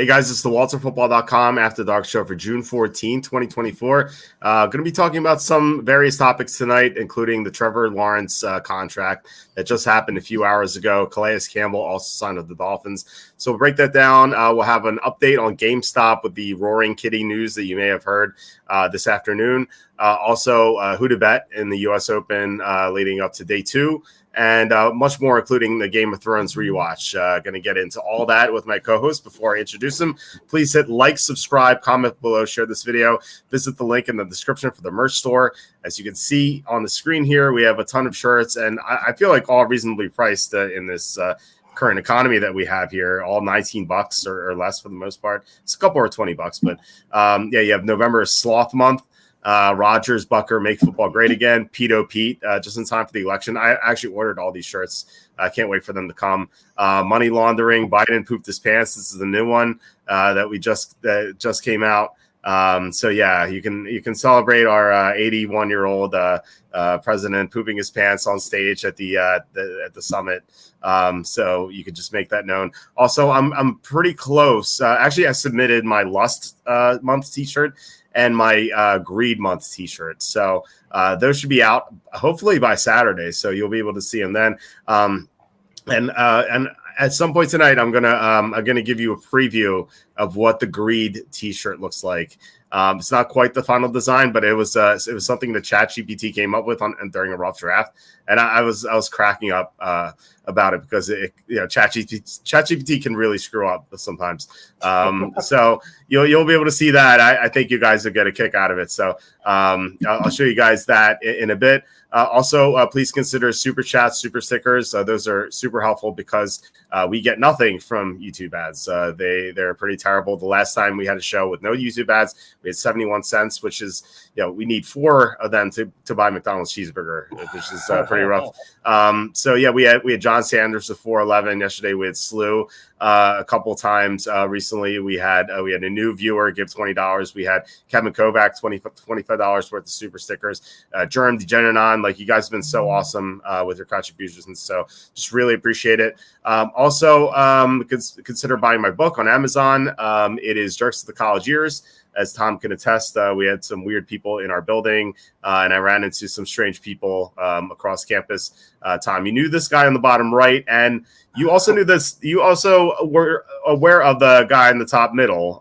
Hey guys, it's the WalterFootball.com After Dark Show for June 14, 2024. Going to be talking about some various topics tonight, including the Trevor Lawrence contract that just happened a few hours ago. Calais Campbell also signed with the Dolphins. So we'll break that down. We'll have an update on GameStop with the Roaring Kitty news that you may have heard this afternoon. Also, who to bet in the U.S. Open leading up to day 2. And much more, including the Game of Thrones rewatch. Going to get into all that with my co-host. Before I introduce him, please hit like, subscribe, comment below, share this video. Visit the link in the description for the merch store. As you can see on the screen here, we have a ton of shirts, and I feel like all reasonably priced in this current economy that we have here, all $19 or less for the most part. It's a couple or $20, but yeah, you have November Sloth Month. Rogers, Bucker, Make Football Great Again, Pedo Pete, just in time for the election. I actually ordered all these shirts. I can't wait for them to come. Money Laundering, Biden Pooped His Pants. This is the new one that we just came out. So yeah, you can celebrate our 81-year-old president pooping his pants on stage at the summit. So you could just make that known. Also, I'm pretty close. Actually, I submitted my Lust month T-shirt and my Greed Month T-shirt. So those should be out hopefully by Saturday. So you'll be able to see them then. And at some point tonight, I'm gonna give you a preview of what the Greed T-shirt looks like. It's not quite the final design, but it was something that ChatGPT came up with during a rough draft, and I was cracking up about it because ChatGPT can really screw up sometimes. So you'll be able to see that. I think you guys will get a kick out of it. So I'll show you guys that in a bit. Also, please consider super chats, super stickers. Those are super helpful because we get nothing from YouTube ads. They're pretty terrible. The last time we had a show with no YouTube ads, we had 71 cents, which is, we need 4 of them to buy McDonald's cheeseburger, which is pretty rough. So yeah, we had John Sanders with 4.11 yesterday. We had Slew a couple times recently. We had a new viewer give $20. We had Kevin Kovac $25 worth of super stickers. Germ Degeneron, like, you guys have been so awesome with your contributions, and so just really appreciate it. Also, consider buying my book on Amazon. It is Jerks of the College Years. As Tom can attest, we had some weird people in our building, and I ran into some strange people across campus. Tom, you knew this guy on the bottom right, and you also knew this. You also were aware of the guy in the top middle.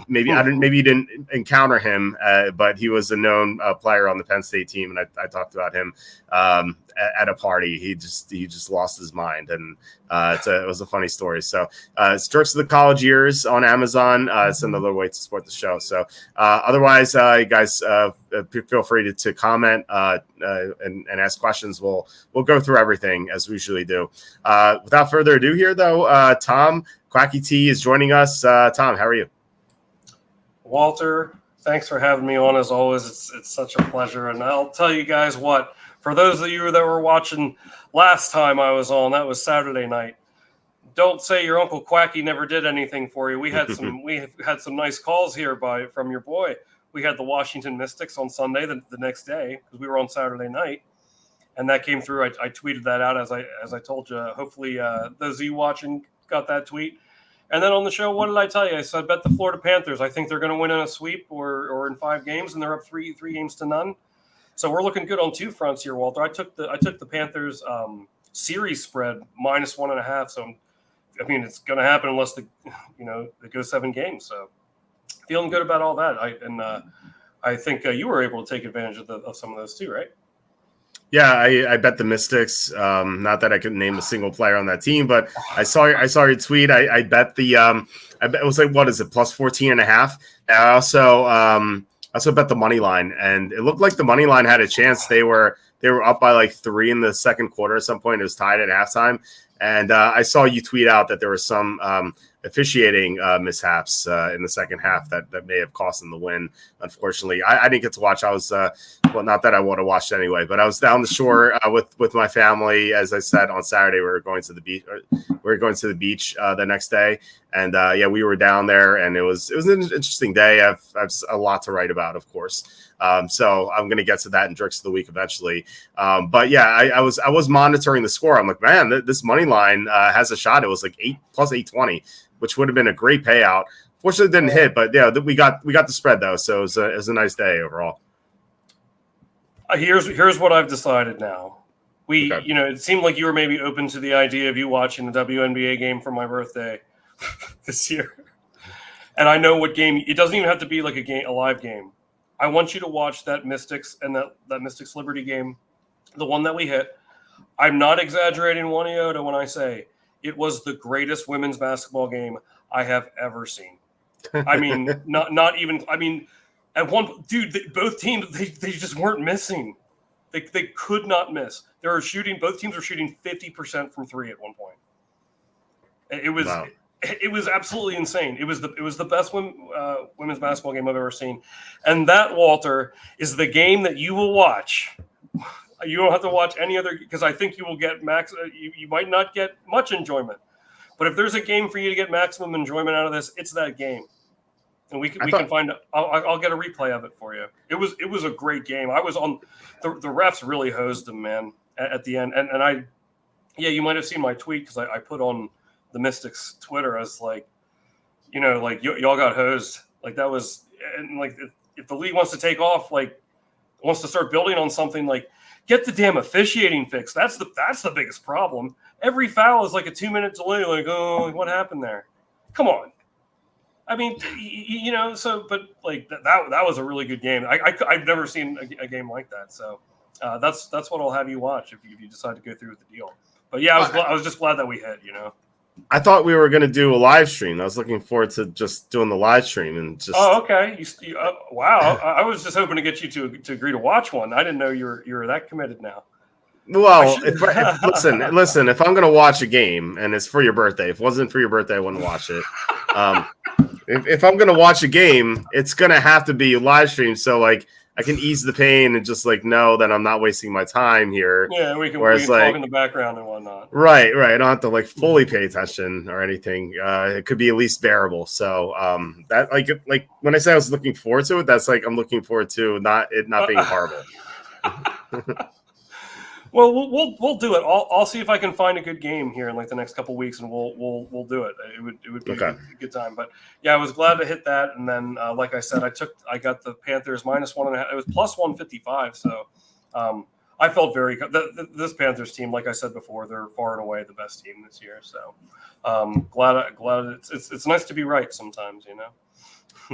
Maybe you didn't encounter him, but he was a known player on the Penn State team, and I talked about him at a party. He just lost his mind, and it was a funny story. So it's Jerks of the College Years on Amazon. It's another way to support the show. So otherwise, you guys feel free to comment and ask questions. We'll go through everything as we usually do. Without further ado here, though, Tom, Quacky T is joining us. Tom, how are you? Walter, thanks for having me on as always. It's such a pleasure. And I'll tell you guys what, for those of you that were watching last time I was on, that was Saturday night. Don't say your Uncle Quacky never did anything for you. We had some nice calls here from your boy. We had the Washington Mystics on Sunday, the next day, because we were on Saturday night. And that came through. I tweeted that out as I told you. Hopefully those of you watching got that tweet. And then on the show, what did I tell you? I said, bet the Florida Panthers. I think they're going to win in a sweep or in 5 games, and they're up 3 games to none. So we're looking good on 2 fronts here, Walter. I took the Panthers series spread -1.5. So I mean, it's going to happen unless it goes 7 games. So feeling good about all that. I think you were able to take advantage of some of those too, right? Yeah, I bet the Mystics. Not that I could name a single player on that team, but I saw your tweet. I bet it was like, what is it, plus 14.5. I also bet the money line, and it looked like the money line had a chance. They were up by like 3 in the second quarter. At some point, it was tied at halftime, and I saw you tweet out that there was some officiating mishaps in the second half that may have cost them the win. Unfortunately, I didn't get to watch. I was not that I would have watched anyway, but I was down the shore with my family. As I said, on Saturday we were going to the beach. The next day, and we were down there, and it was an interesting day. I've a lot to write about, of course. So I'm going to get to that in Jerks of the Week eventually. But yeah, I was monitoring the score. I'm like, man, this money line has a shot. It was like plus 820. which would have been a great payout. Fortunately, it didn't hit, but yeah, we got the spread though, so it was a nice day overall. Here's what I've decided now. Okay. It seemed like you were maybe open to the idea of you watching the WNBA game for my birthday this year. And I know what game. It doesn't even have to be like a live game. I want you to watch that Mystics and that Mystics Liberty game, the one that we hit. I'm not exaggerating one iota when I say it was the greatest women's basketball game I have ever seen. I mean, not even. I mean, at one dude, both teams they just weren't missing. They could not miss. Both teams were shooting 50% from three at one point. It was wow. It was absolutely insane. It was the best women's basketball game I've ever seen. And that, Walter, is the game that you will watch. You don't have to watch any other, because I think you will get you might not get much enjoyment. But if there's a game for you to get maximum enjoyment out of this, it's that game. And we can find. I'll get a replay of it for you. It was a great game. I was on. The refs really hosed them, man, at the end. And you might have seen my tweet because I put on the Mystics Twitter as like, y'all got hosed. Like that was, and like if the league wants to take off, like wants to start building on something, like get the damn officiating fixed. That's the biggest problem. Every foul is like a 2-minute delay. Like, oh, what happened there? Come on. I mean, but like that was a really good game. I've never seen a game like that. So that's what I'll have you watch if you decide to go through with the deal. But yeah, I was just glad that we hit. I thought we were going to do a live stream. I was looking forward to just doing the live stream and just. Oh, okay. Wow. I was just hoping to get you to agree to watch one. I didn't know you were that committed now. Well, listen. If I'm going to watch a game and it's for your birthday, if it wasn't for your birthday, I wouldn't watch it. If I'm going to watch a game, it's going to have to be live stream. So like I can ease the pain and just like know that I'm not wasting my time here. Yeah, we can talk in the background and whatnot. Right. I don't have to like fully pay attention or anything. It could be at least bearable. So that like when I say I was looking forward to it, that's like I'm looking forward to not being horrible. Well, we'll do it. I'll see if I can find a good game here in like the next couple of weeks, and we'll do it. It would be a good time. But yeah, I was glad to hit that. And then, like I said, I got the Panthers -1.5. It was +155. So I felt very good. This Panthers team, like I said before, they're far and away the best team this year. So glad it's nice to be right sometimes,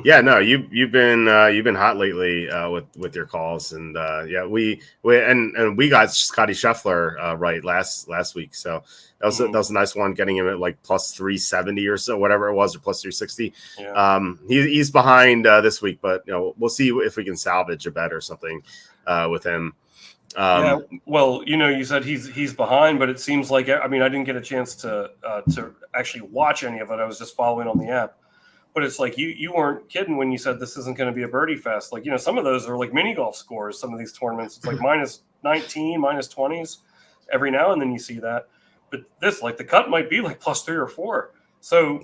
Yeah, no, you've been hot lately with your calls, and we got Scotty Scheffler right last week, so that was a nice one, getting him at like +370 or so, whatever it was, or +360. Yeah. He's behind this week, but we'll see if we can salvage a bet or something with him. Yeah, well, you said he's behind, but it seems like I didn't get a chance to actually watch any of it. I was just following on the app. But it's like you weren't kidding when you said this isn't going to be a birdie fest. Like, some of those are like mini golf scores. Some of these tournaments, it's like -19, -20s every now and then you see that. But this, like the cut might be like +3 or 4. So,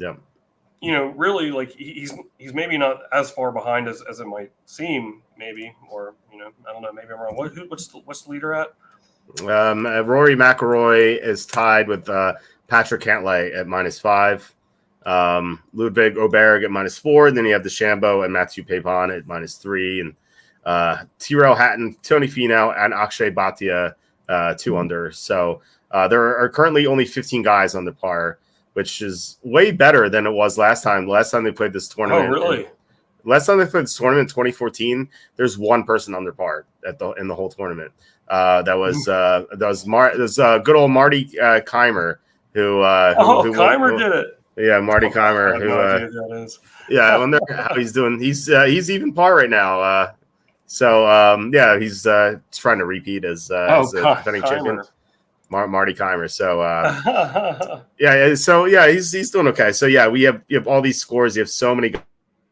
really, like he's maybe not as far behind as it might seem, maybe, or I don't know, maybe I'm wrong. What's the leader at? Rory McIlroy is tied with Patrick Cantlay at -5. Ludwig Oberg at -4, and then you have DeChambeau and Matthew Pavon at -3, and Tyrrell Hatton, Tony Finau, and Akshay Bhatia 2 under. So there are currently only 15 guys on the par, which is way better than it was last time. Last time they played this tournament. Oh, really? Last time they played this tournament in 2014, there's one person under par in the whole tournament. That was good old Marty Keimer who Keimer did it. Yeah, Marty Keimer, I wonder how he's doing. He's even par right now. He's trying to repeat as defending champion, Marty Keimer. So he's doing okay. So you have all these scores. You have so many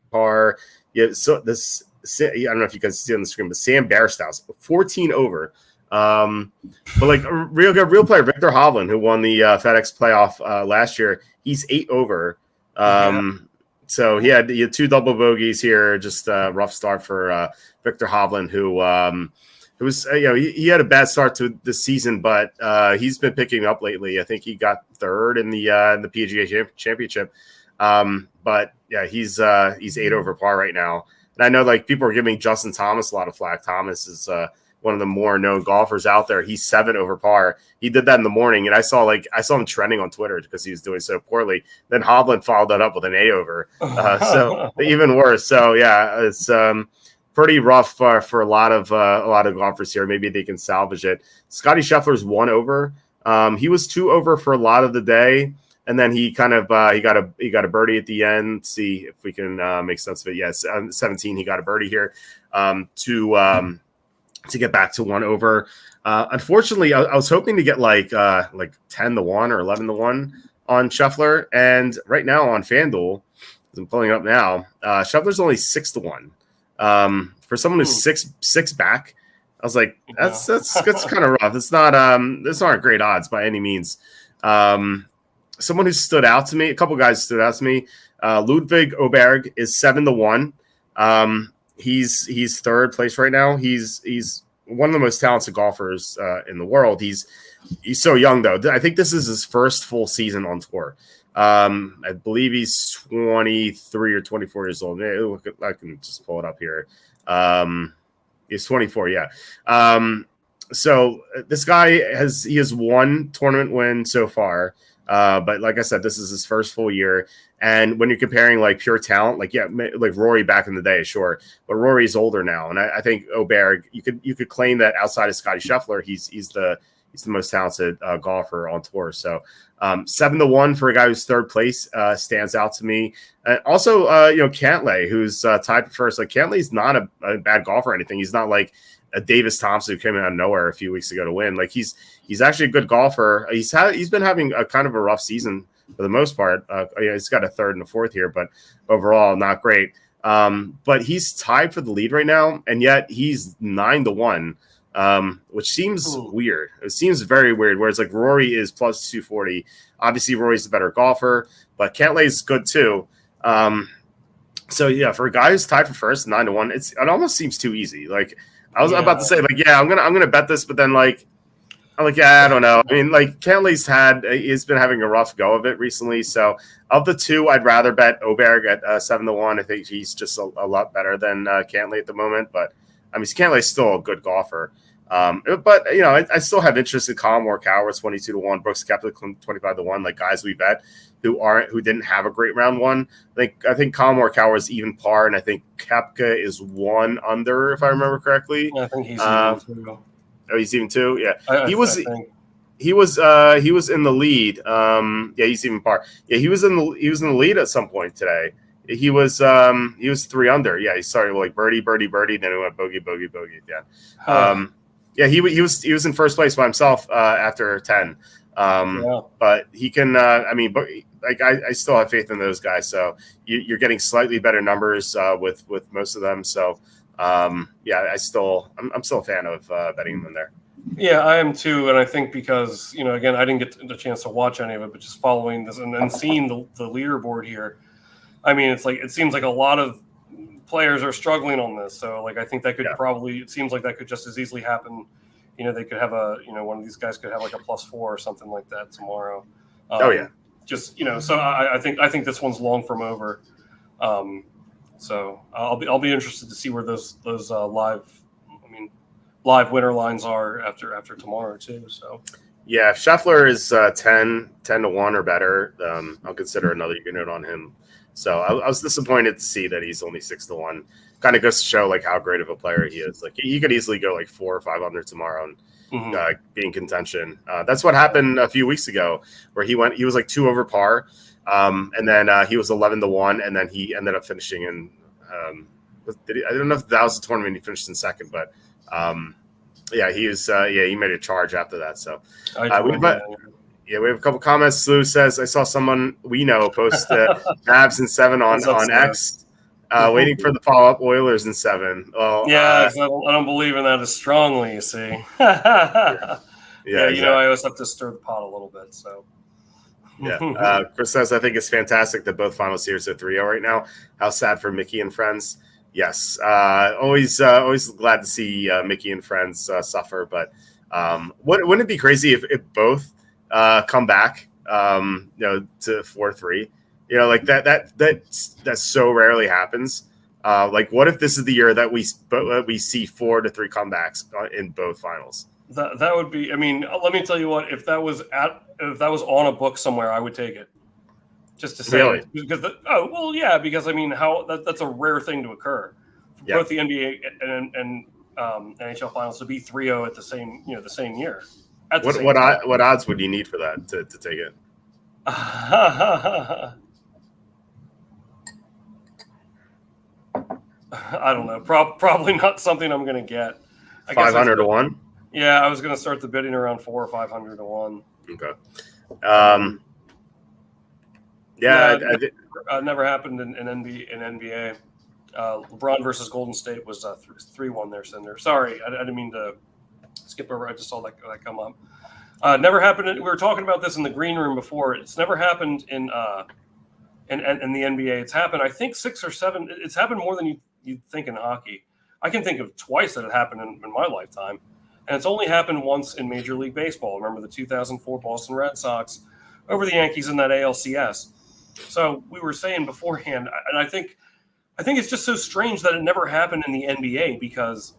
par. I don't know if you can see on the screen, but Sam Bairstow's 14 over. But like a real player, Victor Hovland, who won the FedEx playoff last year, he's 8 over. So he had 2 double bogeys here, just a rough start for Victor Hovland, who was he had a bad start to the season, but he's been picking up lately. I think he got 3rd in the PGA Championship. But yeah, he's 8 over par right now. And I know like people are giving Justin Thomas a lot of flack. Thomas is one of the more known golfers out there. He's 7 over par. He did that in the morning, and I saw him trending on Twitter because he was doing so poorly. Then Hovland followed that up with an 8 over, so even worse. So yeah, it's pretty rough for a lot of golfers here. Maybe they can salvage it. Scotty Scheffler's 1 over. He was 2 over for a lot of the day, and then he kind of he got a birdie at the end. See if we can make sense of it. Yes, 17. He got a birdie here to get back to 1 over. Unfortunately, I was hoping to get like 10-1 or 11-1 on Scheffler, and right now on FanDuel, I'm pulling it up now. Scheffler's only 6-1. For someone who's six back, I was like, that's kind of rough. It's not those aren't great odds by any means. Someone who stood out to me, a couple guys stood out to me. Ludwig Oberg is 7-1. He's third place right now. He's one of the most talented golfers in the world. He's so young though. I think this is his first full season on tour. I believe he's 23 or 24 years old. I can just pull it up here. He's 24. Yeah. So this guy has 1 tournament win so far. But like I said, this is his first full year. And when you're comparing like pure talent, like Rory back in the day, sure, but Rory's older now, and I think Oberg, you could claim that outside of Scotty Scheffler, he's the most talented golfer on tour. So 7-1 for a guy who's third place stands out to me. Also, Cantlay, who's tied for first. Like Cantlay's not a bad golfer or anything. He's not like a Davis Thompson who came out of nowhere a few weeks ago to win. Like he's actually a good golfer. He's been having a kind of a rough season for the most part. He's got a third and a fourth here, but overall not great. But he's tied for the lead right now, and yet he's 9-1, which seems weird. It seems very weird. Whereas like Rory is plus 240. Obviously, Rory's the better golfer, but Cantlay's good too. So yeah, for a guy who's tied for first, 9-1, it almost seems too easy. Like I was about to say, like, yeah, I'm gonna bet this, but then I'm like, yeah, I don't know. I mean, like he's been having a rough go of it recently. So of the two, I'd rather bet Oberg at 7-1. I think he's just a lot better than Cantlay at the moment. But I mean, Cantlay's still a good golfer. But I still have interest in Colin Morikawa, 22-1, Brooks Koepka 25-1, like guys we bet who didn't have a great round one. I think Colin Morikawa is even par, and I think Koepka is 1 under, if I remember correctly. I think he's even too. Oh, he's even 2. Yeah, he was in the lead. Yeah, he's even par. Yeah, he was in the lead at some point today. He was 3 under. Yeah, he started like birdie, birdie, birdie, then he went bogey, bogey, bogey. Yeah. Yeah, he was in first place by himself after 10. But he can. I still have faith in those guys. So you're getting slightly better numbers with most of them. So yeah, I'm still a fan of betting them in there. Yeah, I am too, and I think because again, I didn't get the chance to watch any of it, but just following this and seeing the leaderboard here, I mean, it seems like a lot of players are struggling on this. So like I think that could probably, it seems like that could just as easily happen. They could have one of these guys could have like a +4 or something like that tomorrow. Just so I think this one's long from over. So I'll be interested to see where those live winner lines are after tomorrow too. So yeah, if Scheffler is 10-1 or better, I'll consider another unit on him. So I was disappointed to see that he's only 6-1. Kind of goes to show like how great of a player he is. Like he could easily go like 4 or 5 under tomorrow and be in contention. That's what happened a few weeks ago, where he was like 2 over par, and then he was 11-1, and then he ended up finishing in. I don't know if that was the tournament he finished in second, but yeah, he was. He made a charge after that. So we have a couple comments. Slew says, I saw someone we know post Mavs in 7 on X, waiting for the follow-up Oilers in 7. Well, I don't believe in that as strongly, you see. Yeah, exactly. I always have to stir the pot a little bit. So yeah, Chris says, I think it's fantastic that both final series are 3-0 right now. How sad for Mickey and friends. Yes, always glad to see Mickey and friends suffer. But wouldn't it be crazy if both come back, to 4-3? You know, like that so rarely happens. Like, what if this is the year that we see 4 to 3 comebacks in both finals? That would be. I mean, let me tell you what. If that was on a book somewhere, I would take it. Just to say, Really? because because I mean, that's a rare thing to occur. Both the NBA and NHL finals to be 3-0 at the same year. What odds would you need for that to take it? I don't know. Probably not something I'm going to get. 500 to 1. Yeah, I was going to start the bidding around 400 or 500 to 1. Okay. Never happened in NBA. LeBron versus Golden State was 3-1 there, Cinder. Sorry, I didn't mean to skip over. I just saw that come up. Never happened. We were talking about this in the green room before. It's never happened in the NBA. It's happened, I think, 6 or 7. It's happened more than you'd think in hockey. I can think of twice that it happened in my lifetime. And it's only happened once in Major League Baseball. Remember the 2004 Boston Red Sox over the Yankees in that ALCS. So we were saying beforehand, and I think it's just so strange that it never happened in the NBA because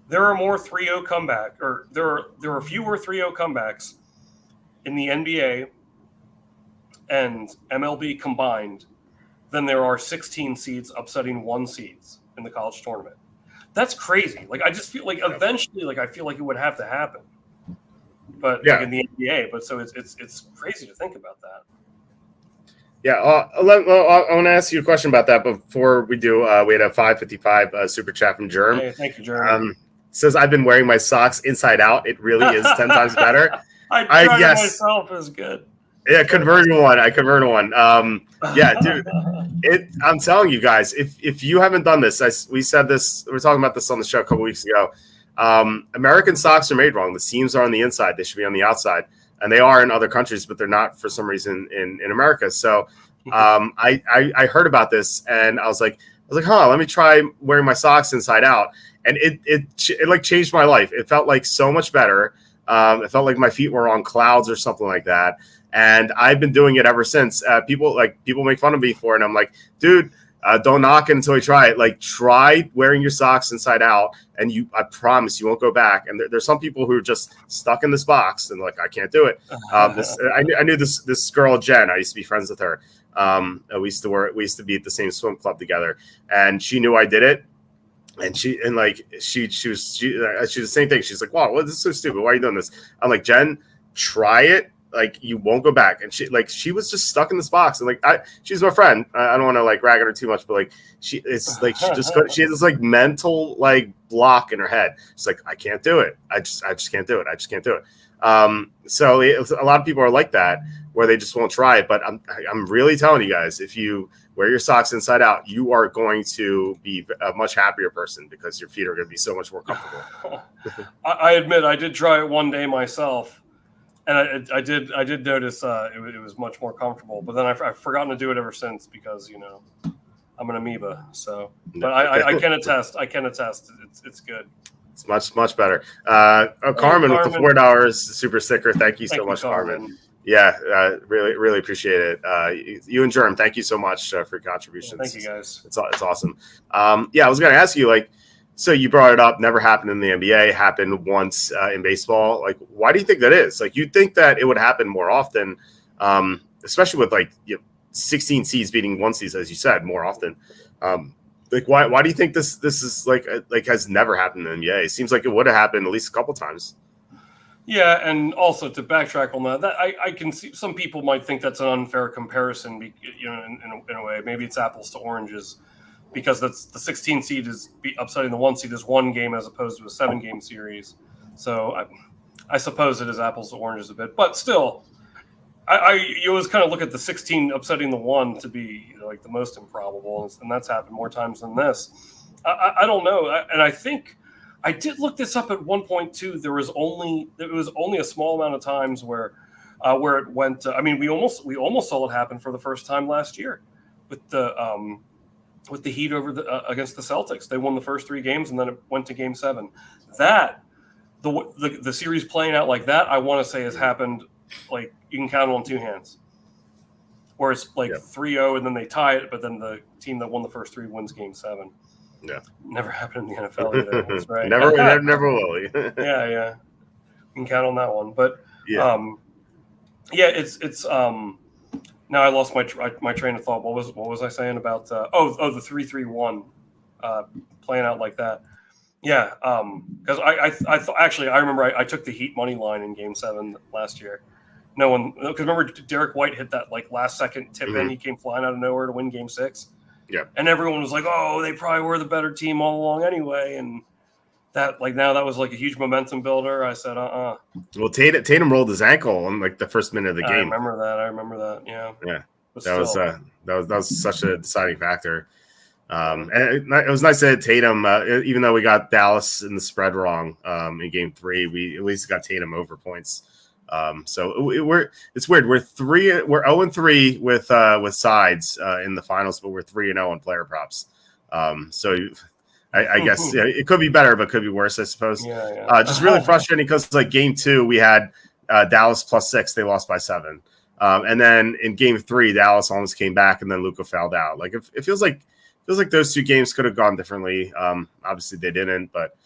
there are more 3-0 comeback, or there are fewer 3-0 comebacks in the NBA and MLB combined than there are 16 seeds upsetting 1 seeds in the college tournament. That's crazy. Like, I just feel like eventually, like, I feel like it would have to happen. But like in the NBA, but so it's crazy to think about that. Yeah, I want to ask you a question about that. But before we do, we had a 555 super chat from Germ. Hey, thank you, Germ. Says, I've been wearing my socks inside out. It really is 10 times better. I guess myself is good. Yeah, converted one. I converted one. Yeah, dude. I'm telling you guys, if you haven't done this, we said this. We were talking about this on the show a couple weeks ago. American socks are made wrong. The seams are on the inside. They should be on the outside, and they are in other countries, but they're not for some reason in America. So I heard about this, and I was like, let me try wearing my socks inside out, and it like changed my life. It felt like so much better. It felt like my feet were on clouds or something like that. And I've been doing it ever since. People make fun of me for it. And I'm like, dude, don't knock it until you try it. Like, try wearing your socks inside out, and I promise you won't go back. And there's some people who are just stuck in this box and like, I can't do it. I knew this girl, Jen. I used to be friends with her. We used to be at the same swim club together, and she knew I did it. And she was the same thing. She's like, wow, well, this is so stupid. Why are you doing this? I'm like, Jen, try it. Like, you won't go back. And she was just stuck in this box. And like, she's my friend. I don't want to like rag on her too much, but like, she has this like mental like block in her head. She's like, I can't do it. I just can't do it. I just can't do it. So a lot of people are like that, where they just won't try it. But I'm really telling you guys, if you wear your socks inside out, you are going to be a much happier person because your feet are going to be so much more comfortable. I admit I did try it one day myself. And I did notice it was much more comfortable, but then I've forgotten to do it ever since because I'm an amoeba. So, but I can attest. It's good. It's much better. Carmen with the $4 super sticker. Thank you so much, Carmen. Yeah, really appreciate it. You and Germ, thank you so much for your contributions. Thank you guys. It's awesome. Yeah, I was going to ask you, like, so you brought it up, never happened in the NBA, happened once in baseball. Like, why do you think that is? Like, you'd think that it would happen more often, especially with like 16 seeds beating 1 seed, as you said, more often. Like, why do you think this is like has never happened in the NBA? It seems like it would have happened at least a couple times. Yeah, and also to backtrack on that I can see some people might think that's an unfair comparison, in a way. Maybe it's apples to oranges, because that's the 16 seed is upsetting the 1 seed is 1 game as opposed to a 7-game series. So I suppose it is apples to oranges a bit, but still, you always kind of look at the 16 upsetting the 1 to be like the most improbable, and that's happened more times than this. I don't know, and I think I did look this up at one point too. There was only a small amount of times where it went. I mean, we almost saw it happen for the first time last year with the Heat over against the Celtics. They won the first 3 games, and then it went to Game 7. That the series playing out like that, I want to say has happened. Like, you can count it on 2 hands. where it's like 3-0 and then they tie it, but then the team that won the first 3 wins Game 7. Yeah, never happened in the NFL either. That's right. never will. Yeah, you can count on that one. But it's now I lost my train of thought. What was I saying about the 3-3-1 playing out like that? Yeah, because I remember I took the Heat money line in Game 7 last year. No one, because remember Derek White hit that like last second tip in. He came flying out of nowhere to win Game 6. Yeah, and everyone was like, "Oh, they probably were the better team all along anyway." And that now that was like a huge momentum builder. I said, Well, Tatum rolled his ankle on like the first minute of the game. I remember that. Yeah. That was such a deciding factor. And it was nice that Tatum, even though we got Dallas in the spread wrong in Game 3, we at least got Tatum over points. So it's weird. We're 0-3 with sides in the finals, but we're 3-0 on player props. So I guess it could be better, but could be worse, I suppose. Just really frustrating because like Game 2 we had Dallas +6, they lost by 7, and then in Game 3 Dallas almost came back, and then Luka fouled out. Like it feels like those 2 games could have gone differently. Obviously they didn't, but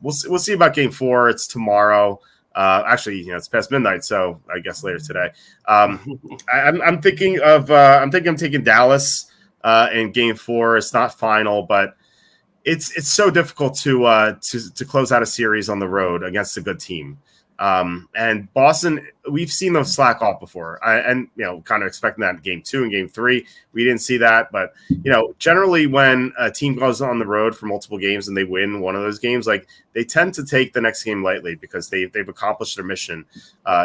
we'll see about Game 4. It's tomorrow. Actually, it's past midnight, so I guess later today. I'm thinking I'm taking Dallas in Game 4. It's not final, but it's so difficult to close out a series on the road against a good team. And Boston, we've seen them slack off before, and kind of expecting that in Game 2 and Game 3. We didn't see that, but generally when a team goes on the road for multiple games and they win one of those games, like they tend to take the next game lightly because they've accomplished their mission,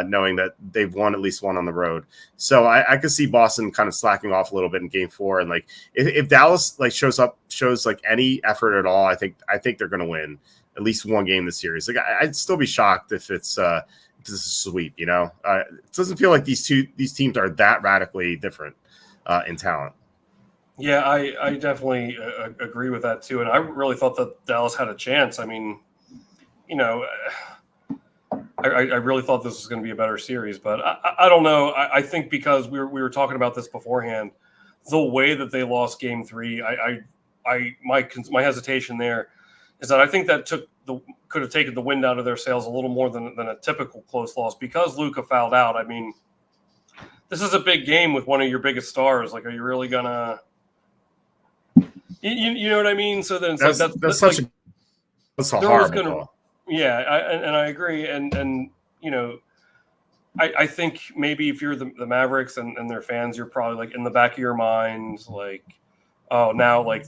knowing that they've won at least one on the road. So I could see Boston kind of slacking off a little bit in Game 4, and like if Dallas like shows like any effort at all, I think they're going to win at least one game this series. Like I'd still be shocked if it's a sweep. It doesn't feel like these teams are that radically different in talent. Yeah, I definitely agree with that too, and I really thought that Dallas had a chance. I mean, I really thought this was going to be a better series, but I don't know. I think because we were talking about this beforehand, the way that they lost Game 3, my hesitation there is that I think that could have taken the wind out of their sails a little more than a typical close loss because Luka fouled out. I mean, this is a big game with one of your biggest stars. Like, are you really gonna? You know what I mean? So then it's that's a horrible call. Yeah, I agree, and I think maybe if you're the Mavericks and their fans, you're probably like in the back of your mind, like, oh, now like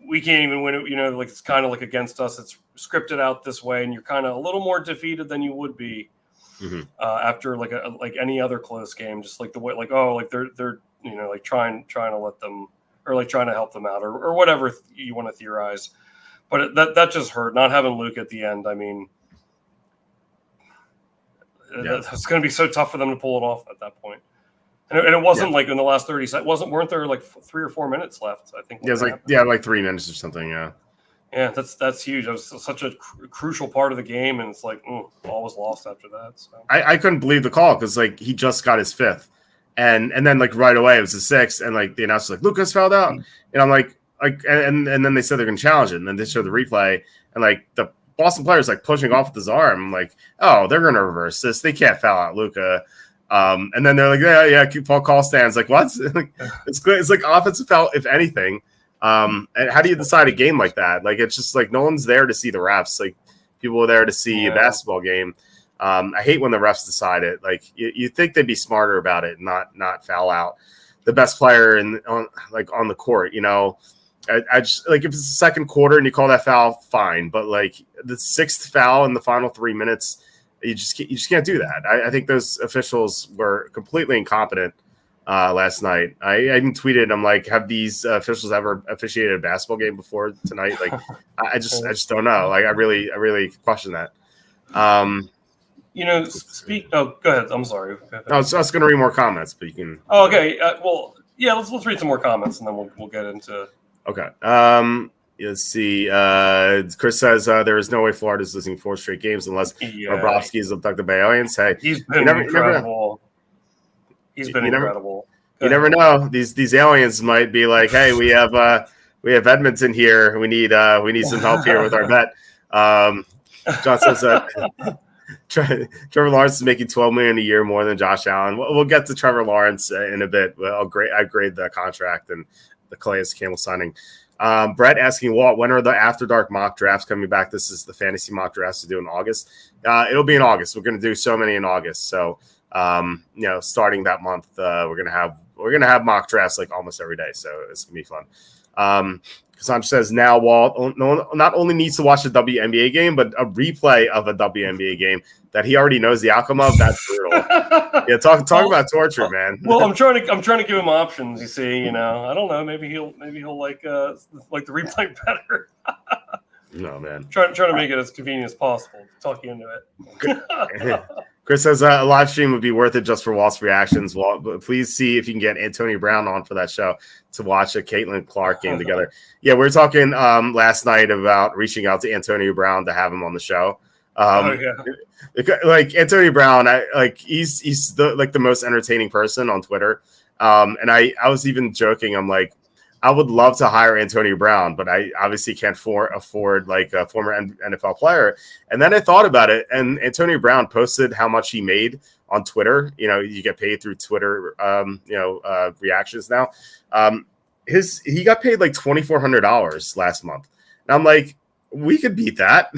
we can't even win it. Like it's kind of like against us. It's scripted out this way, and you're kind of a little more defeated than you would be after like any other close game. Just like the way, like they're like trying to let them or like trying to help them out or whatever you want to theorize. But that just hurt not having Luke at the end. I mean, it's going to be so tough for them to pull it off at that point. And it wasn't like in the last 30 seconds. Weren't there like 3 or 4 minutes left? I think. Yeah, it was like 3 minutes or something. Yeah. Yeah, that's huge. It was such a crucial part of the game, and it's like all was lost after that. So. I couldn't believe the call because like he just got his 5th, and then like right away it was the 6th, and like the announcer like Lucas fouled out, and I'm like and then they said they're gonna challenge it, and then they showed the replay, and like the Boston players like pushing off with his arm. I'm like, oh, they're gonna reverse this. They can't foul out Luka. And then they're like, yeah, Paul call stands. Like, what? It's like offensive foul, if anything. And how do you decide a game like that? Like, it's just like no one's there to see the refs. Like, people are there to see a basketball game. I hate when the refs decide it. Like, you think they'd be smarter about it, not foul out the best player on the court. I just like if it's the second quarter and you call that foul, fine. But like the 6th foul in the final 3 minutes. You just can't do that. I think those officials were completely incompetent last night. I even tweeted, I'm like, have these officials ever officiated a basketball game before tonight? Like, I just don't know. Like, I really question that. Oh, go ahead. I'm sorry. I was going to read more comments, but you can. Oh, okay. Let's read some more comments and then we'll get into. Okay. Let's see. Chris says there is no way Florida's losing 4 straight games unless Bobrovsky is abducted by aliens. Hey, he's been incredible. He's been incredible. you never know. These aliens might be like, hey, we have Edmonton here. We need some help here with our vet. John says that Trevor Lawrence is making $12 million a year more than Josh Allen. We'll get to Trevor Lawrence in a bit. I grade the contract and the Calais Campbell signing. Brett asking Walt, when are the After Dark mock drafts coming back? This is the fantasy mock drafts to do in August. It'll be in August. We're going to do so many in August. So starting that month, we're gonna have mock drafts like almost every day. So it's gonna be fun. Cassandra says now Walt not only needs to watch the WNBA game, but a replay of a WNBA game that he already knows the outcome of. That's brutal. Yeah, talk about torture, man. Well, I'm trying to give him options. You see, I don't know. Maybe he'll like the replay better. No, man. Trying to make it as convenient as possible. Talk you into it. Chris says a live stream would be worth it just for Walt's reactions. Walt, but please see if you can get Antonio Brown on for that show to watch a Caitlin Clark game together. Yeah, we were talking last night about reaching out to Antonio Brown to have him on the show. Like Antonio Brown, he's the most entertaining person on Twitter. And I was even joking. I'm like, I would love to hire Antonio Brown, but I obviously can't afford like a former NFL player. And then I thought about it, and Antonio Brown posted how much he made on Twitter. You get paid through Twitter, reactions now. He got paid like $2,400 last month. And I'm like, we could beat that,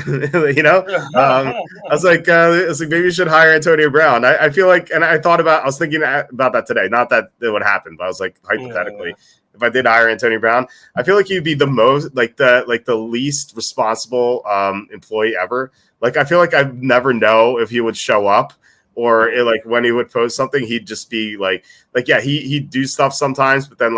I was like, maybe we should hire Antonio Brown. I feel like, and I was thinking about that today. Not that it would happen, but I was like, hypothetically, if I did hire Antonio Brown, I feel like he'd be the most the least responsible employee ever. Like, I feel like I'd never know if he would show up or when he would post something, he'd just be he'd do stuff sometimes, but then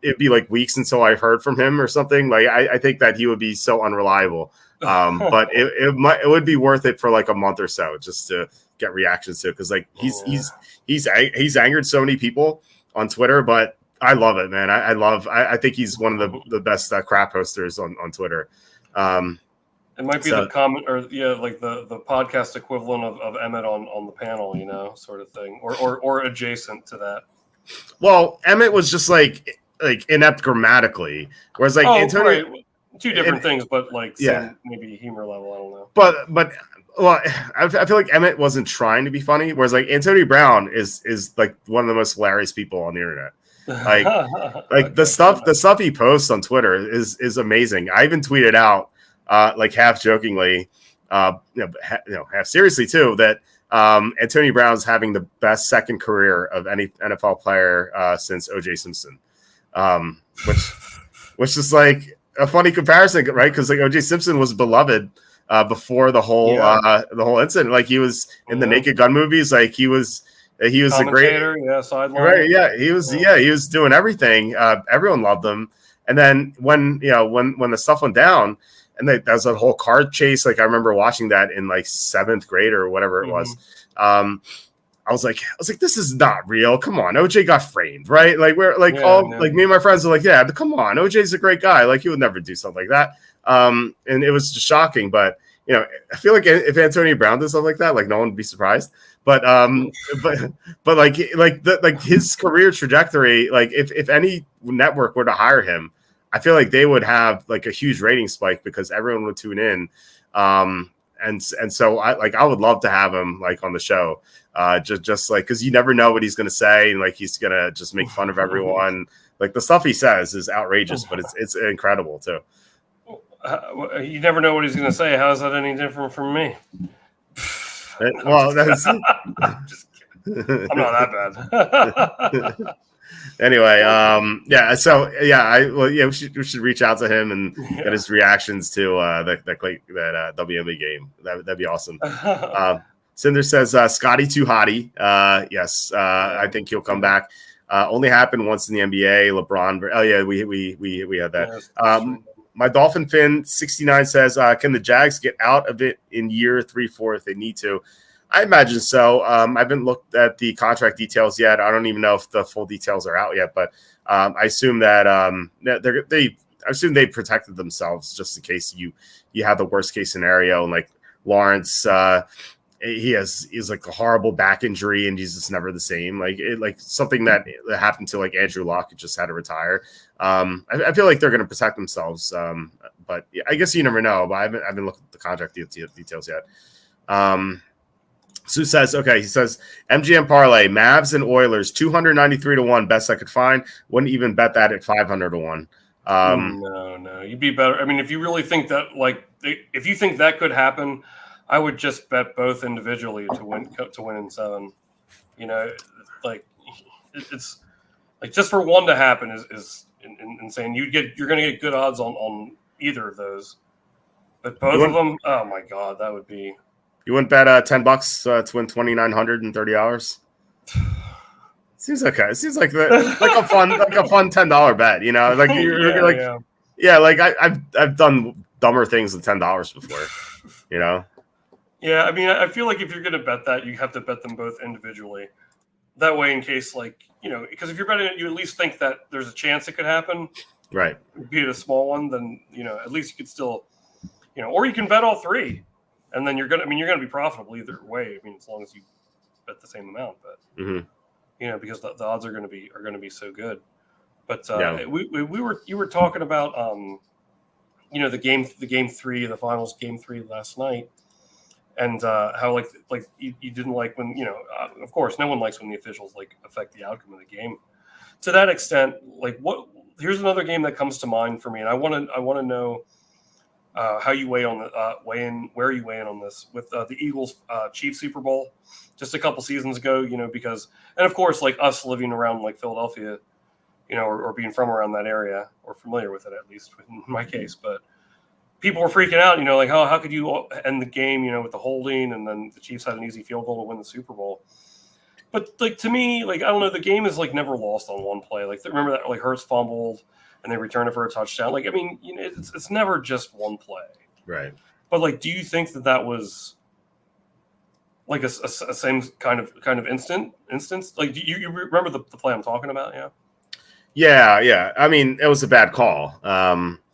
it'd be like weeks until I heard from him or something. I think that he would be so unreliable. But it would be worth it for like a month or so just to get reactions to it, because he's angered so many people on Twitter, but I love it, man. I think he's one of the best crap posters on Twitter. It might be the comment or the podcast equivalent of Emmett on the panel, sort of thing, or adjacent to that. Well, Emmett was just like inept grammatically, whereas Antonio, right. Two different things, but maybe humor level. I don't know. But well, I feel like Emmett wasn't trying to be funny, whereas the stuff one of the most hilarious people on the internet. The stuff he posts on Twitter is amazing. I even tweeted out half jokingly, half seriously too, that Antonio Brown's having the best second career of any NFL player since O.J. Simpson, which is like a funny comparison, right? Because O.J. Simpson was beloved before the whole incident. Like, he was in the Naked Gun movies. Like, he was a great sideline. Right? Yeah, he was doing everything. Everyone loved him. And then when the stuff went down, and that was a whole car chase. Like, I remember watching that in like 7th grade or whatever it was. I was like, this is not real. Come on, OJ got framed, right? Like, we're like me and my friends were like, yeah, come on, OJ's a great guy. Like, he would never do something like that. And it was just shocking. But I feel like if Antonio Brown did something like that, like, no one would be surprised. But his career trajectory, like, if any network were to hire him, I feel like they would have like a huge rating spike because everyone would tune in. And so I would love to have him like on the show, just like, because you never know what he's going to say. And like, he's going to just make fun of everyone. Like, the stuff he says is outrageous, but it's incredible too. You never know what he's going to say. How is that any different from me? Well, that's I'm just kidding. I'm not that bad. Anyway, we should reach out to him and get his reactions to that WNBA game. That'd be awesome. Cinder says Scotty too hottie. Yes, I think he'll come back. Only happened once in the NBA. LeBron. Oh yeah, we had that. My Dolphin Fin 69 says, can the Jags get out of it in year 3-4 if they need to? I imagine so. I haven't looked at the contract details yet. I don't even know if the full details are out yet, but I assume that they protected themselves just in case you have the worst case scenario, and like Lawrence he's like a horrible back injury, and he's just never the same. Like something that happened to like Andrew Luck, who just had to retire. I feel like they're going to protect themselves, but I guess you never know. But I haven't looked at the contract details yet. Sue says, okay, he says MGM parlay, Mavs and Oilers, 293-1, best I could find. Wouldn't even bet that at 500-1. No, you'd be better. I mean, if you really think that, like, if you think that could happen, I would just bet both individually to win in 7. You know, like it's like just for one to happen is insane. You're going to get good odds on either of those, but both of them, oh my god, that would be. You wouldn't bet $10 to win $2,930? Seems okay. It seems like a fun $10 bet. You know, like I've done dumber things than $10 before. You know. Yeah, I mean, I feel like if you're going to bet that, you have to bet them both individually. That way, in case, like, you know, because if you're betting it, you at least think that there's a chance it could happen. Right. Be it a small one, then, you know, at least you could still, you know, or you can bet all 3. And then you're going to be profitable either way. I mean, as long as you bet the same amount, but you know, because the odds are going to be so good. But you were talking about you know, the game 3, the finals game 3 last night, and how like you didn't like when, you know, of course no one likes when the officials like affect the outcome of the game. To that extent, like here's another game that comes to mind for me, and I want to know. How you where you weigh in on this with the Eagles Chiefs Super Bowl just a couple seasons ago, you know, because, and of course, like us living around like Philadelphia, you know, or being from around that area or familiar with it, at least in my case, but people were freaking out, you know, like, how could you end the game, you know, with the holding, and then the Chiefs had an easy field goal to win the Super Bowl. But like, to me, like, I don't know, the game is like never lost on one play. Like, remember that like Hurts fumbled and they return it for a touchdown. Like, I mean, you know, it's never just one play. Right. But like, do you think that was like a same kind of instance? Like, do you remember the play I'm talking about? Yeah. Yeah. I mean, it was a bad call.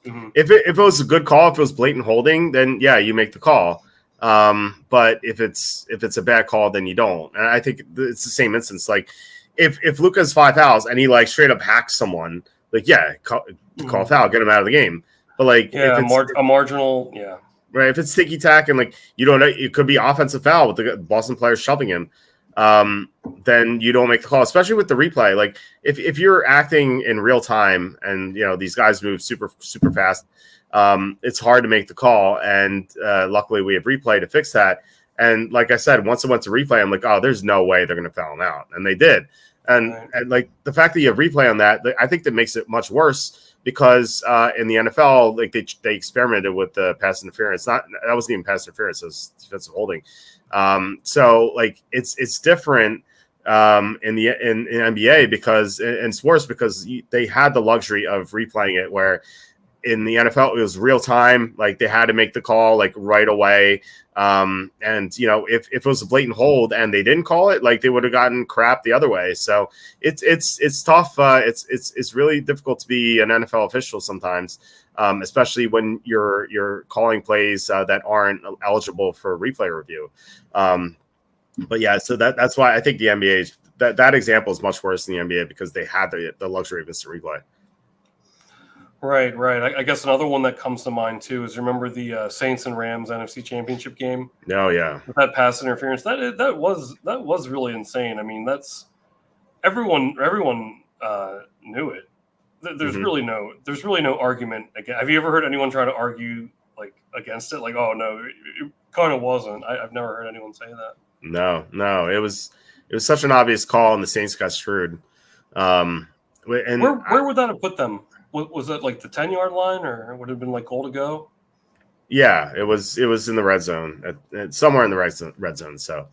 If it was a good call, if it was blatant holding, then yeah, you make the call. But if it's a bad call, then you don't. And I think it's the same instance. Like, if Luka has 5 fouls and he like straight up hacks someone, like, yeah, call foul, get him out of the game. But like, yeah, if it's a marginal, yeah, right. If it's ticky tack and like you don't know, it could be offensive foul with the Boston player shoving him. Then you don't make the call, especially with the replay. Like, if you're acting in real time and you know these guys move super fast, it's hard to make the call. And luckily, we have replay to fix that. And like I said, once it went to replay, I'm like, oh, there's no way they're going to foul him out, and they did. And like the fact that you have replay on that, I think that makes it much worse because in the NFL, like they experimented with the pass interference. That wasn't even pass interference; it was defensive holding. So like it's different in NBA because and it's worse because they had the luxury of replaying it where. In the NFL, it was real time. Like they had to make the call like right away. And you know, if it was a blatant hold and they didn't call it, like they would have gotten crap the other way. So it's tough. It's really difficult to be an NFL official sometimes, especially when you're calling plays that aren't eligible for replay review. But yeah, so that's why I think the NBA that example is much worse than the NBA because they had the luxury of instant replay. Right. I guess another one that comes to mind too is remember the Saints and Rams NFC Championship game. Oh yeah, with that pass interference that was really insane. I mean, that's everyone knew it. There's really no argument again. Have you ever heard anyone try to argue like against it? Like, oh no, it kind of wasn't. I've never heard anyone say that. No, it was such an obvious call, and the Saints got screwed. And where would that have put them? Was that like the 10-yard line, or would it have been like goal to go? Yeah, it was in the red zone, somewhere in the red zone. So,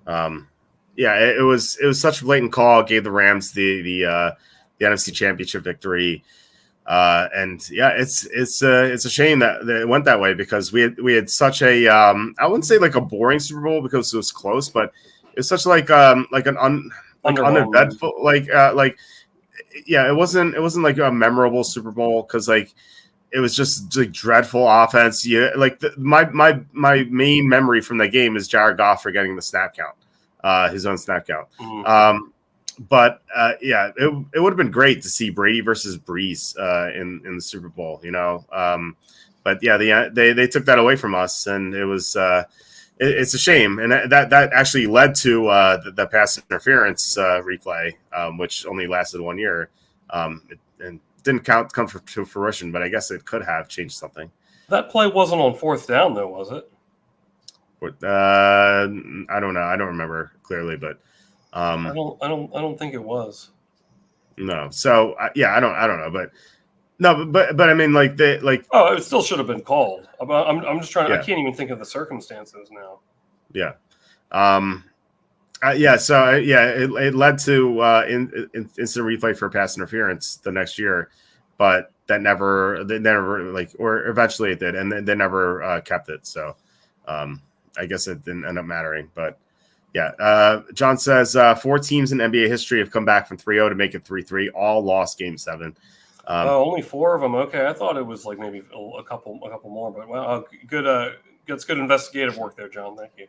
yeah, it was such a blatant call. Gave the Rams the NFC Championship victory, and yeah, it's a shame that it went that way because we had such a I wouldn't say like a boring Super Bowl because it was close, but it's such like an uneventful like. Yeah, it wasn't like a memorable Super Bowl because like it was just like dreadful offense. Yeah, like my main memory from that game is Jared Goff forgetting the snap count, his own snap count. But yeah, it would have been great to see Brady versus Breeze in the Super Bowl, but yeah, they took that away from us, and it was it's a shame, and that actually led to the pass interference replay, which only lasted 1 year, and didn't come to fruition, but I guess it could have changed something. That play wasn't on 4th down, though, was it? I don't know. I don't remember clearly, but I don't think it was. No. So yeah, I don't know, but no, but I mean, like Oh, it still should have been called. I'm just trying. Yeah. I can't even think of the circumstances now. Yeah. Yeah. So yeah, it led to instant replay for pass interference the next year, but they never or eventually it did, and they never kept it. So I guess it didn't end up mattering, but. Yeah, John says 4 teams in NBA history have come back from 3-0 to make it 3-3. All lost Game 7. Only 4 of them. Okay, I thought it was like maybe a couple more, but well, good. That's good investigative work there, John. Thank you.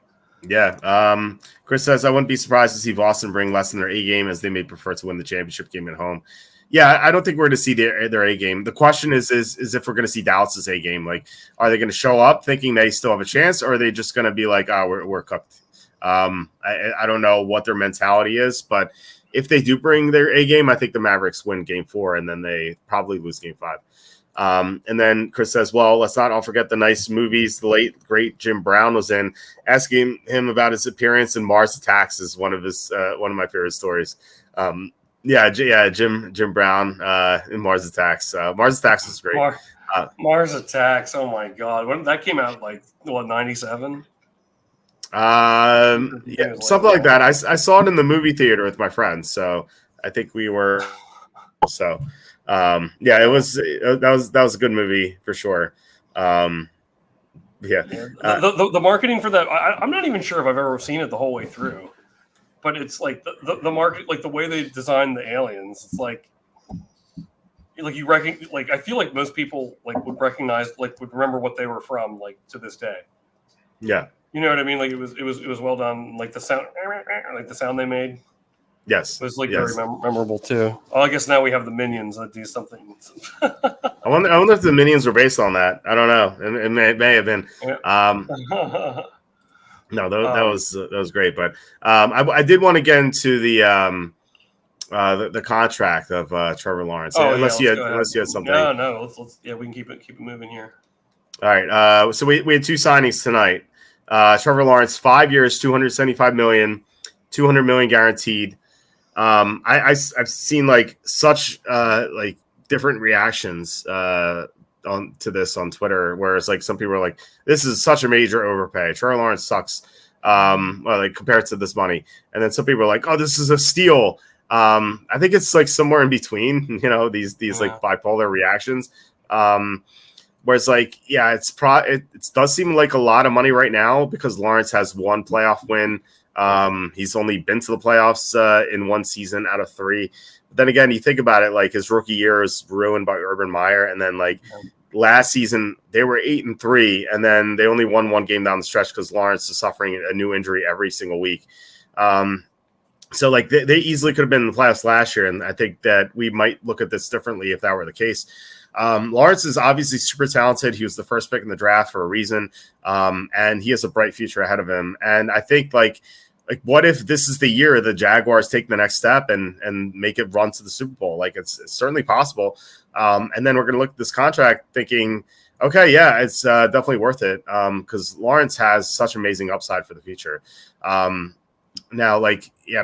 Yeah. Chris says I wouldn't be surprised to see Boston bring less than their A game, as they may prefer to win the championship game at home. Yeah, I don't think we're going to see their A game. The question is if we're going to see Dallas's A game. Like, are they going to show up thinking they still have a chance, or are they just going to be like, oh, we're cooked? I don't know what their mentality is, but if they do bring their A game, I think the Mavericks win Game 4, and then they probably lose Game 5. And then Chris says, well, let's not all forget the nice movies the late, great Jim Brown was in. Asking him about his appearance in Mars Attacks is one of my favorite stories. Jim Brown in Mars Attacks. Mars Attacks is great. Mars Attacks, oh my God. When that came out, 97? Yeah, something like that. I saw it in the movie theater with my friends, so I think we were. So, it was that was a good movie for sure. The marketing for that, I'm not even sure if I've ever seen it the whole way through, but it's like the market, like the way they designed the aliens. It's like you reckon, I feel like most people would recognize, would remember what they were from, to this day. Yeah. You know what I mean? It was well done. The sound they made. Yes, it was very memorable too. Oh, I guess now we have the Minions that do something. I wonder if the Minions were based on that. I don't know. It may have been. Yeah. No, that was great. But I did want to get into the contract of Trevor Lawrence. Unless you had something. No. Let's we can keep it moving here. All right. So we had 2 signings tonight. Trevor Lawrence, 5 years, $275 million, $200 million guaranteed. I've seen such different reactions to this on Twitter, where it's some people are like, this is such a major overpay. Trevor Lawrence sucks. Compared to this money, and then some people are like, oh, this is a steal. I think it's somewhere in between. These bipolar reactions. Whereas, it does seem like a lot of money right now because Lawrence has 1 playoff win. He's only been to the playoffs in 1 season out of 3. But then again, you think about it, his rookie year is ruined by Urban Meyer, and then last season they were 8-3, and then they only won 1 game down the stretch because Lawrence is suffering a new injury every single week. So they easily could have been in the playoffs last year, and I think that we might look at this differently if that were the case. Lawrence is obviously super talented. He was the first pick in the draft for a reason, and he has a bright future ahead of him. And I think what if this is the year the Jaguars take the next step and make it run to the Super Bowl? It's certainly possible. And then we're going to look at this contract thinking, okay, yeah, it's definitely worth it because Lawrence has such amazing upside for the future. Now,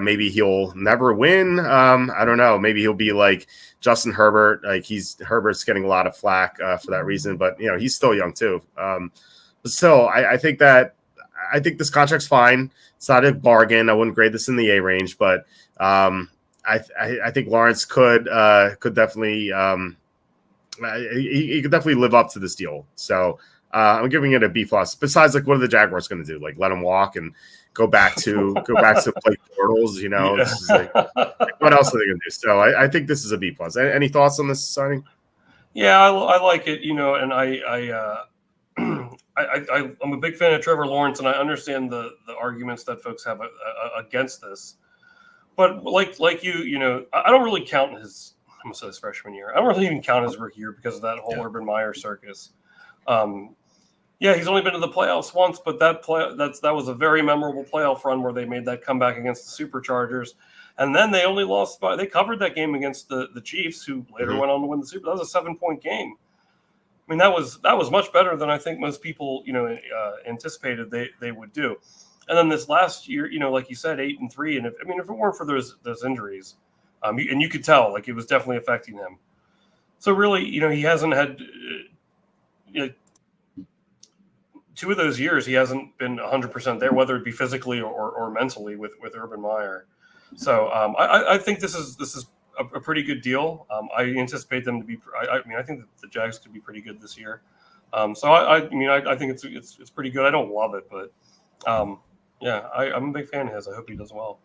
maybe he'll never win. I don't know. Maybe he'll be like Justin Herbert. Herbert's getting a lot of flack for that reason, but he's still young too. But still, I think this contract's fine. It's not a bargain. I wouldn't grade this in the A range, but I think Lawrence could definitely he could definitely live up to this deal. So I'm giving it a B+. Besides, what are the Jaguars going to do? Let him walk and go back to play portals? It's just what else are they going to do? So I think this is a B+. Any thoughts on this signing? Yeah, I like it, and I'm a big fan of Trevor Lawrence, and I understand the arguments that folks have against this. But like I don't really count I'm gonna say his freshman year. I don't really even count his rookie year because of that whole Urban Meyer circus. Um, yeah, he's only been to the playoffs once, but that was a very memorable playoff run where they made that comeback against the Superchargers, and then they only lost they covered that game against the Chiefs, who later went on to win the Super. That was a 7-point game. I mean, that was much better than I think most people anticipated they would do. And then this last year, like you said, 8-3, and if it weren't for those injuries, and you could tell like it was definitely affecting him. So really, he hasn't had. 2 of those years he hasn't been 100% there, whether it be physically or mentally with Urban Meyer. So I think this is a pretty good deal. I anticipate them to be. I think that the Jags could be pretty good this year. So I think it's pretty good. I don't love it, but yeah, I'm a big fan of his. I hope he does well.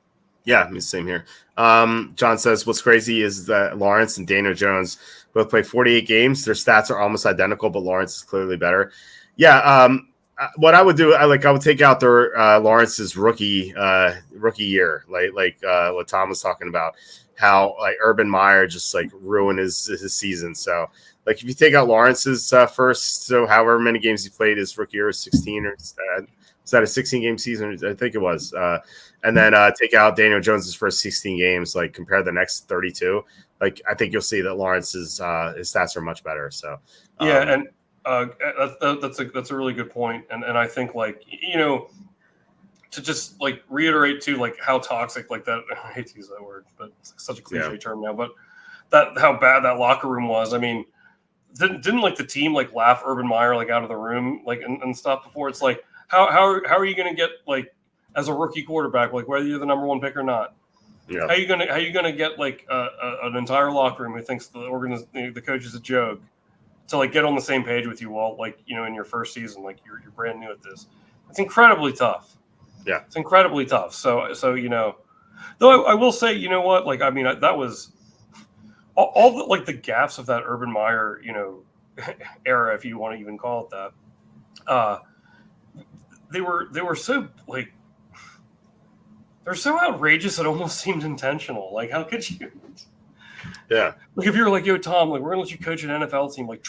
Yeah, same here. John says, what's crazy is that Lawrence and Daniel Jones both played 48 games. Their stats are almost identical, but Lawrence is clearly better. Yeah, what I would do, I would take out their Lawrence's rookie year, like what Tom was talking about, how like Urban Meyer just like ruined his season. So like if you take out Lawrence's first, so however many games he played his rookie year, 16 or was that a 16-game season? I think it was. And then take out Daniel Jones's first 16 games, like compare the next 32. Like I think you'll see that Lawrence's his stats are much better. So yeah, and that's a really good point. And I think like to just like reiterate too, like how toxic like that. I hate to use that word, but it's such a cliche term now. But how bad that locker room was. I mean, didn't like the team like laugh Urban Meyer like out of the room like and stuff before? It's like how are you going to get like as a rookie quarterback, like whether you're the number 1 pick or not? Yeah. How are you gonna get like an entire locker room who thinks the coach is a joke to like get on the same page with you, Walt? Like in your first season, like you're brand new at this. It's incredibly tough. Yeah, it's incredibly tough. So though I will say, what? Like that was all the like the gaffes of that Urban Meyer era, if you want to even call it that. They were so like. They're so outrageous it almost seemed intentional. Like, how could you? Yeah. Like, if you're like, yo, Tom, like, we're gonna let you coach an NFL team. Like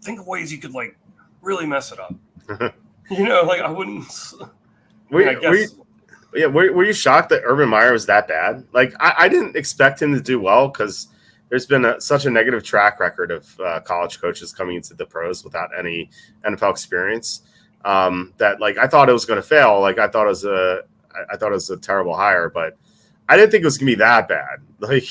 think of ways you could like really mess it up. Like I wouldn't. Were you shocked that Urban Meyer was that bad? Like, I didn't expect him to do well because there's been such a negative track record of college coaches coming into the pros without any NFL experience. That like I thought it was going to fail. Like I thought it was a terrible hire, but I didn't think it was gonna be that bad. Like,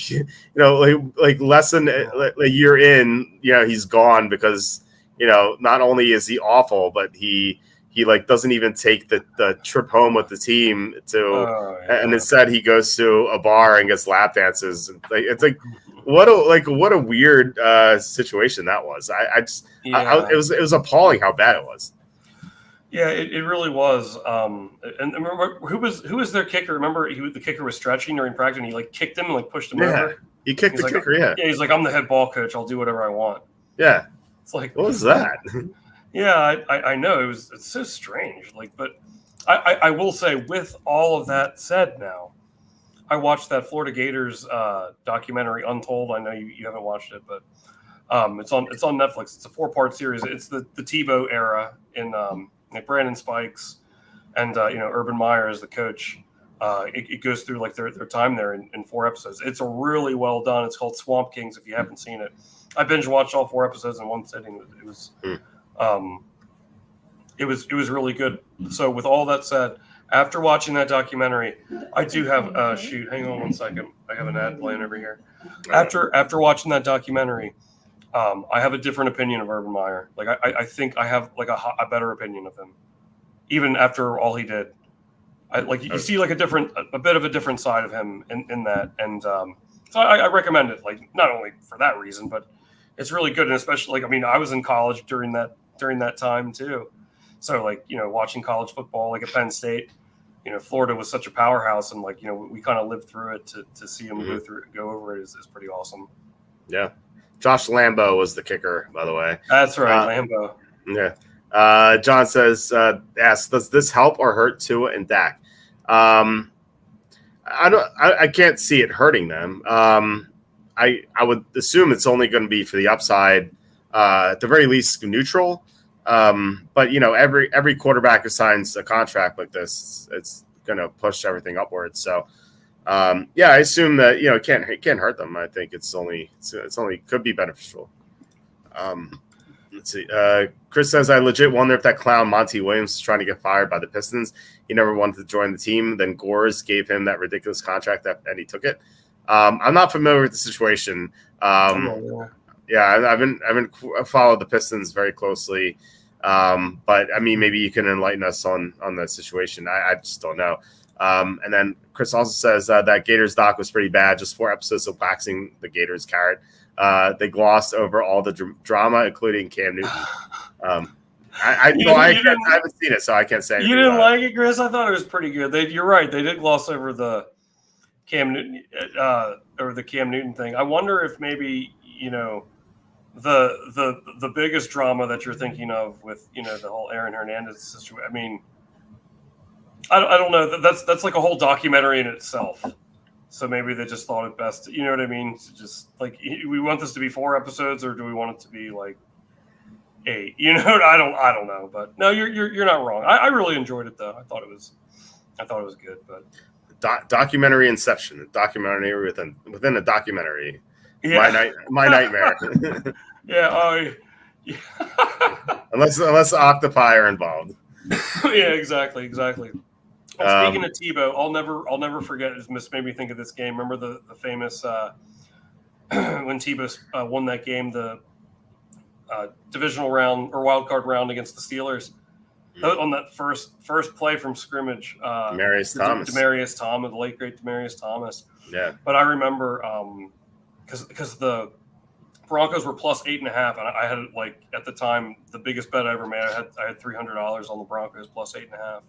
like less than a year in, he's gone because, not only is he awful, but he like doesn't even take the trip home with the team and instead he goes to a bar and gets lap dances. It's like what a weird situation that was. It was appalling how bad it was. Yeah, it really was. And remember who was their kicker? Remember the kicker was stretching during practice and he like kicked him and like pushed him over. He kicked the kicker. Yeah, he's like, I'm the head ball coach. I'll do whatever I want. Yeah, it's like what was that? Yeah, I know it's so strange. Like, but I will say, with all of that said, now I watched that Florida Gators documentary, Untold. I know you haven't watched it, but it's on Netflix. It's a 4-part series. It's the Tebow era in Brandon Spikes and Urban Meyer as the coach. It goes through like their time there in 4 episodes. It's a really well done. It's called Swamp Kings. If you haven't seen it, I binge watched all 4 episodes in one sitting. It was really good. So with all that said, after watching that documentary, I do have hang on one second. I have an ad playing over here. After watching that documentary, I have a different opinion of Urban Meyer. Like I think I have like a better opinion of him, even after all he did. You see like a bit of a different side of him in that, and so I recommend it. Like not only for that reason, but it's really good, and especially I was in college during that time too, so watching college football like at Penn State, Florida was such a powerhouse, and we kind of lived through it to see him go over it is pretty awesome. Yeah. Josh Lambo was the kicker, by the way. That's right, Lambo. Yeah. John says, asks, does this help or hurt Tua and Dak? I can't see it hurting them. I would assume it's only going to be for the upside, at the very least neutral. But every quarterback who signs a contract like this, it's going to push everything upwards. So, I assume that it can't hurt them. I think it's only could be beneficial. Let's see. Chris says, I legit wonder if that clown Monty Williams is trying to get fired by the Pistons. He never wanted to join the team. Then Gores gave him that ridiculous contract and he took it. I'm not familiar with the situation. I haven't followed the Pistons very closely. But I mean, maybe you can enlighten us on the situation. I just don't know. And then Chris also says that Gators doc was pretty bad. Just 4 episodes of waxing the Gators carrot. They glossed over all the drama, including Cam Newton. I haven't seen it, so I can't say. You didn't like it, Chris? I thought it was pretty good. You're right. They did gloss over the Cam Newton or the Cam Newton thing. I wonder if maybe the biggest drama that you're thinking of with the whole Aaron Hernandez situation. I mean, I don't know. That's like a whole documentary in itself. So maybe they just thought it best. You know what I mean? To just like, we want this to be 4 episodes, or do we want it to be like 8? I don't know. But no, you're not wrong. I really enjoyed it though. I thought it was good. But documentary inception, a documentary within a documentary. Yeah. My nightmare. Yeah. Unless octopi are involved. Yeah, exactly. Well, speaking of Tebow, I'll never forget. It made me think of this game. Remember the famous when Tebow won that game, the divisional round or wild card round against the Steelers. On that first play from scrimmage, Demaryius Thomas, the late great Demaryius Thomas. Yeah. But I remember because the Broncos were plus 8.5, and I had at the time the biggest bet I ever made. I had $300 on the Broncos plus 8.5.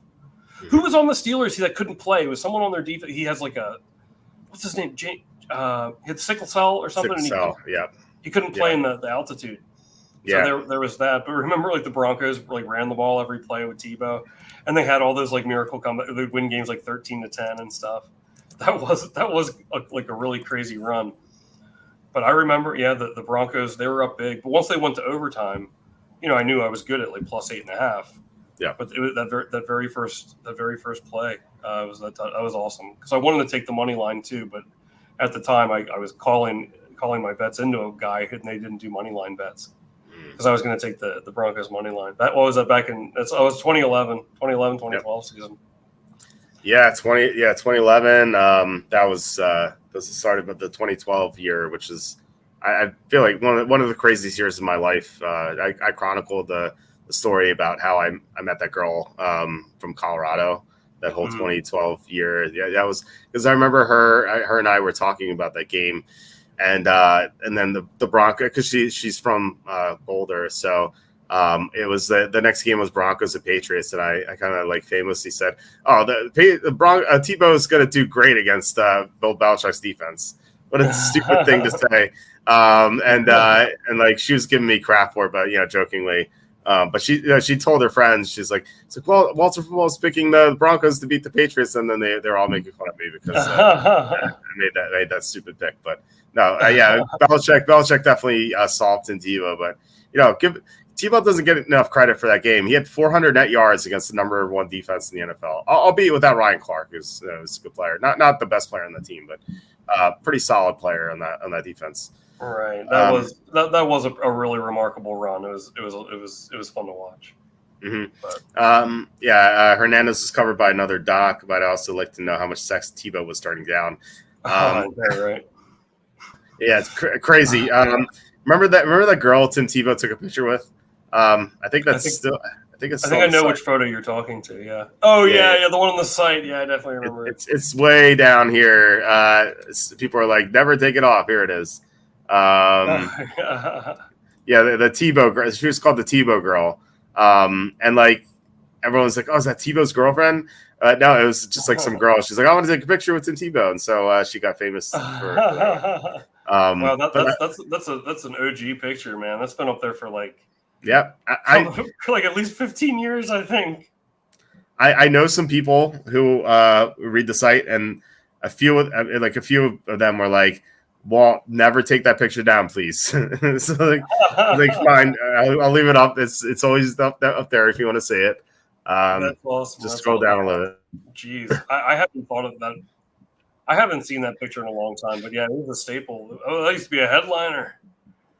Who was on the Steelers that couldn't play? It was someone on their defense. He has what's his name? He had sickle cell or something. He couldn't play in the altitude. So there was that. But remember, the Broncos ran the ball every play with Tebow, and they had all those miracle comebacks. They'd win games 13-10 and stuff. That was a really crazy run. But I remember, the Broncos, they were up big. But once they went to overtime, I knew I was good at plus 8.5. Yeah. But it was that very first play that was awesome because I wanted to take the money line too. But at the time, I was calling my bets into a guy and they didn't do money line bets because I was going to take the Broncos money line. What was that back in? I was 2012 season. Yeah, 2011. That was the start of the 2012 year, which is I feel like one of the craziest years of my life. I chronicled the story about how I met that girl from Colorado. That whole 2012 year. Yeah, that was because I remember her and I were talking about that game, and then the Broncos because she's from Boulder, so. It was the next game was Broncos and Patriots, and I kind of famously said, "Oh, Tebow is going to do great against Bill Belichick's defense." What a stupid thing to say. And she was giving me crap for it, but jokingly. But she told her friends, she's like, well, Walter Football is picking the Broncos to beat the Patriots, and then they're all making fun of me because I made that stupid pick. But no, Belichick definitely solved in Tebow, but Tebow doesn't get enough credit for that game. He had 400 net yards against the number 1 defense in the NFL, albeit without Ryan Clark, who's a good player, not the best player on the team, but pretty solid player on that defense. Right, that was a really remarkable run. It was fun to watch. Mm-hmm. But, Hernandez was covered by another doc, but I also like to know how much sex Tebow was turning down. Right. Yeah, it's crazy. Remember that girl Tim Tebow took a picture with? I think I know which photo you're talking to. Yeah. Oh yeah, the one on the site. Yeah, I definitely remember it. It's way down here. People are like, never take it off. Here it is. The Tebow girl. She was called the Tebow girl. And everyone's like, oh, is that Tebow's girlfriend? No, it was just some girl. She's like, I want to take a picture with Tim Tebow, and so she got famous for Wow, But that's an OG picture, man. That's been up there for like yeah, for like at least 15 years, I think. I know some people who read the site, and a few of them were like, "Walt, never take that picture down, please." So like fine, I'll leave it up. It's always up there if you want to see it. That's awesome. Just That's scroll awesome. down a little bit. Jeez, I haven't thought of that. I haven't seen that picture in a long time, but yeah, it was a staple. Oh, that used to be a headliner.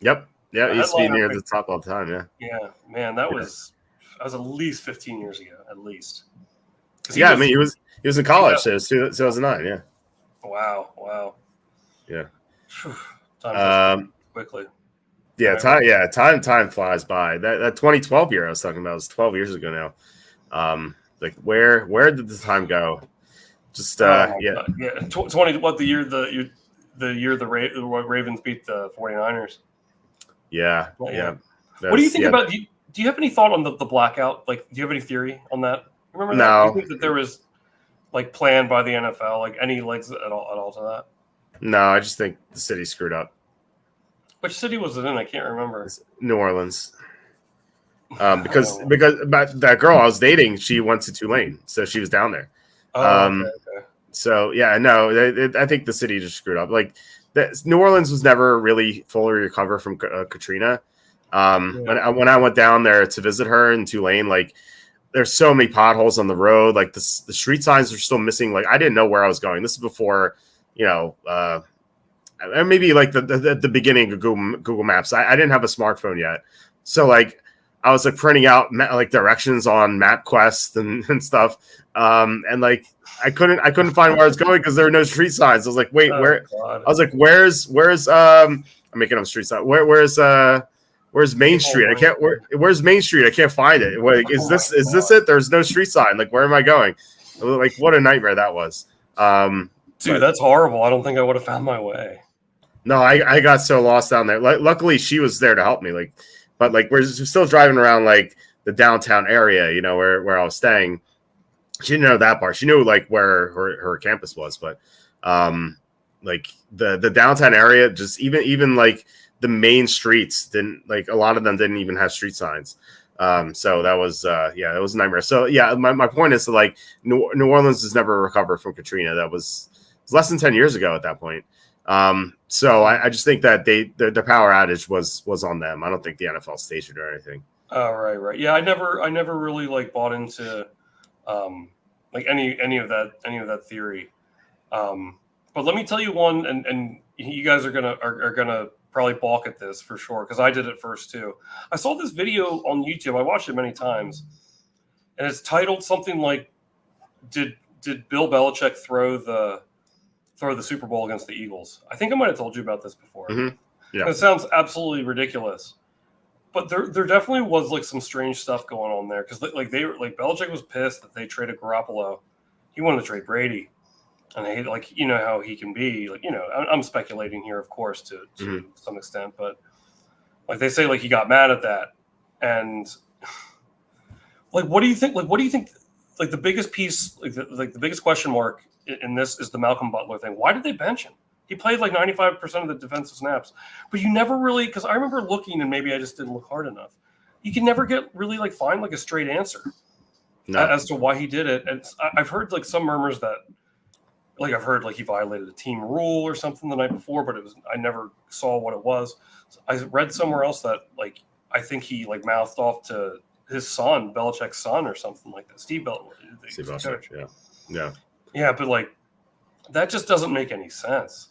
Yep. Yeah, A it used to be headliner near picture. the top all the time. Yeah. Yeah, man, that was at least 15 years ago, at least. Yeah, I mean, he was in college, so it was 2009. Yeah. Wow. Yeah. Whew, time goes quickly. Yeah, Right. time flies by. That 2012 year I was talking about was 12 years ago now. Like where did the time go? Just God. Yeah. 20. What the year the Ravens beat the 49ers? Yeah. What do you think about? Do you have any thought on the blackout? Like, do you have any theory on that? Remember that? No. Do you think that there was like planned by the NFL, like any legs at all to that? No, I just think the city screwed up. Which city was it in? I can't remember. It's New Orleans. Because that girl I was dating, she went to Tulane, so she was down there. Okay. So yeah, no, I think the city just screwed up. Like New Orleans was never really fully recovered from Katrina. When I went down there to visit her in Tulane, like there's so many potholes on the road. Like the street signs are still missing. Like I didn't know where I was going. This is before, maybe like the beginning of Google Maps. I didn't have a smartphone yet, so like I was like printing out like directions on MapQuest and stuff, and like I couldn't find where I was going because there were no street signs. I was like, wait, where? God. I was like, where's I'm making up street sign. Where's Main Street? Where's Main Street? I can't find it. Like, is this it? There's no street sign. Like, where am I going? Like, what a nightmare that was. Dude, that's horrible. I don't think I would have found my way. No, I got so lost down there. Luckily, she was there to help me. But we're still driving around like the downtown area, where I was staying. She didn't know that part. She knew like where her campus was, but like the downtown area, just even like the main streets didn't, like a lot of them didn't even have street signs. So that was it was a nightmare. So yeah, my point is that like New Orleans has never recovered from Katrina. That was less than 10 years ago at that point. So I just think that the power outage was on them. I don't think the NFL staged it or anything. Oh, right. Yeah, I never really like bought into like any of that theory. But let me tell you one, and you guys are gonna probably balk at this for sure because I did it first too. I saw this video on YouTube. I watched it many times, and it's titled something like, "Did Bill Belichick throw the Super Bowl against the Eagles?" I think I might have told you about this before. Mm-hmm. Yeah, it sounds absolutely ridiculous, but there definitely was like some strange stuff going on there because like Belichick was pissed that they traded Garoppolo. He wanted to trade Brady, and they like how he can be like I'm speculating here, of course, to some extent, but like they say like he got mad at that, and like what do you think? Like the biggest piece, like the biggest question mark in this is the Malcolm Butler thing. Why did they bench him? He played like 95% of the defensive snaps, but you never really, because I remember looking and maybe I just didn't look hard enough. You can never get really like find like a straight answer as to why he did it. And I've heard like some murmurs that like I've heard like he violated a team rule or something the night before, but I never saw what it was. So I read somewhere else that like I think he like mouthed off to his son, Belichick's son, or something like that. Steve Belichick, yeah, but like that just doesn't make any sense.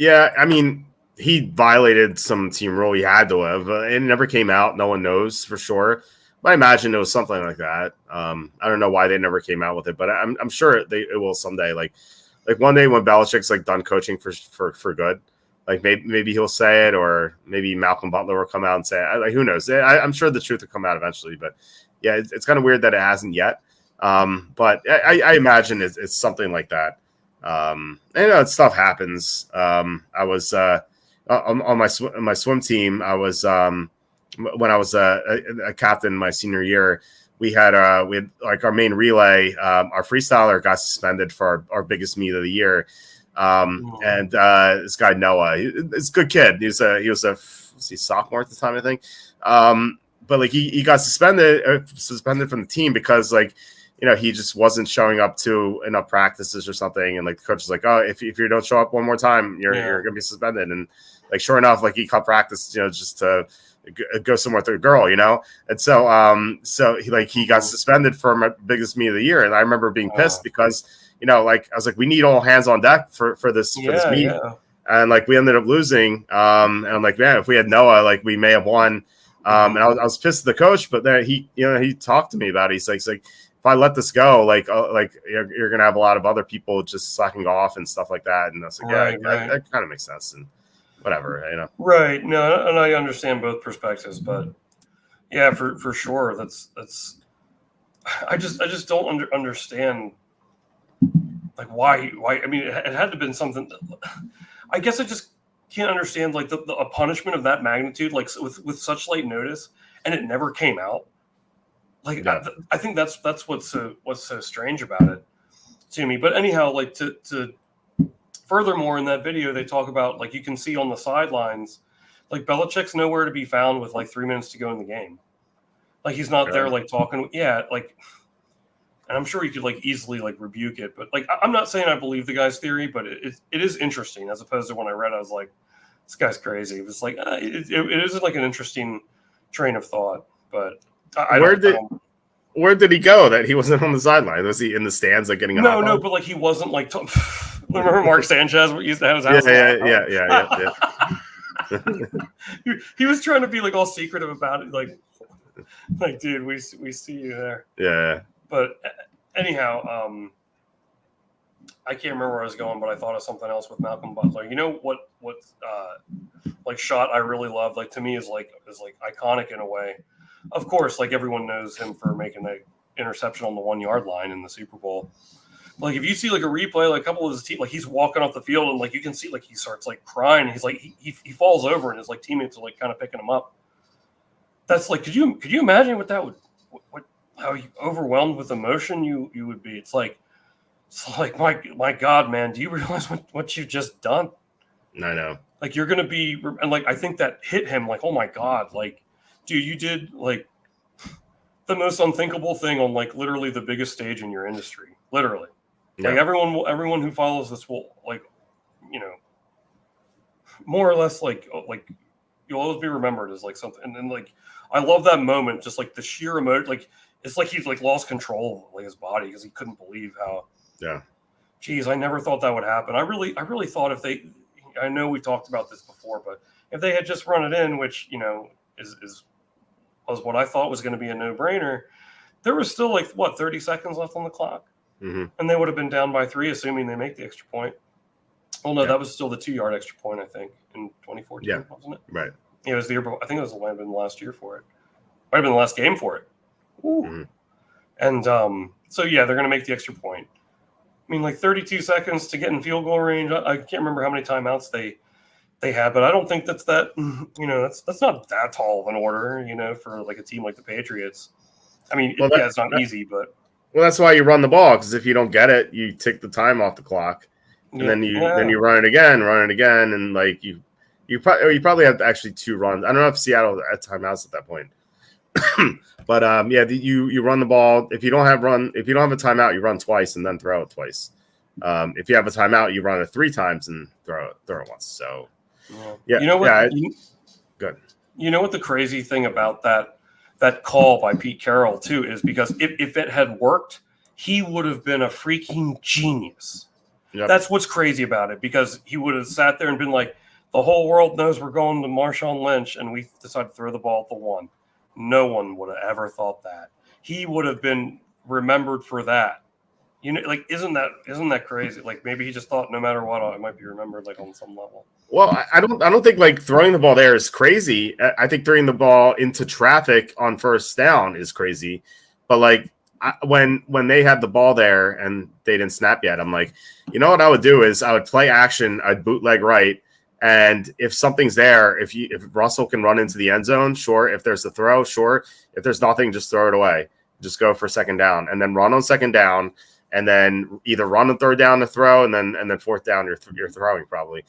Yeah, I mean, he violated some team rule. He had to have. It never came out. No one knows for sure. But I imagine it was something like that. I don't know why they never came out with it, but I'm sure it will someday. Like one day when Belichick's like done coaching for good, like maybe he'll say it, or maybe Malcolm Butler will come out and say it. Like who knows? I'm sure the truth will come out eventually. But yeah, it's kind of weird that it hasn't yet. But I imagine it's something like that. Stuff happens. I was on my swim team. I was when I was a captain my senior year. We had like our main relay. Our freestyler got suspended for our biggest meet of the year. And this guy Noah, he's a good kid. He was a sophomore at the time, I think. But like he got suspended from the team because like, he just wasn't showing up to enough practices or something. And like the coach was like, oh, if you don't show up one more time, you're going to be suspended. And like, sure enough, like he cut practice, just to go somewhere with a girl, And so he got suspended for my biggest meet of the year. And I remember being pissed because, like I was like, we need all hands on deck for this meet. Yeah. And like we ended up losing. And I'm like, man, if we had Noah, like we may have won. And I was pissed at the coach, but then he talked to me about it. He's like, if I let this go, like you're gonna have a lot of other people just slacking off and stuff like that. And I was like, that kind of makes sense and whatever, Right. No, and I understand both perspectives, but yeah, for sure, that's. I just don't understand, like why. I mean, it had to have been something. I guess I just can't understand like a punishment of that magnitude, like with such late notice, and it never came out. Like I think that's what's so strange about it to me. But anyhow, like to furthermore in that video, they talk about like you can see on the sidelines, like Belichick's nowhere to be found with like 3 minutes to go in the game. Like he's not there like talking. Yeah, like, and I'm sure he could like easily like rebuke it. But like I'm not saying I believe the guy's theory, but it is interesting as opposed to when I read, I was like, this guy's crazy. It's like it is like an interesting train of thought, but. Where did he go that he wasn't on the sideline? Was he in the stands like getting a hot dog? But like he wasn't like remember Mark Sanchez used to have his house? Yeah. He was trying to be like all secretive about it, like dude, we see you there. Yeah. But anyhow, I can't remember where I was going, but I thought of something else with Malcolm Butler. You know what like shot I really love, like to me is like iconic in a way. Of course, like everyone knows him for making an interception on the 1 yard line in the Super Bowl. Like if you see like a replay, like a couple of his team, like he's walking off the field and like you can see like he starts like crying. He's like he falls over and his like teammates are like kind of picking him up. That's like could you imagine what that would how you overwhelmed with emotion you would be? It's like my God, man, do you realize what you've just done? I know. Like you're gonna be, and like I think that hit him. Like, oh my God, like, dude, you did like the most unthinkable thing on like literally the biggest stage in your industry. Literally, like everyone who follows this will like, more or less like you'll always be remembered as like something. And then like I love that moment, just like the sheer emotion. Like it's like he's like lost control of like his body because he couldn't believe how. Yeah. Geez, I never thought that would happen. I really thought if they. I know we talked about this before, but if they had just run it in, which was what I thought was going to be a no-brainer, there was still like 30 seconds left on the clock, and they would have been down by 3, assuming they make the extra point. Well, no, that was still the 2 yard extra point, I think, in 2014, wasn't it? Right. It was the year. I think it might have been the last year for it. Might have been the last game for it. And so yeah, they're going to make the extra point. I mean, like 32 seconds to get in field goal range. I can't remember how many timeouts they had, but I don't think that's not that tall of an order, for like a team like the Patriots. I mean, it's not easy, but that's why you run the ball, because if you don't get it, you take the time off the clock, and then you run it again, and like you probably have actually 2 runs. I don't know if Seattle had timeouts at that point. But you run the ball. If you don't have a timeout, you run twice and then throw it twice. If you have a timeout, you run it 3 times and throw it once. So good. You know what the crazy thing about that call by Pete Carroll too is, because if it had worked, he would have been a freaking genius. Yep. That's what's crazy about it, because he would have sat there and been like, the whole world knows we're going to Marshawn Lynch, and we decided to throw the ball at the 1. No one would have ever thought that. He would have been remembered for that. Like, isn't that crazy? Like, maybe he just thought no matter what, it might be remembered like on some level. Well, I don't think like throwing the ball there is crazy. I think throwing the ball into traffic on first down is crazy. But like when they had the ball there and they didn't snap yet, I'm like, what I would do is I would play action, I'd bootleg right. And if something's there, if Russell can run into the end zone, sure. If there's a throw, sure. If there's nothing, just throw it away. Just go for second down and then run on second down. and then either run on third down to throw, and then fourth down you're throwing probably.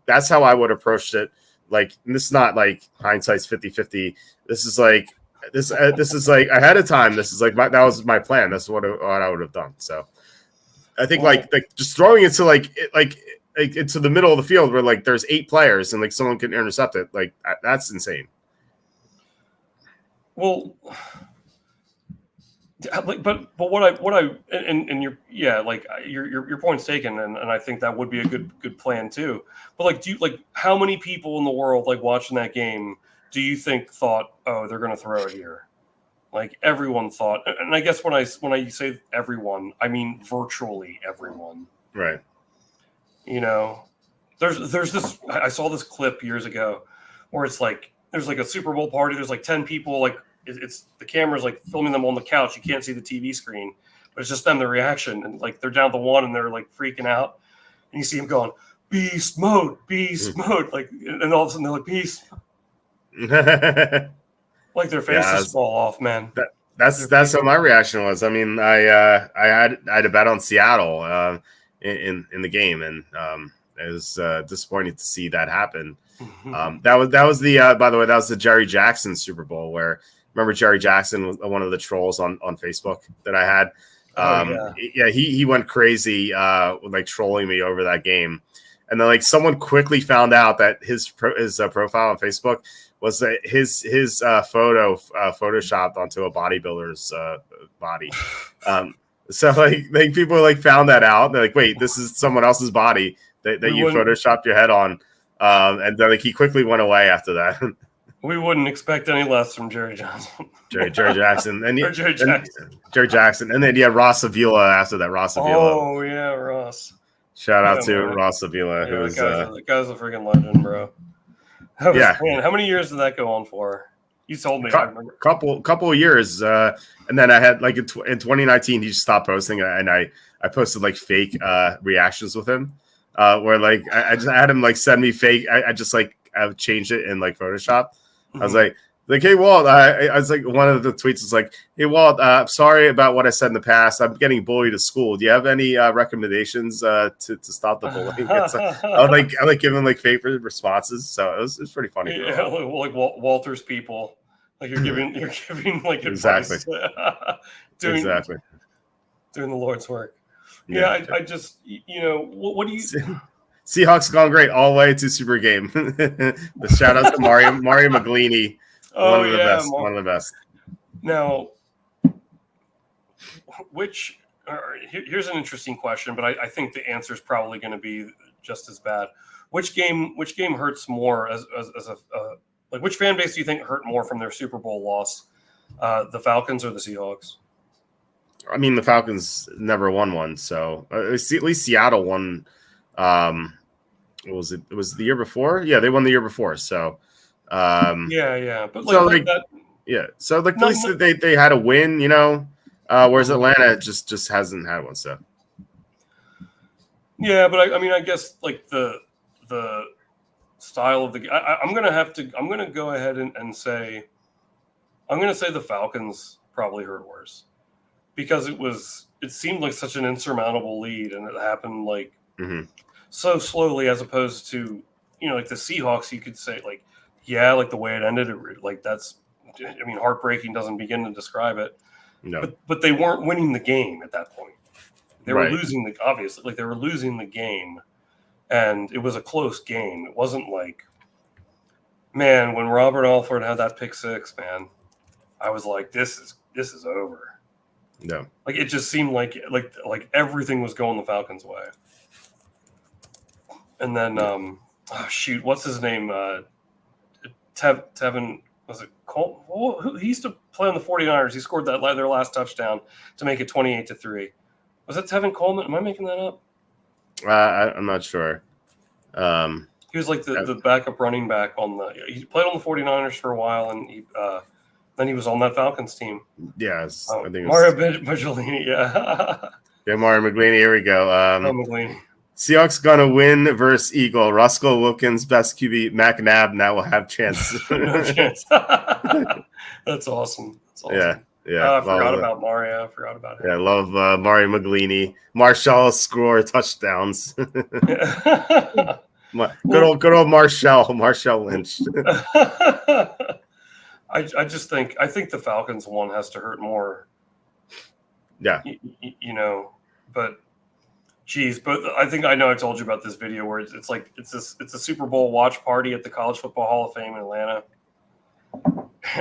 That's how I would approach it. Like, this is not like hindsight's 50-50. This is like this is like ahead of time. This is like that was my plan. That's what I would have done. So I think like just throwing it to like into the middle of the field where like there's 8 players and like someone can intercept it. Like, that's insane. Well, like, but what I and your point's taken, and I think that would be a good plan too. But like, how many people in the world like watching that game do you think thought, oh, they're going to throw it here? Like, everyone thought, and I guess when I say everyone, I mean virtually everyone. Right. You know, there's this. I saw this clip years ago where it's like there's like a Super Bowl party. There's like 10 people. Like, it's the camera's like filming them on the couch. You can't see the TV screen, but it's just them, the reaction, and like they're down to 1 and they're like freaking out, and you see them going beast mode, like, and all of a sudden they're like beast. Like, their faces fall off, man. That's what my reaction was. I mean, I had a bet on Seattle in the game, and it was disappointing to see that happen. That was the by the way, that was the Jerry Jackson Super Bowl, where remember Jerry Jackson was one of the trolls on Facebook that I had. He went crazy like trolling me over that game, and then like someone quickly found out that his profile on Facebook was that his photo photoshopped onto a bodybuilder's body. So like people like found that out. They're like, wait, this is someone else's body that you photoshopped your head on. And then like he quickly went away after that. We wouldn't expect any less from Jerry Johnson. Jerry Jackson. And Jerry Jackson. And then Ross Avila after that. Ross Avila. Oh yeah, Ross. Shout out to Ross Avila, who was the guy's a freaking legend, bro. Man, how many years did that go on for? You told me. I remember. Couple of years, and then I had like in 2019 he just stopped posting, and I posted like fake reactions with him, where like I just had him like send me fake. I just like I changed it in like Photoshop. I was like, hey Walt, I was like, one of the tweets was like, hey Walt, sorry about what I said in the past. I'm getting bullied at school. Do you have any recommendations to stop the bullying? I like giving like favorite responses, so it was pretty funny. Yeah, like Walter's people, like you're giving like exactly doing the Lord's work. Yeah, I just what do you? Seahawks gone great all the way to Super Game. The shout out to Mario Maglini. One of the best. Now, here's an interesting question, but I think the answer is probably going to be just as bad. Which game hurts more as a like which fan base do you think hurt more from their Super Bowl loss? The Falcons or the Seahawks? I mean, the Falcons never won one, so at least Seattle won. What was it? It was the year before. Yeah, they won the year before. So, but so at least they had a win, whereas Atlanta just hasn't had one. So, yeah, but I guess like the style of the I'm gonna go ahead and say I'm gonna say the Falcons probably hurt worse because it seemed like such an insurmountable lead and it happened like so slowly as opposed to like the Seahawks. You could say like like the way it ended, like that's heartbreaking doesn't begin to describe it. No, but they weren't winning the game at that point. They were losing they were losing the game, and it was a close game. It wasn't like, man, when Robert Alford had that pick six, man, I was like, this is over. No, like it just seemed like everything was going the Falcons' way. And then, what's his name? Tevin, was it Cole? He used to play on the 49ers. He scored their last touchdown to make it 28-3. Was it Tevin Coleman? Am I making that up? I'm not sure. He was like the backup running back he played on the 49ers for a while, and then he was on that Falcons team. Yes, I think it was Mario Maglini. Yeah. Yeah, Mario Maglini. Here we go. Maglini. Seahawks gonna win versus Eagle. Ruskell Wilkins, best QB. McNabb now will have chance. No chance. That's awesome. Yeah. Yeah, I forgot about Mario. I forgot about him. Yeah, I love Mario Maglini. Marshall score touchdowns. Good old Marshall Lynch. I just think the Falcons one has to hurt more. Yeah, but geez, but I know I told you about this video where it's a Super Bowl watch party at the College Football Hall of Fame in Atlanta.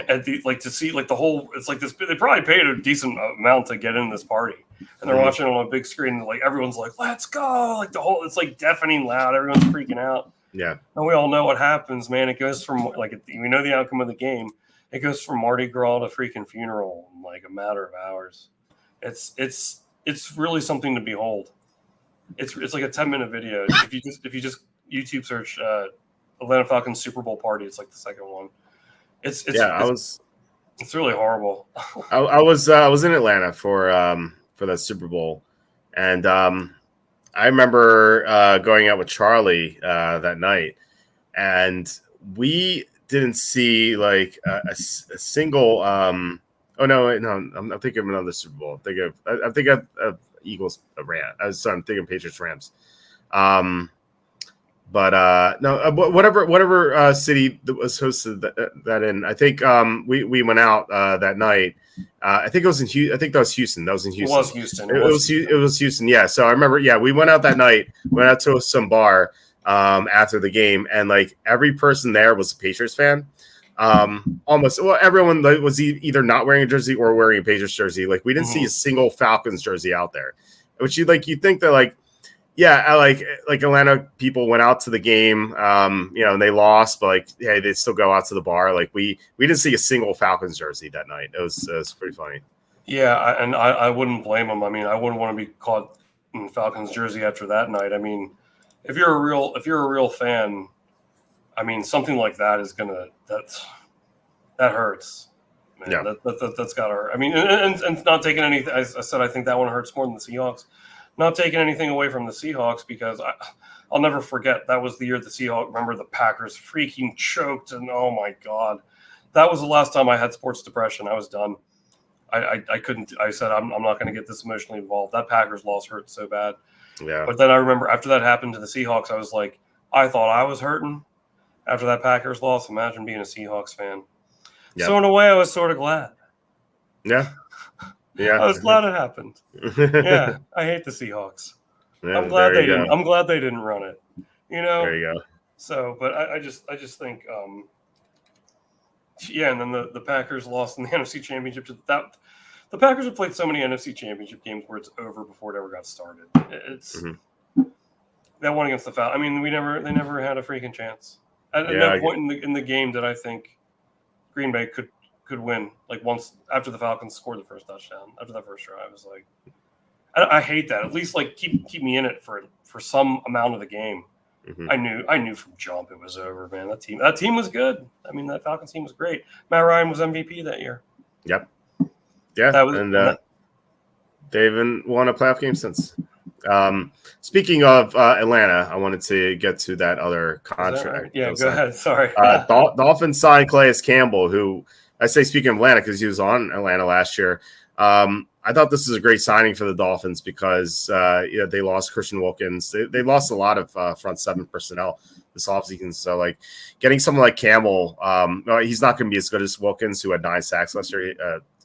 At to see the whole, it's like this. They probably paid a decent amount to get in this party, and they're watching it on a big screen. And everyone's like, "Let's go!" It's deafening loud. Everyone's freaking out. Yeah, and we all know what happens, man. It goes from we know the outcome of the game. It goes from Mardi Gras to freaking funeral in a matter of hours. It's really something to behold. It's like a 10-minute video. If you just YouTube search Atlanta Falcons Super Bowl party, it's the second one. It's really horrible. I was in Atlanta for the Super Bowl, and I remember going out with Charlie that night, and we didn't see a single. I'm thinking of another Super Bowl. I'm thinking of Eagles Rams. I'm thinking Patriots Rams. Whatever city that was hosted that in, I think we went out that night. I think it was in Houston. I think that was Houston. That was in Houston. It was Houston. It was Houston. Yeah. So I remember. Yeah, we went out that night. Went out to some bar after the game, and every person there was a Patriots fan. Everyone was either not wearing a jersey or wearing a Patriots jersey. We didn't see a single Falcons jersey out there, which you think that Atlanta people went out to the game, and they lost, but hey, they still go out to the bar. We didn't see a single Falcons jersey that night. It was pretty funny. Yeah, I wouldn't blame them. I mean, I wouldn't want to be caught in Falcons jersey after that night. I mean, if you're a real fan, I mean, something like that is that hurts. Man, yeah, that's gotta hurt. I mean, and not taking anything. I said I think that one hurts more than the Seahawks. Not taking anything away from the Seahawks, because I'll never forget, that was the year the Seahawks, remember the Packers freaking choked, and oh my God, that was the last time I had sports depression. I was done. I couldn't. I said I'm not going to get this emotionally involved. That Packers loss hurt so bad. Yeah. But then I remember after that happened to the Seahawks, I was like, I thought I was hurting after that Packers loss. Imagine being a Seahawks fan. Yep. So in a way, I was sort of glad. Yeah. Yeah, I was glad it happened. Yeah, I hate the Seahawks. Yeah, I'm glad they didn't. I'm glad they didn't run it. There you go. So, but I just think, and then the Packers lost in the NFC Championship to that. The Packers have played so many NFC Championship games where it's over before it ever got started. It's that one against the Falcons. I mean, they never had a freaking chance. At no point in the game did I think Green Bay could win. Once after the Falcons scored the first touchdown after that first drive, I was like, I hate that. At least keep me in it for some amount of the game. Mm-hmm. I knew from jump it was over, man. That team was good. I mean, that Falcons team was great. Matt Ryan was MVP that year. Yep. Yeah, they haven't won a playoff game since. Speaking of Atlanta, I wanted to get to that other contract. Right? Yeah, go ahead. Sorry. Dolphins signed Calais Campbell, who I say speaking of Atlanta because he was on Atlanta last year. I thought this is a great signing for the Dolphins because they lost Christian Wilkins. They lost a lot of front seven personnel this offseason. So getting someone like Campbell, he's not going to be as good as Wilkins, who had 9 sacks last year.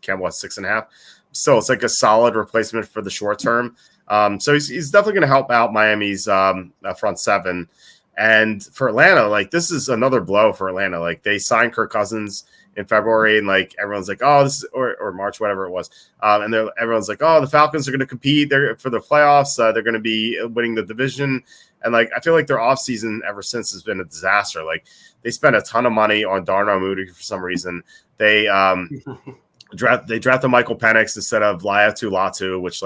Campbell has 6.5. So it's a solid replacement for the short term. So he's definitely going to help out Miami's front seven. And for Atlanta, this is another blow for Atlanta. They signed Kirk Cousins in February, and everyone's like, oh, this is, or March, whatever it was. And everyone's like, oh, the Falcons are going to compete for the playoffs. They're going to be winning the division. And I feel like their offseason ever since has been a disaster. They spent a ton of money on Darnell Mooney for some reason. They drafted Michael Penix instead of Laiatu Latu, which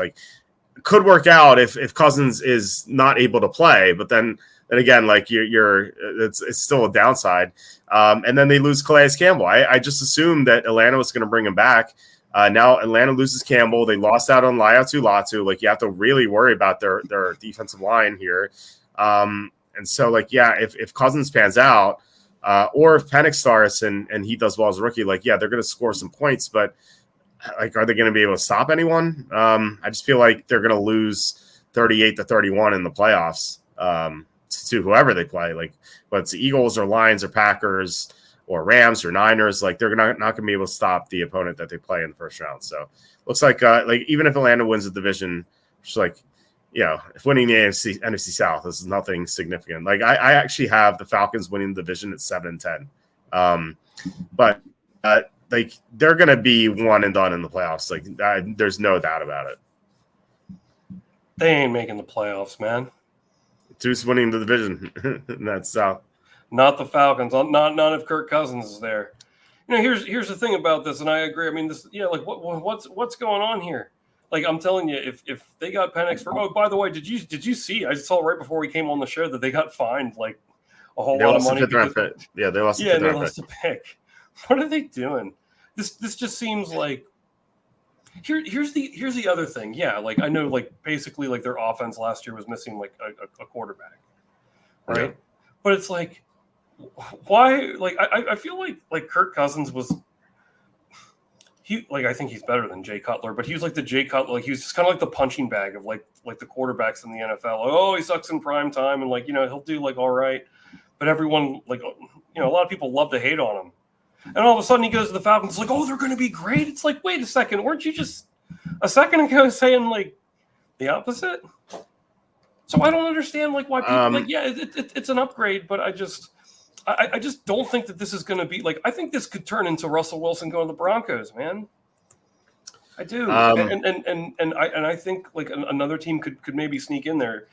could work out if Cousins is not able to play, but then again, it's still a downside. And then they lose Calais Campbell. I just assumed that Atlanta was going to bring him back. Now Atlanta loses Campbell. They lost out on Laiatu Latu. You have to really worry about their defensive line here. And so if Cousins pans out, or if Penix starts and he does well as a rookie, they're going to score some points, but like, are they going to be able to stop anyone? I just feel like they're going to lose 38-31 in the playoffs to whoever they play. Like, whether it's the Eagles or Lions or Packers or Rams or Niners, like they're not going to be able to stop the opponent that they play in the first round. So looks like even if Atlanta wins the division, it's like, if winning the NFC South is nothing significant. Like I actually have the Falcons winning the division at 7-10. But like they're going to be one and done in the playoffs. Like there's no doubt about it. They ain't making the playoffs, man. Who's winning the division? That's South. Not the Falcons. Not if Kirk Cousins is there. Here's the thing about this, and I agree. I mean, this, like what's going on here? Like I'm telling you, if they got Penix for, by the way, did you see? I saw right before we came on the show that they got fined like a whole lot of money. They lost they lost a pick. What are they doing? This just seems like here's the other thing. Yeah, like I know, like basically, like their offense last year was missing like a quarterback, right? Yeah. But it's like, why? Like I feel like Kirk Cousins was. I think he's better than Jay Cutler, but he was like the Jay Cutler. Like he was just kind of like the punching bag of like the quarterbacks in the NFL. Like, oh, he sucks in prime time, and like he'll do like all right, but everyone like a lot of people love to hate on him. And all of a sudden he goes to the Falcons, like, oh, they're going to be great. It's like, wait a second, weren't you just a second ago saying like the opposite? So I don't understand like why people it's an upgrade, but I just don't think that this is going to be like. I think this could turn into Russell Wilson going to the Broncos, man. I do, and I think like another team could maybe sneak in there.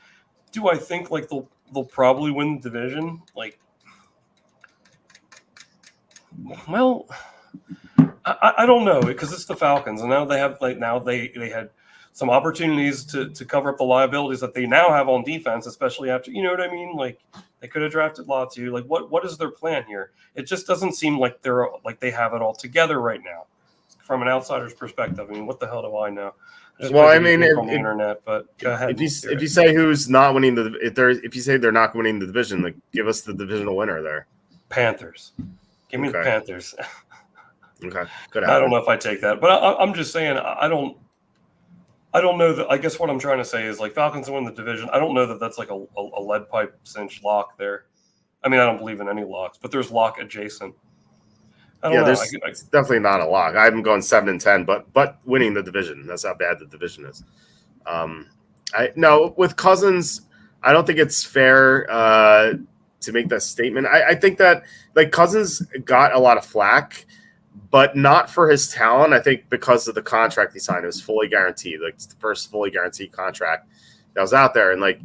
Do I think like they'll probably win the division? Like, well, I don't know, because it's the Falcons, and now they have they had some opportunities to cover up the liabilities that they now have on defense, especially after, you know what I mean? Like they could have drafted Latu. Like what is their plan here? It just doesn't seem like they have it all together right now. From an outsider's perspective, I mean, what the hell do I know? Well, I mean, on the internet, but go ahead. If you say who's not winning if you say they're not winning the division, like give us the divisional winner there. Panthers. Give me the Panthers. Okay, good. I don't know if I take that, but I'm just saying I don't know that. I guess what I'm trying to say is like Falcons win the division. I don't know that that's like a lead pipe cinch lock there. I mean, I don't believe in any locks, but there's lock adjacent. I don't know. It's definitely not a lock. I'm going 7-10, but winning the division. That's how bad the division is. With Cousins, I don't think it's fair to make that statement. I think that like Cousins got a lot of flack, but not for his talent. I think because of the contract he signed, it was fully guaranteed. Like it's the first fully guaranteed contract that was out there, and like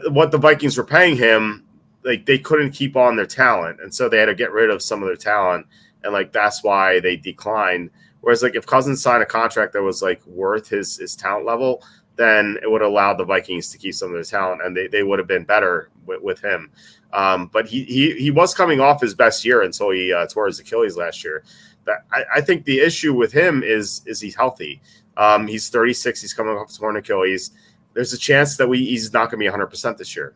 what the Vikings were paying him, like they couldn't keep on their talent, and so they had to get rid of some of their talent, and like that's why they declined. Whereas like if Cousins signed a contract that was like worth his talent level, then it would allow the Vikings to keep some of their talent, and they would have been better with him. But he was coming off his best year until he tore his Achilles last year. I think the issue with him is he's healthy. He's 36. He's coming off a torn Achilles. There's a chance that he's not going to be 100% this year.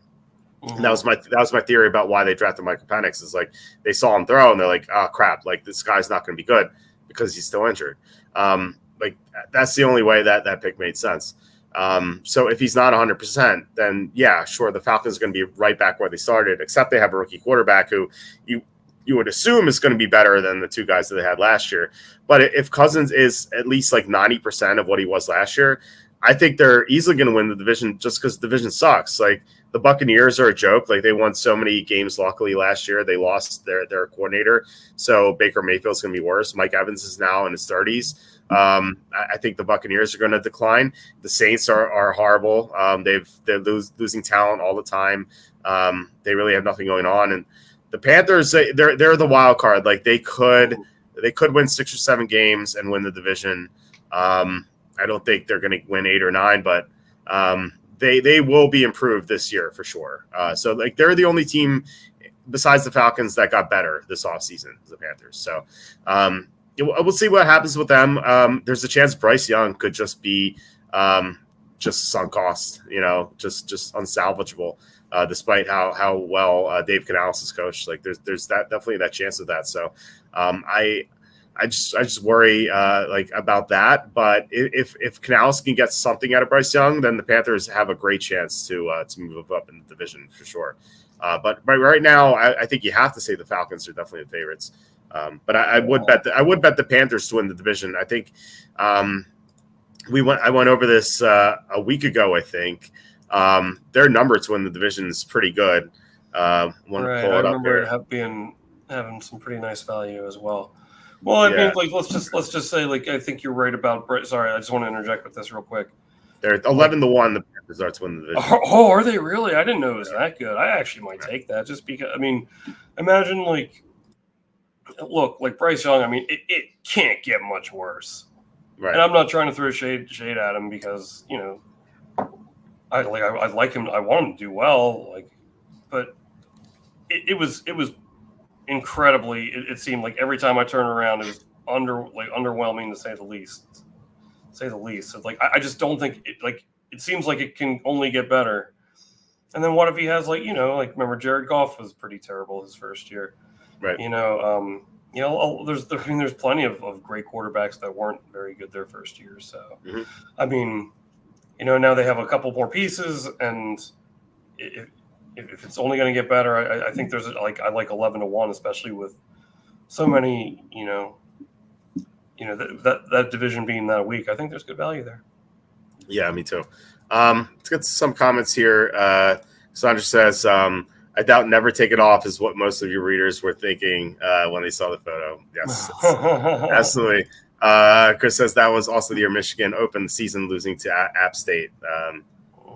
Mm-hmm. And that was my theory about why they drafted Michael Penix. Is like they saw him throw and they're like, oh crap, like this guy's not going to be good because he's still injured. Like that's the only way that pick made sense. So if he's not 100%, then yeah, sure, the Falcons are going to be right back where they started, except they have a rookie quarterback who you would assume is going to be better than the two guys that they had last year. But if Cousins is at least like 90% of what he was last year, I think they're easily going to win the division just because the division sucks. Like the Buccaneers are a joke. Like they won so many games luckily last year. They lost their coordinator. So Baker Mayfield's going to be worse. Mike Evans is now in his 30s. I think the Buccaneers are going to decline. The Saints are horrible. They're losing talent all the time. They really have nothing going on. And the Panthers, they're the wild card. Like they could win 6 or 7 games and win the division. I don't think they're going to win 8 or 9, but they will be improved this year for sure. So like they're the only team besides the Falcons that got better this offseason, the Panthers. So we'll see what happens with them. There's a chance Bryce Young could just be just sunk cost, just unsalvageable. Despite how well Dave Canales is coached, like there's that definitely that chance of that. So I I just worry about that. But if Canales can get something out of Bryce Young, then the Panthers have a great chance to move up in the division for sure. But right now, I think you have to say the Falcons are definitely the favorites. But I would bet the Panthers to win the division. I think I went over this a week ago. I think their number to win the division is pretty good. I remember it having some pretty nice value as well. Well, I mean, like let's just say, like, I think you're right about. Sorry, I just want to interject with this real quick. They're 11-1. The Panthers are to win the division. Oh, are they really? I didn't know it was that good. I actually might take that just because. I mean, imagine like Bryce Young. I mean, it can't get much worse. Right. And I'm not trying to throw shade at him because I like him. I want him to do well. But it was incredibly. It seemed like every time I turned around, it was underwhelming to say the least. So, I just don't think it seems like it can only get better. And then what if he has remember Jared Goff was pretty terrible his first year. Right. There's plenty of great quarterbacks that weren't very good their first year. So, I mean, now they have a couple more pieces, and if it's only going to get better, I think there's I like 11-1, especially with so many, that division being that weak. I think there's good value there. Yeah, me too. Let's get some comments here. Sandra says, I doubt never take it off is what most of your readers were thinking when they saw the photo. Yes, absolutely. Chris says that was also the year Michigan opened the season losing to App State. The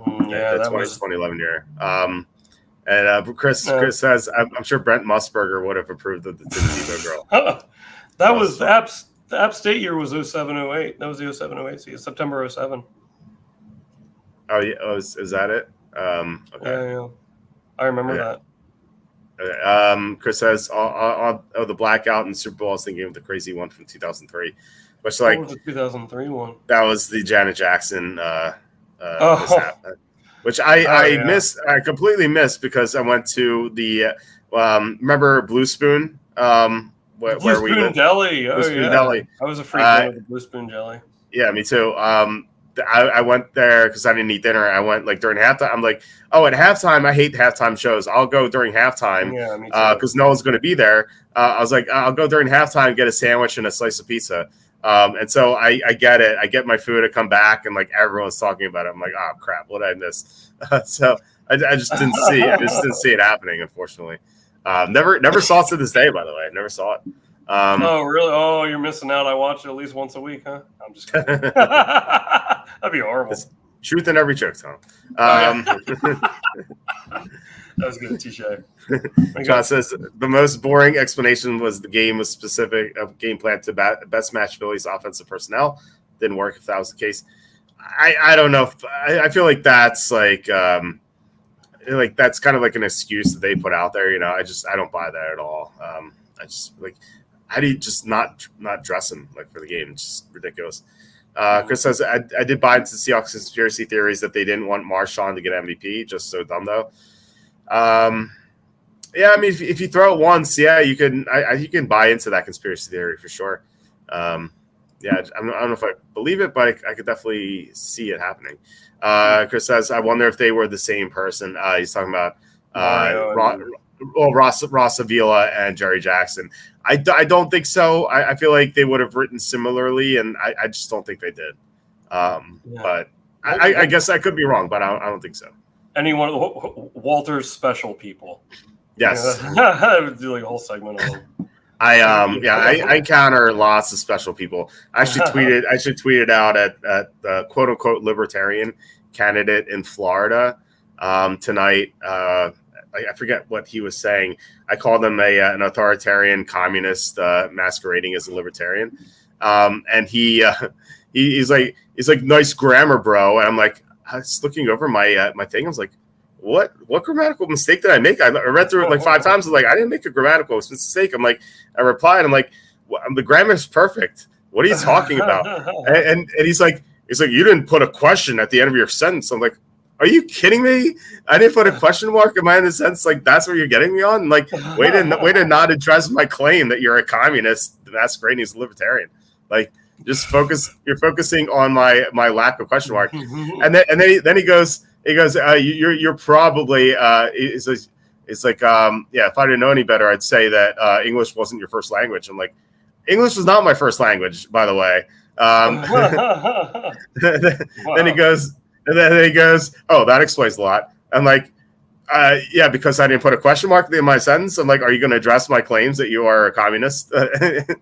2011 year. And Chris says, I'm sure Brent Musburger would have approved of the Tim Tebow girl. That was the App State year was 07-08. That was the 07-08 season, September 07. Oh, yeah. Is that it? Okay. Yeah. I remember that. Okay. Chris says, the blackout in the Super Bowl, I was thinking of the crazy one from 2003. Which, what was the 2003 one? That was the Janet Jackson mishap. Which I missed. I completely missed because I went to the remember Blue Spoon? Blue Spoon Deli. Oh, yeah. Deli. I was a freak of the Blue Spoon Jelly. Yeah, me too. I went there because I didn't eat dinner. I went during halftime. I'm like, at halftime, I hate halftime shows. I'll go during halftime because no one's going to be there. I was like, I'll go during halftime, get a sandwich and a slice of pizza. And so I get it. I get my food. I come back and everyone's talking about it. I'm like, oh crap, what did I miss? So I just didn't see. I just didn't see it happening, unfortunately. Never saw it to this day. By the way, never saw it. Oh really? Oh, you're missing out. I watch it at least once a week, huh? I'm just kidding. That'd be horrible. It's truth in every joke, Tom. That was good, touche. John says the most boring explanation was the game was specific of game plan to best match Philly's offensive personnel. Didn't work if that was the case. I don't know. I feel like that's that's kind of like an excuse that they put out there. I don't buy that at all. How do you just not dress him for the game? It's just ridiculous. Chris says I did buy into Seahawks conspiracy theories that they didn't want Marshawn to get MVP. Just so dumb though. Yeah, I mean, if you throw it once, you can buy into that conspiracy theory for sure. Yeah, I don't know if I believe it, but I could definitely see it happening. Chris says, I wonder if they were the same person. He's talking about Ross Avila and Jerry Jackson. I don't think so. I feel like they would have written similarly, and I just don't think they did. But I guess I could be wrong, but I don't think so. Anyone, Walter's special people. Yes. I would do a whole segment on them. I encounter lots of special people. I actually tweeted out at the quote unquote libertarian candidate in Florida tonight. I forget what he was saying. I called him an authoritarian communist masquerading as a libertarian. And he's like, nice grammar, bro. And I'm like, I was looking over my thing. I was like, what grammatical mistake did I make? I read through it 5 times. I was like, I didn't make a grammatical mistake. I replied, I'm like, the grammar is perfect. What are you talking about? And he's like, you didn't put a question at the end of your sentence. I'm like, are you kidding me? I didn't put a question mark. Am I in the sense like that's what you're getting me on? Like, way to not address my claim that you're a communist masquerading as a libertarian. Like, just focus. You're focusing on my lack of question mark. And then he goes, you're probably it's like yeah, if I didn't know any better, I'd say that English wasn't your first language. I'm like, English was not my first language, by the way. Then he goes. And then he goes, "Oh, that explains a lot." I'm like, "Yeah, because I didn't put a question mark in my sentence." I'm like, "Are you going to address my claims that you are a communist?"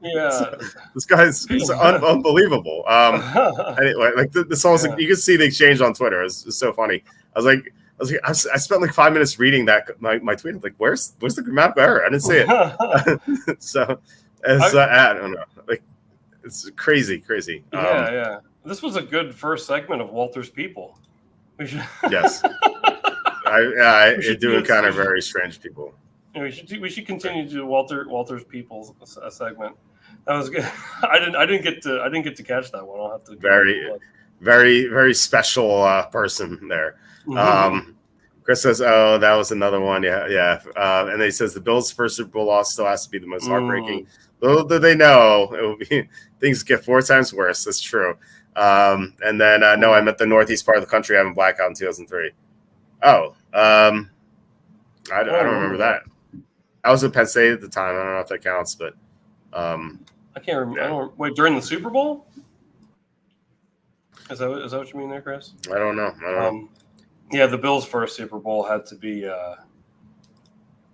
Yeah, this guy's unbelievable. Anyway, like this almost like, you can see the exchange on Twitter. It's so funny. I spent like 5 minutes reading that my tweet. I'm like, where's the grammatical error? I didn't see it. So I don't know. Like, it's crazy. Yeah. This was a good first segment of Walter's People. We should. Yes. I do encounter very strange people. Yeah, we should continue to do Walter's People segment. That was good. I didn't get to catch that one. I'll have to. Very special person there. Chris says, "Oh, that was another one." Yeah. And then he says the Bills' first Super Bowl loss still has to be the most heartbreaking. Little did they know it will be. Things get 4 times worse. That's true. And then no, I meant the northeast part of the country having blackout in 2003. Oh, I don't remember that. I was in Penn State at the time. I don't know if that counts, but I can't remember. Yeah. Wait, during the Super Bowl? Is that what you mean there, Chris? I don't know. Yeah, the Bills' first Super Bowl had to be that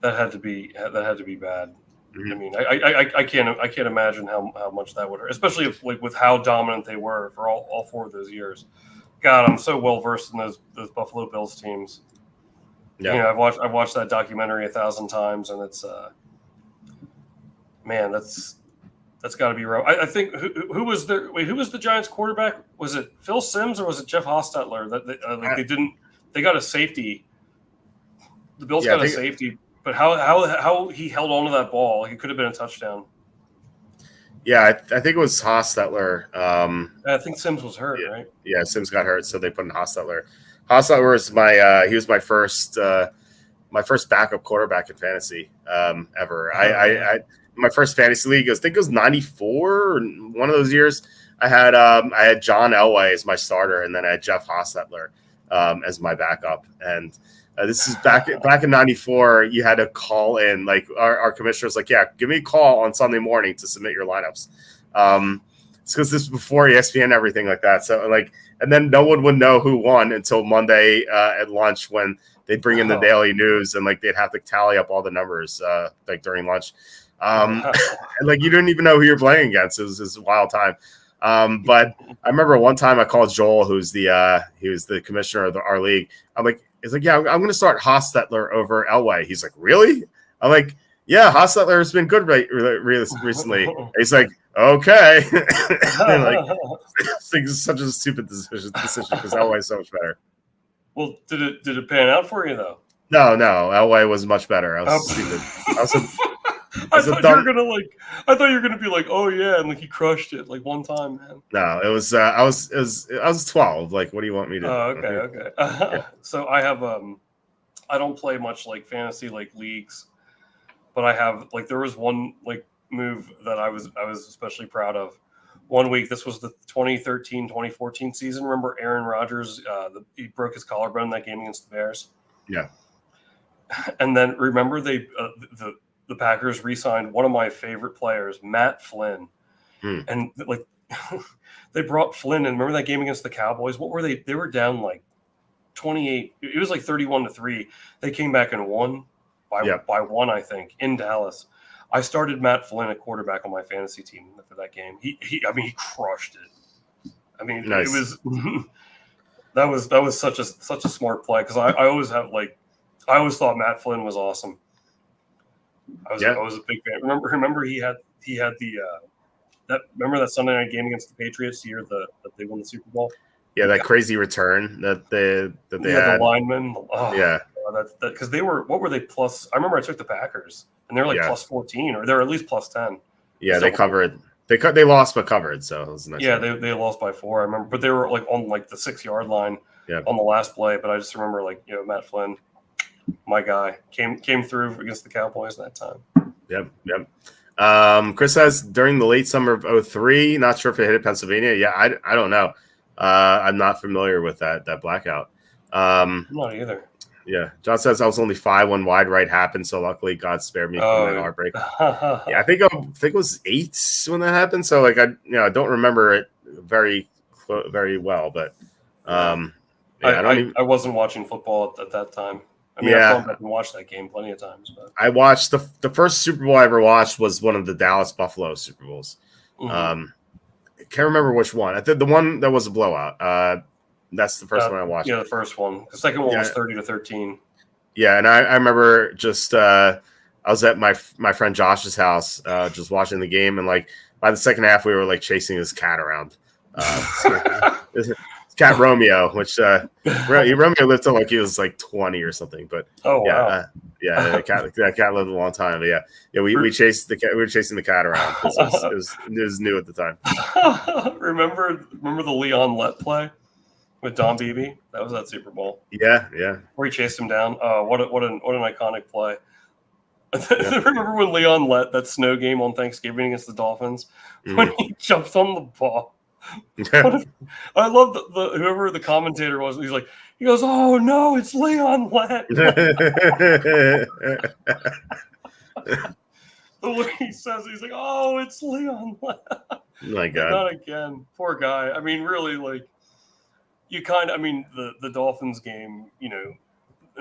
had to be bad. I mean, I can't imagine how much that would hurt, especially if with how dominant they were for all 4 of those years. God, I'm so well versed in those Buffalo Bills teams. Yeah, you know, I've watched that documentary 1,000 times, and it's man, that's got to be rough. I think who was the Giants quarterback? Was it Phil Simms or was it Jeff Hostetler? That they got a safety. The Bills got a safety. But how he held on to that ball, it could have been a touchdown. Yeah, I think it was Hostetler. I think Simms was hurt, right? Yeah, Simms got hurt, so they put in Hostetler. Hostetler was my first backup quarterback in fantasy ever. My first fantasy league, I think it was 94 or one of those years. I had John Elway as my starter, and then I had Jeff Hostetler as my backup. And this is back in 94. You had to call in, like our commissioner was like, "Yeah, give me a call on Sunday morning to submit your lineups." It's because this was before ESPN and everything like that. So and then no one would know who won until Monday at lunch when they'd bring in the daily news and they'd have to tally up all the numbers during lunch. And you didn't even know who you're playing against. It was a wild time. But I remember one time I called Joel, he was the commissioner of our league. He's like, "Yeah, I'm going to start Hostetler over Elway." He's like, "Really?" I'm like, "Yeah, Hostetler has been good recently." He's like, "Okay." It's such a stupid decision because Elway is so much better. Well, did it pan out for you though? No, Elway was much better. I was stupid. I thought you were gonna be like, "Oh yeah," and he crushed it one time, man. No, it was I was 12. Like, what do you want me to? Oh, okay. Yeah. So I have I don't play much fantasy leagues, but I have there was one move that I was especially proud of. One week, this was the 2013-2014 season. Remember Aaron Rodgers? He broke his collarbone in that game against the Bears. Yeah. And then remember the Packers re-signed one of my favorite players, Matt Flynn. And they brought Flynn in. Remember that game against the Cowboys? What were they? They were down 28. It was 31-3. They came back and won by 1, I think, in Dallas. I started Matt Flynn at quarterback on my fantasy team for that game. He crushed it. I mean, nice. It was that was such a smart play because I always have I always thought Matt Flynn was awesome. I was a big fan. Remember he had the remember that Sunday night game against the Patriots the year that they won the Super Bowl? Yeah, that crazy return that they had. The linemen. Because they were, what were they plus? I remember I took the Packers and they're plus 14 or they're at least plus 10. Yeah, they covered. They lost but covered, so it was nice. Yeah, they lost by 4. I remember, but they were on the 6-yard line. on the last play. But I just remember, like, Matt Flynn, my guy, came through against the Cowboys that time. Yep. Chris says during the late summer of 2003, not sure if it hit Pennsylvania. Yeah, I don't know. I'm not familiar with that blackout. I'm not either. Yeah, John says I was only 5 when wide right happened, so luckily God spared me from that heartbreak. Yeah, I think it was 8 when that happened. So like I don't remember it very well, but I wasn't watching football at that time. I mean, I've gone back and watched that game plenty of times. But I watched the first Super Bowl I ever watched was one of the Dallas Buffalo Super Bowls. I can't remember which one. I think the one that was a blowout. That's the first one I watched. Yeah, the first one. The second one was 30-13. Yeah, and I remember just I was at my friend Josh's house just watching the game, and like by the second half we were like chasing this cat around. This cat Romeo, which Romeo lived till like he was like 20 or something. But wow. That cat lived a long time. But we chased the cat. We were chasing the cat around because it was new at the time. Remember the Leon Lett play with Don Beebe? That was that Super Bowl. Yeah. Where he chased him down. What an iconic play. Remember when Leon Lett, that snow game on Thanksgiving against the Dolphins, when he jumped on the ball? I love the whoever the commentator was. He goes, "Oh no, it's Leon Lett." The way he says, he's like, "Oh, it's Leon Lett." My God, not again. Poor guy. I mean, really, like the Dolphins game,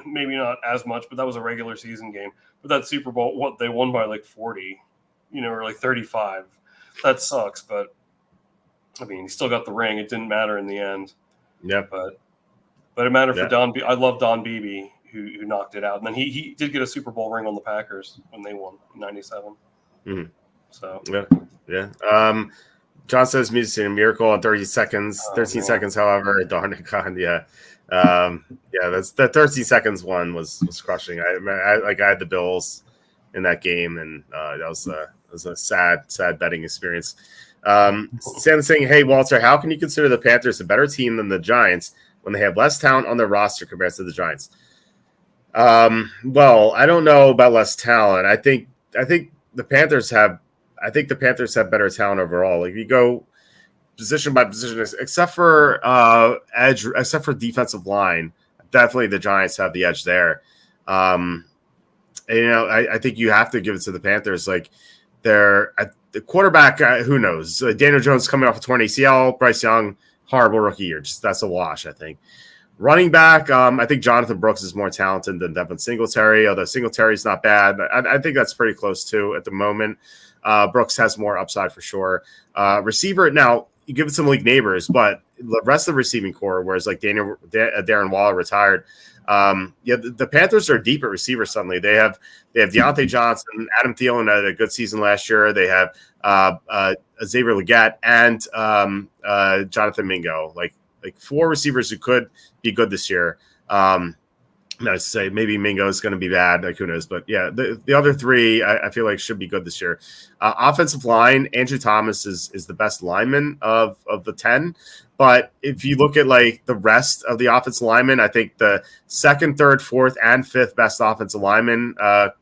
maybe not as much, but that was a regular season game. But that Super Bowl, they won by like 40, or like 35. That sucks, but I mean, he still got the ring. It didn't matter in the end. Yeah, but it mattered for Don. I love Don Beebe, who knocked it out, and then he did get a Super Bowl ring on the Packers when they won in '97. So yeah. John says music a miracle in 30 seconds. 13 seconds, however, darn it, God, yeah. That's the 13 seconds one was crushing. I had the Bills in that game, and that was a sad betting experience. Sam saying, "Hey Walter, how can you consider the Panthers a better team than the Giants when they have less talent on their roster compared to the Giants?" Well, I don't know about less talent. I think the Panthers have better talent overall. Like, if you go position by position, except for edge, except for defensive line, definitely the Giants have the edge there. I think you have to give it to the Panthers. Like, they're the quarterback. Who knows? Daniel Jones coming off a torn ACL. Bryce Young, horrible rookie year. Just that's a wash, I think. Running back, I think Jonathan Brooks is more talented than Devin Singletary, although Singletary's not bad. I think that's pretty close too at the moment. Brooks has more upside for sure. Receiver, now you give it some league neighbors, but the rest of the receiving core, whereas like Darren Waller retired, the Panthers are deep at receiver suddenly. They have Deontay Johnson, Adam Thielen had a good season last year. They have Xavier Legette and Jonathan Mingo, like 4 receivers who could be good this year. Not to say maybe Mingo is going to be bad, like who knows, but yeah, the other 3 I feel like should be good this year. Offensive line, Andrew Thomas is the best lineman of the 10, but if you look at like the rest of the offensive linemen, I think the 2nd, 3rd, 4th, and 5th best offensive linemen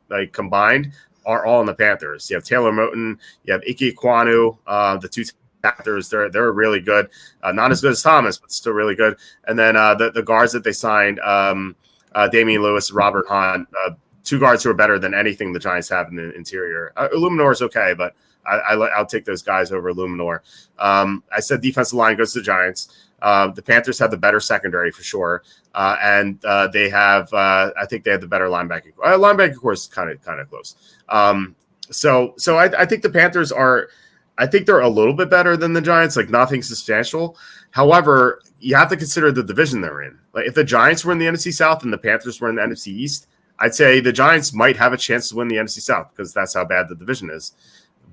like combined are all in the Panthers. You have Taylor Moton, you have Ike Ekwonu, the 2 Panthers, they're really good. Not as good as Thomas, but still really good. And then the guards that they signed, Damian Lewis, Robert Hunt, 2 guards who are better than anything the Giants have in the interior. Illuminor is okay, but I'll take those guys over Illuminor. I said defensive line goes to the Giants. The Panthers have the better secondary for sure, and they have I think they have the better linebacking. Linebacking core is kind of close. So I think the Panthers are. I think they're a little bit better than the Giants, like nothing substantial. However, you have to consider the division they're in. Like, if the Giants were in the NFC South and the Panthers were in the NFC East, I'd say the Giants might have a chance to win the NFC South because that's how bad the division is.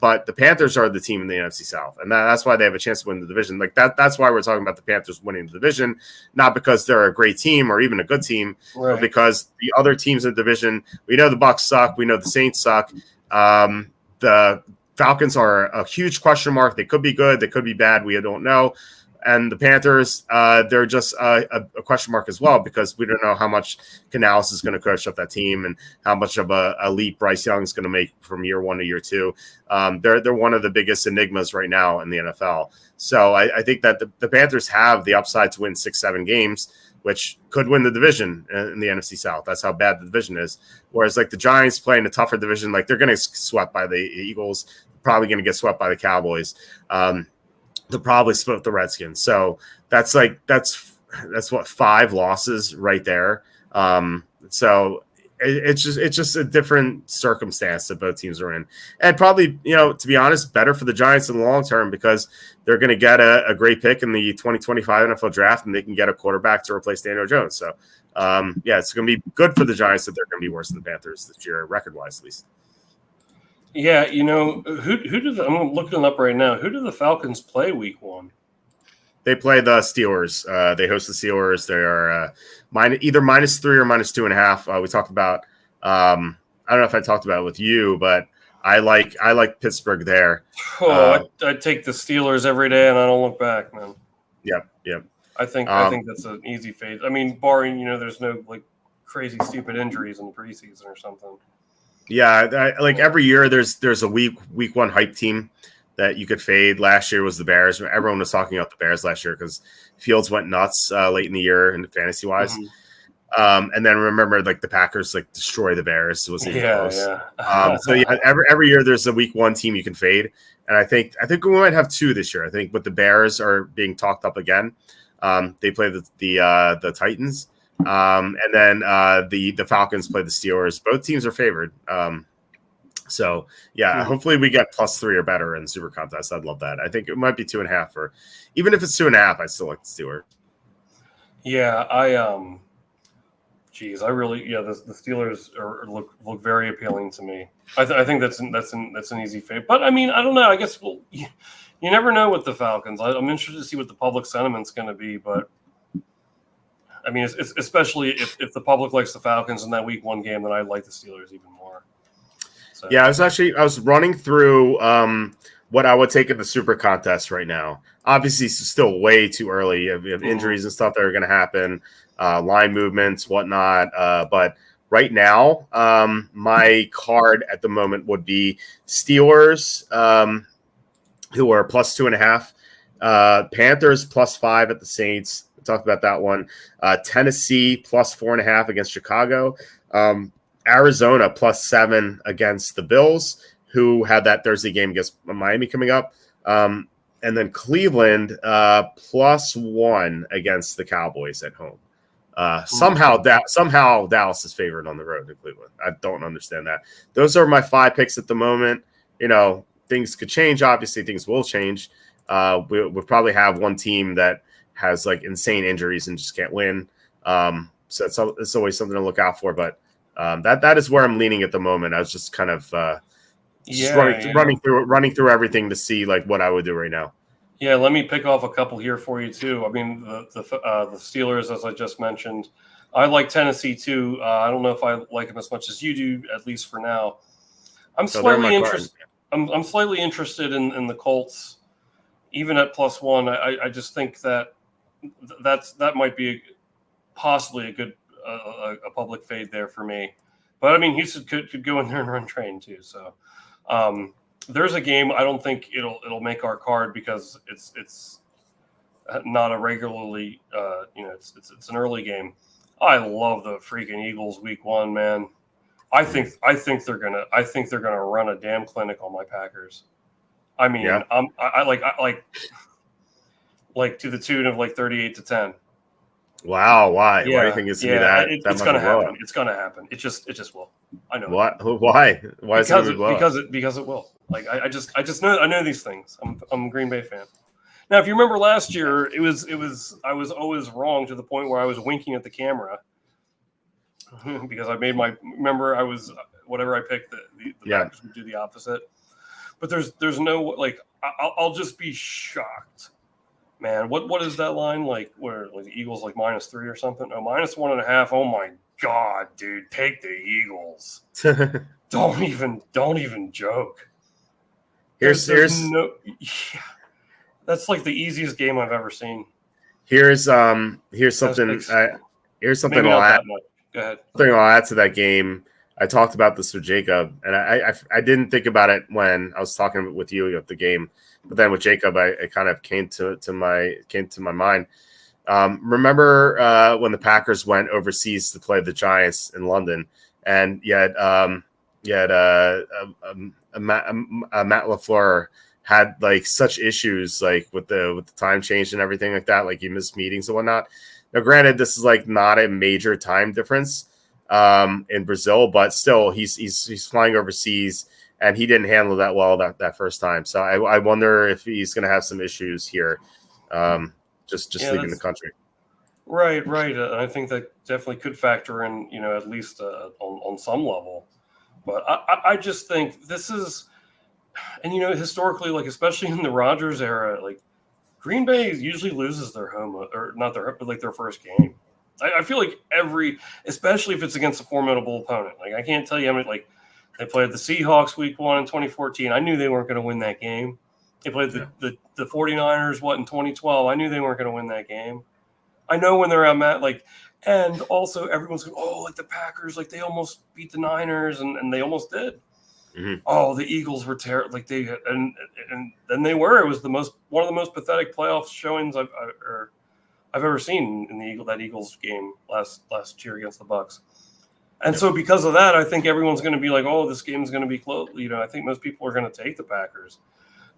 But the Panthers are the team in the NFC South, and that's why they have a chance to win the division. Like that's why we're talking about the Panthers winning the division, not because they're a great team or even a good team, but because the other teams in the division, we know the Bucs suck, we know the Saints suck. The Falcons are a huge question mark. They could be good, they could be bad. We don't know. And the Panthers, they're just a question mark as well, because we don't know how much Canales is going to coach up that team and how much of a leap Bryce Young is going to make from year 1 to year 2. They're one of the biggest enigmas right now in the NFL. So I think that the Panthers have the upside to win 6-7 games, which could win the division in the NFC South. That's how bad the division is. Whereas like the Giants playing a tougher division, like they're going to get swept by the Eagles, probably going to get swept by the Cowboys. They'll probably split with the Redskins. So that's what 5 losses right there. So it's just a different circumstance that both teams are in, and probably, to be honest, better for the Giants in the long term, because they're going to get a great pick in the 2025 NFL draft, and they can get a quarterback to replace Daniel Jones. So it's going to be good for the Giants that they're going to be worse than the Panthers this year, record wise at least. Yeah, who do I'm looking it up right now. Who do the Falcons play week 1? They play the Steelers. They host the Steelers. They are either -3 or -2.5. We talked about. I don't know if I talked about it with you, but I like Pittsburgh there. I'd take the Steelers every day, and I don't look back, man. Yep. I think that's an easy fade. I mean, barring there's no like crazy stupid injuries in the preseason or something. Yeah, like every year there's a week 1 hype team that you could fade. Last year was the Bears. Everyone was talking about the Bears last year because Fields went nuts late in the year and fantasy wise. Mm-hmm. And then remember, like the Packers like destroy the Bears. It was even close. So every year there's a week 1 team you can fade, and I think we might have 2 this year. I think, but the Bears are being talked up again. They play the Titans. And then the Falcons play the Steelers. Both teams are favored. Hopefully we get +3 or better in Super Contest. I'd love that. I think it might be 2.5, or even if it's 2.5, I still like the Steelers. Yeah, I really the Steelers look very appealing to me. I think that's an easy fade. But I mean, I don't know. I guess you never know with the Falcons. I'm interested to see what the public sentiment's going to be, but. I mean, it's especially if the public likes the Falcons in that week 1 game, then I like the Steelers even more. So. Yeah, I was running through what I would take in the Super Contest right now. Obviously, it's still way too early. You have injuries and stuff that are going to happen, line movements, whatnot. But right now, my card at the moment would be Steelers, who are +2.5, Panthers +5 at the Saints. Talked about that one. Tennessee +4.5 against Chicago. Arizona +7 against the Bills, who had that Thursday game against Miami coming up. And then Cleveland +1 against the Cowboys at home. Somehow Dallas is favored on the road in Cleveland. I don't understand that. Those are my 5 picks at the moment. Things could change. Obviously, things will change. We'll probably have one team that has like insane injuries and just can't win. So it's always something to look out for. But that is where I'm leaning at the moment. I was just kind of running through everything to see like what I would do right now. Yeah, let me pick off a couple here for you too. I mean, the Steelers, as I just mentioned, I like Tennessee too. I don't know if I like them as much as you do, at least for now. I'm slightly interested. I'm slightly interested in the Colts, even at +1. I just think that might be possibly a good a public fade there for me. But I mean, Houston could go in there and run train too. So there's a game I don't think it'll make our card because it's not a regularly it's an early game. I love the freaking Eagles week 1, man. I think they're gonna run a damn clinic on my Packers. I mean, yeah. I like to the tune of like 38-10. Wow, why? Yeah. Why do you think it's gonna be that? It's gonna happen. It's gonna happen. It just will. I know. What? Why? Why is it because it will. Like I just know I know these things. I'm a Green Bay fan. Now, if you remember last year, it was I was always wrong to the point where I was winking at the camera because I made I was whatever I picked the Packers would do the opposite. But there's no like I'll just be shocked. Man, what is that line like? Where like the Eagles like -3 or something? Oh, -1.5. Oh my God, dude, take the Eagles. don't even joke. There's no. Yeah. That's like the easiest game I've ever seen. Here's something. Here's something Maybe I'll not add. that much. Go ahead. Something I'll add to that game. I talked about this with Jacob, and I didn't think about it when I was talking with you at the game, but then with Jacob, it kind of came to my mind. Remember when the Packers went overseas to play the Giants in London, and Matt LaFleur had like such issues like with the time change and everything like that, like he missed meetings and whatnot. Now, granted, this is like not a major time difference in Brazil, but still, he's flying overseas, and he didn't handle that well that first time. So I wonder if he's going to have some issues here, just leaving the country. Right. I think that definitely could factor in, at least on some level. But I just think this is, and historically, like especially in the Rodgers era, like Green Bay usually loses their home, or not their, but like their first game. I feel like especially if it's against a formidable opponent. Like I can't tell you how many, like they played the Seahawks week 1 in 2014. I knew they weren't going to win that game. They played the 49ers, in 2012. I knew they weren't going to win that game. I know when they're at and also everyone's going, like the Packers, like they almost beat the Niners, and they almost did. Mm-hmm. Oh, the Eagles were terrible. Like and then they were. It was one of the most pathetic playoff showings I've ever seen in that Eagles game last year against the Bucs. And so because of that, I think everyone's going to be like, oh, this game is going to be close. I think most people are going to take the Packers.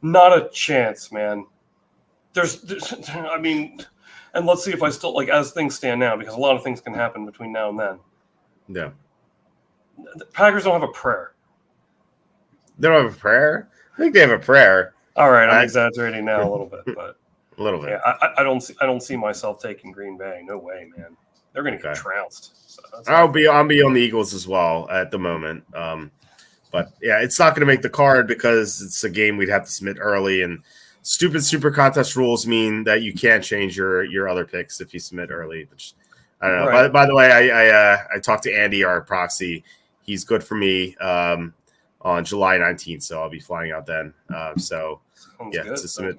Not a chance, man. I mean, and let's see if I still, like, as things stand now, because a lot of things can happen between now and then. Yeah. The Packers don't have a prayer. They don't have a prayer? I think they have a prayer. All right, I'm exaggerating now a little bit, but a little bit. Yeah, I don't see myself taking Green Bay. No way, man. They're going to get trounced. So I'll be on the Eagles as well at the moment. But yeah, it's not going to make the card because it's a game we'd have to submit early, and stupid super contest rules mean that you can't change your other picks if you submit early. Which I don't know. Right. By the way, I talked to Andy, our proxy. He's good for me on July 19th, so I'll be flying out then. To submit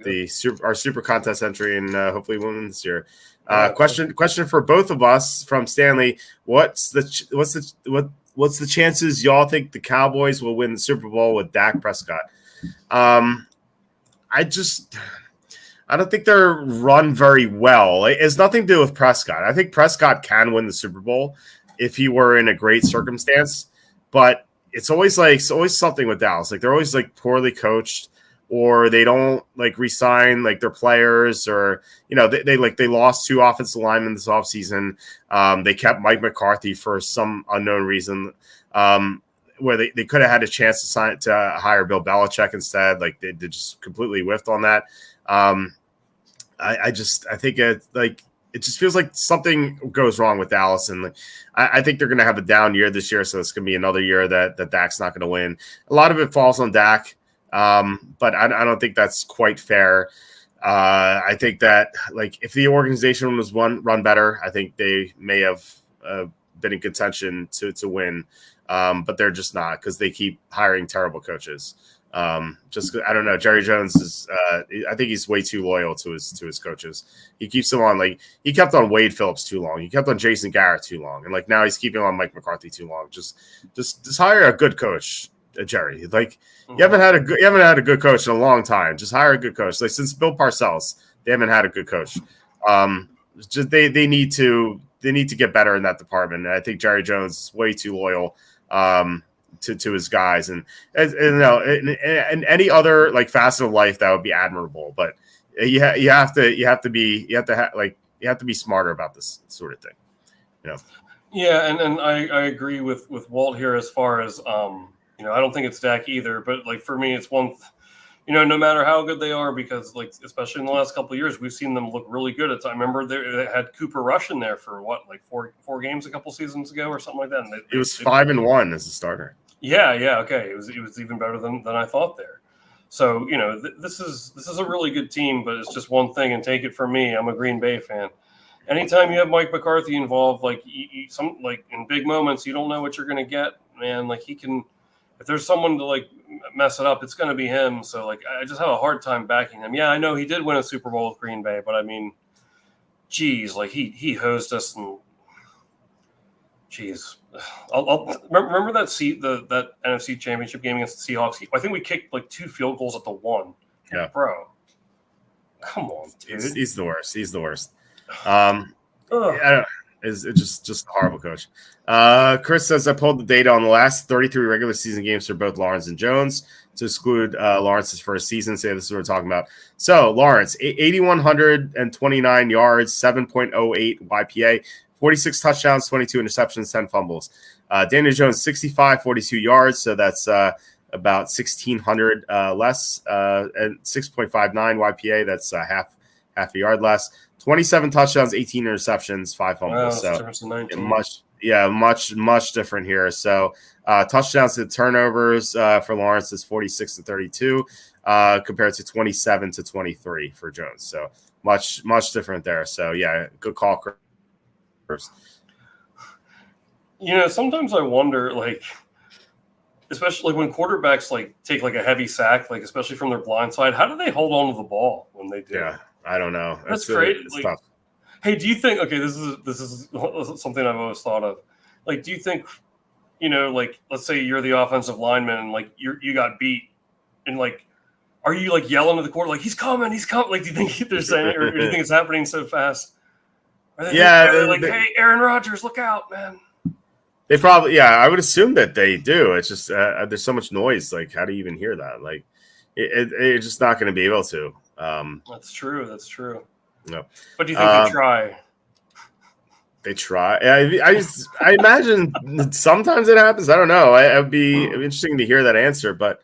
our super contest entry and hopefully win this year. Question for both of us from Stanley: What's the chances y'all think the Cowboys will win the Super Bowl with Dak Prescott? I don't think they're run very well. It's nothing to do with Prescott. I think Prescott can win the Super Bowl if he were in a great circumstance, but it's always something with Dallas. Like they're always like poorly coached, or they don't like re-sign like their players, or they lost 2 offensive linemen this offseason. They kept Mike McCarthy for some unknown reason. Where they could have had a chance to hire Bill Belichick instead. Like they just completely whiffed on that. I think it just feels like something goes wrong with Dallas, and I think they're going to have a down year this year. So it's going to be another year that Dak's not going to win. A lot of it falls on Dak, but I don't think that's quite fair. I think that like if the organization was run better, I think they may have been in contention to win. But they're just not, because they keep hiring terrible coaches. I don't know. Jerry Jones is. I think he's way too loyal to his coaches. He keeps them on. Like he kept on Wade Phillips too long. He kept on Jason Garrett too long, and like now he's keeping on Mike McCarthy too long. Just hire a good coach, Jerry. Like you haven't had a good coach in a long time. Just hire a good coach. Like since Bill Parcells, they haven't had a good coach. They need to get better in that department. And I think Jerry Jones is way too loyal to his guys, and any other like facet of life that would be admirable, but you have to be smarter about this sort of thing. Yeah, and I agree with Walt here as far as I don't think it's Dak either, but like for me it's one. No matter how good they are, because like especially in the last couple of years, we've seen them look really good at times. I remember they had Cooper Rush in there for four games a couple seasons ago or something like that. And it was 5-1 as a starter. Yeah, okay. It was even better than I thought there. So this is a really good team, but it's just one thing. And take it from me, I'm a Green Bay fan. Anytime you have Mike McCarthy involved, like in big moments, you don't know what you're going to get, man. Like he can. If there's someone to like mess it up, it's going to be him. So like, I just have a hard time backing him. Yeah, I know he did win a Super Bowl with Green Bay, but I mean, geez, like he hosed us and geez, I'll remember that that NFC Championship game against the Seahawks. I think we kicked like 2 field goals at the 1. Yeah, bro, come on, dude. He's the worst. He's the worst. I don't. It's just a horrible coach. Chris says I pulled the data on the last 33 regular season games for both Lawrence and Jones to exclude Lawrence's first season. So this is what we're talking about. So Lawrence, 8,129 yards, 7.08 YPA, 46 touchdowns, 22 interceptions, 10 fumbles. Daniel Jones, 65, 42 yards. So that's about 1,600 less, and 6.59 YPA. That's half a yard less. 27 touchdowns, 18 interceptions, 5 fumbles. Wow, so much different here. So touchdowns to turnovers for Lawrence is 46 to 32 compared to 27 to 23 for Jones. So much different there. So yeah, good call, Chris. You know, sometimes I wonder, like, especially when quarterbacks like take like a heavy sack, like especially from their blind side, how do they hold on to the ball when they do? Yeah. I don't know. That's great. Like, tough. Hey, do you think? Okay, this is something I've always thought of. Like, do you think, you know, like, let's say you're the offensive lineman and like you got beat, and like, are you like yelling at the court like he's coming? Like, do you think they're saying, or do you think it's happening so fast? They're like, hey, Aaron Rodgers, look out, man. They probably, yeah, I would assume that they do. It's just there's so much noise. Like, how do you even hear that? Like, it's just not going to be able to. That's true. That's true. No, but do you think they try? They try. I imagine sometimes it happens. I don't know. It'd be interesting to hear that answer, but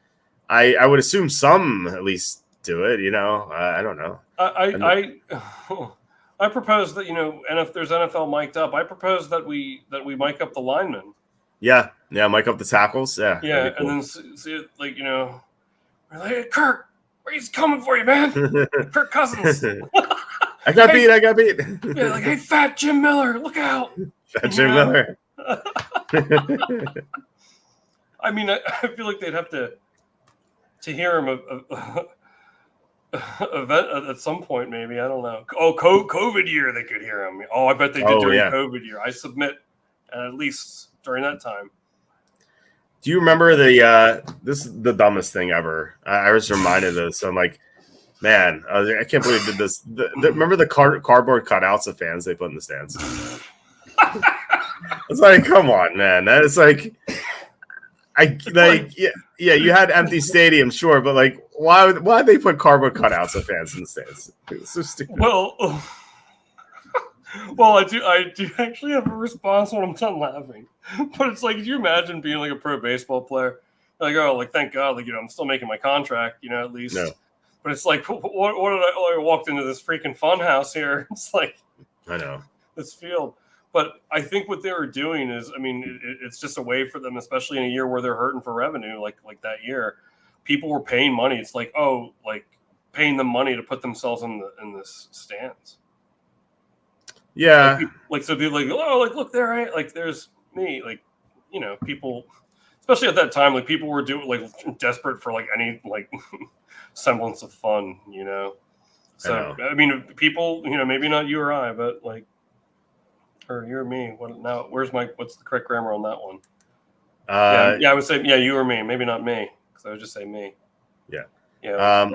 I would assume some at least do it. You know, I don't know. I propose that, you know, and if there's NFL mic'd up, I propose that we mic up the linemen. Yeah, mic up the tackles. Yeah, cool. And then see it, like, you know, we're like, hey, Kirk, he's coming for you, man. Kirk Cousins. I got beat. Yeah, like, hey, fat Jim Miller, look out. Fat Jim Miller. I mean, I feel like they'd have to hear him event at some point, maybe. I don't know. Oh, COVID year, they could hear him. Oh, I bet they did during COVID year. I submit at least during that time. Do you remember this is the dumbest thing ever? I was reminded of this. I'm like, man, I can't believe they did this. Remember the cardboard cutouts of fans they put in the stands? It's like, come on, man. That is like, yeah, you had empty stadiums, sure, but like, why they put cardboard cutouts of fans in the stands? It's so stupid. Well, I do actually have a response when I'm done laughing. But it's like, could you imagine being like a pro baseball player? Like, oh, like, thank God, like, you know, I'm still making my contract, you know, at least. No. But it's like, what did I walked into this freaking fun house here? It's like, I know this field. But I think what they were doing is, I mean, it's just a way for them, especially in a year where they're hurting for revenue, like that year. People were paying money. It's like, oh, like paying them money to put themselves in the stands. Yeah. Like so they're like, oh, like, look there, right? Like, there's me. Like, you know, people, especially at that time, like, people were doing, like, desperate for, like, any, like, semblance of fun, you know? So, I mean, people, you know, maybe not you or I, but, like, or you or me. What's the correct grammar on that one? Yeah, I would say, yeah, you or me. Maybe not me, because I would just say me. Yeah. Yeah.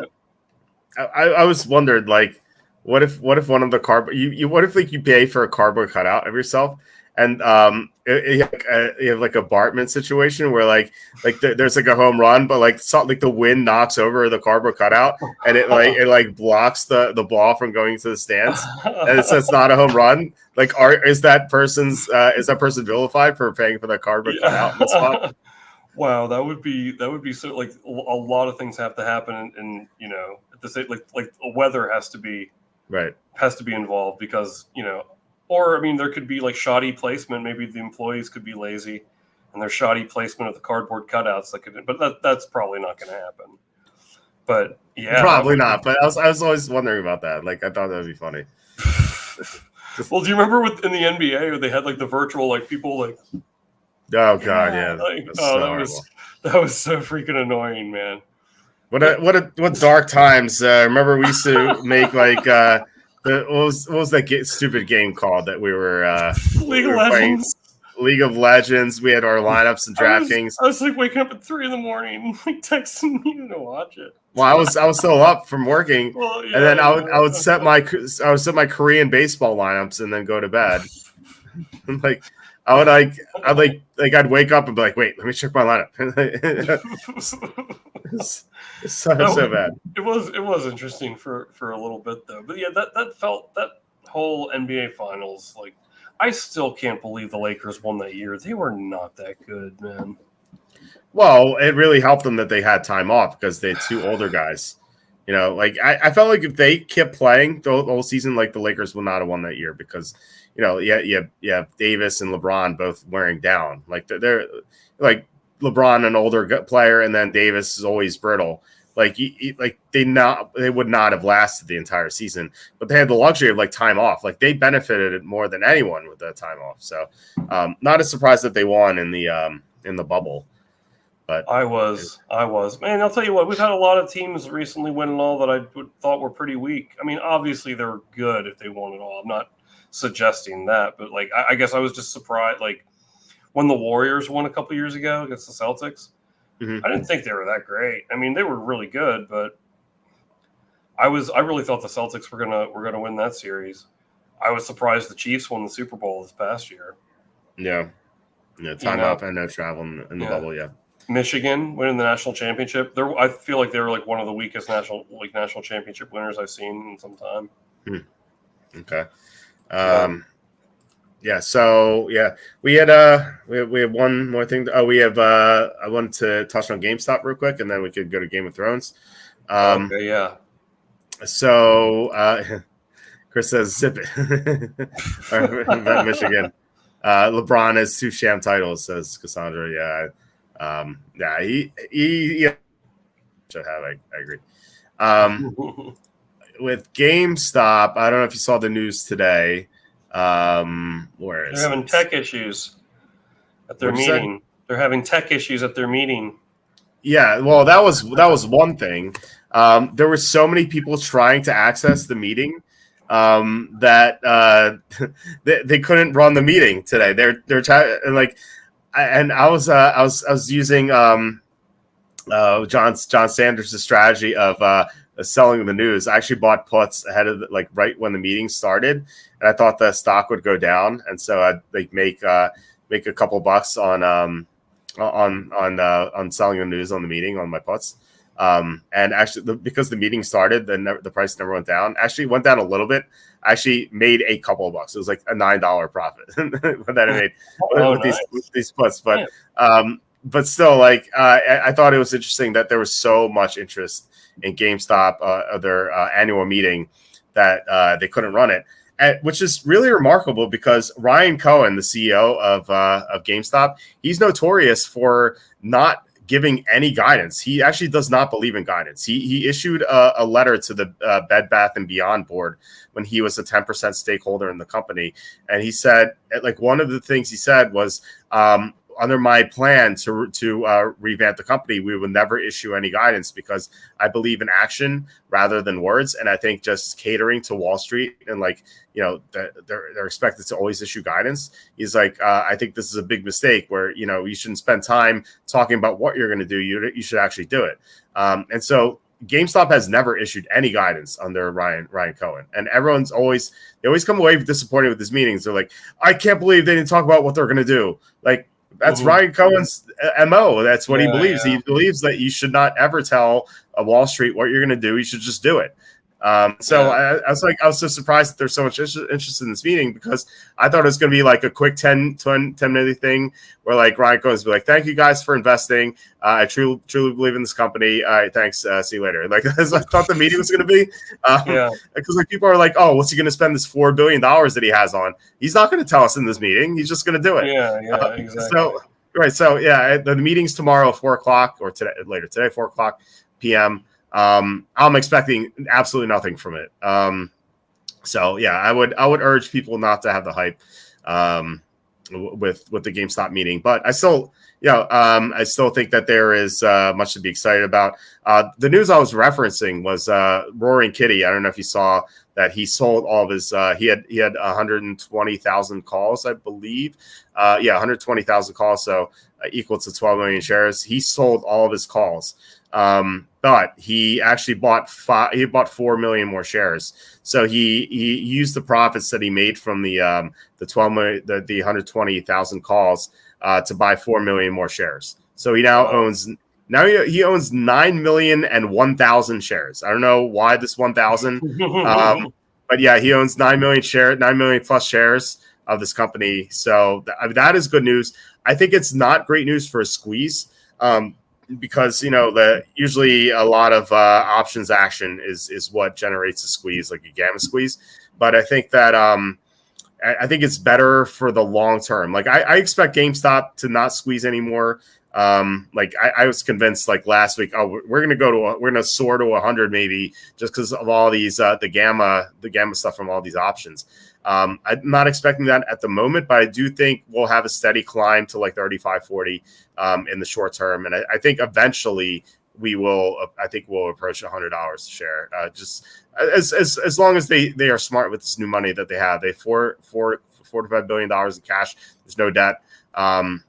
I was wondered, like, what if one of the cardboard what if like you pay for a cardboard cutout of yourself, and you have like a Bartman situation where like there's like a home run, but like the wind knocks over the cardboard cutout and it blocks the ball from going to the stands, and so it's not a home run. Like, is that person vilified for paying for the cardboard cutout in the spot? Wow, that would be so, like, a lot of things have to happen, and you know, at the same, like the weather has to be involved, because, you know, or I mean, there could be like shoddy placement. Maybe the employees could be lazy, and there's shoddy placement of the cardboard cutouts but that's probably not going to happen. But yeah, probably not. But I was always wondering about that. Like, I thought that would be funny. Well, do you remember in the NBA where they had like the virtual, like, people like? Oh God, yeah. Like, That was so freaking annoying, man. What dark times. Remember we used to make like what was that stupid game called that we were League of Legends. League of Legends. We had our lineups and DraftKings. I was like waking up at 3 a.m, like texting you to watch it. Well, I was still up from working, and then I would set my Korean baseball lineups and then go to bed. Like I'd wake up and be like, wait, let me check my lineup. It's so bad. It was interesting for a little bit though, but yeah, that whole NBA Finals, like, I still can't believe the Lakers won that year. They were not that good, man. Well, it really helped them that they had time off because they had two older guys. You know, like I felt like if they kept playing the whole season, like the Lakers would not have won that year because, you know, you have Davis and LeBron both wearing down. Like they're like LeBron, an older player, and then Davis is always brittle. Like they would not have lasted the entire season, but they had the luxury of like time off. Like they benefited more than anyone with that time off. So, not a surprise that they won in the bubble. But I was, man. I'll tell you what, we've had a lot of teams recently win and all that I thought were pretty weak. I mean, obviously they're good if they won it all. I'm not suggesting that, but like I guess I was just surprised. Like when the Warriors won a couple years ago against the Celtics. Mm-hmm. I didn't think they were that great. I mean, they were really good, but I really thought the Celtics were gonna win that series. I was surprised the Chiefs won the Super Bowl this past year. Yeah, time off and no travel in the bubble. Yeah, Michigan winning the national championship. I feel like they were like one of the weakest national championship winners I've seen in some time. Okay. Yeah. So we had one more thing. I wanted to touch on GameStop real quick, and then we could go to Game of Thrones. Okay, yeah. So Chris says zip it. About Michigan. LeBron has 2 sham titles, says Cassandra. Yeah. He should have. I agree. With GameStop, I don't know if you saw the news today. Where is they're having tech issues at their meeting? They're having tech issues at their meeting. Yeah, well, that was one thing. There were so many people trying to access the meeting that they couldn't run the meeting today. They're trying and I was using John Sanders' strategy of selling the news. I actually bought puts ahead of right when the meeting started, and I thought the stock would go down, and so I'd make a couple bucks on selling the news on the meeting on my puts. And actually, because the meeting started, the price never went down. Actually, it went down a little bit. I actually made a couple of bucks. It was like a $9 profit that I made with these puts. But still, I thought it was interesting that there was so much interest in GameStop, their annual meeting, that they couldn't run it, which is really remarkable because Ryan Cohen, the CEO of GameStop, he's notorious for not giving any guidance. He actually does not believe in guidance. He issued a letter to the Bed Bath & Beyond board when he was a 10% stakeholder in the company, and he said, one of the things he said was, under my plan to revamp the company, we will never issue any guidance because I believe in action rather than words. And I think just catering to Wall Street and they're expected to always issue guidance. He's like, I think this is a big mistake where, you shouldn't spend time talking about what you're going to do. You should actually do it. And so GameStop has never issued any guidance under Ryan Cohen, and everyone's always come away disappointed with his meetings. They're like, I can't believe they didn't talk about what they're going to do. That's Ryan Cohen's MO. That's what he believes. Yeah. He believes that you should not ever tell Wall Street what you're going to do. You should just do it. I was so surprised that there's so much interest in this meeting because I thought it was going to be like a quick 10 minute thing where Ryan Cohen's be like, thank you guys for investing. I truly believe in this company. All right, thanks. See you later. As I thought the meeting was going to be. Because people are like, oh, what's he going to spend this $4 billion that he has on? He's not going to tell us in this meeting. He's just going to do it. Yeah, exactly. The meeting's tomorrow, 4:00 or later today, 4:00 p.m. I'm expecting absolutely nothing from it. I would urge people not to have the hype with the GameStop meeting. But I still, Yeah, I still think that there is much to be excited about. The news I was referencing was Roaring Kitty. I don't know if you saw that he sold all of his. He had 120,000 calls, I believe. 120,000 calls, so equal to 12 million shares. He sold all of his calls, but he actually bought 4 million more shares. So he used the profits that he made from the 12 million, the 120,000 calls. To buy 4 million more shares. So he now owns he owns 9,001,000 shares. I don't know why this 1,000, but yeah, he owns 9 million plus shares of this company. So that is good news. I think it's not great news for a squeeze because usually a lot of options action is what generates a squeeze, like a gamma squeeze. But I think that I think it's better for the long term. Like I expect GameStop to not squeeze anymore. I was convinced like last week, we're gonna soar to 100 maybe just because of all these the gamma stuff from all these options. I'm not expecting that at the moment, but I do think we'll have a steady climb to like 35, 40 in the short term, and I think eventually we'll approach $100 a share. Just as long as they are smart with this new money that they have. They have $45 billion in cash. There's no debt. And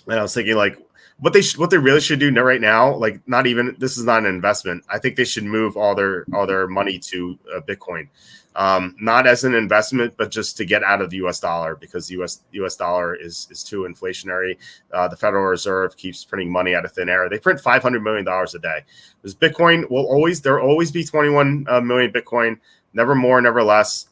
I was thinking like what they really should do right now, like this is not an investment. I think they should move all their money to Bitcoin. Not as an investment, but just to get out of the U.S. dollar because U.S. dollar is too inflationary. The Federal Reserve keeps printing money out of thin air. They print $500 million a day. Because Bitcoin there will always be 21 million Bitcoin, never more, never less.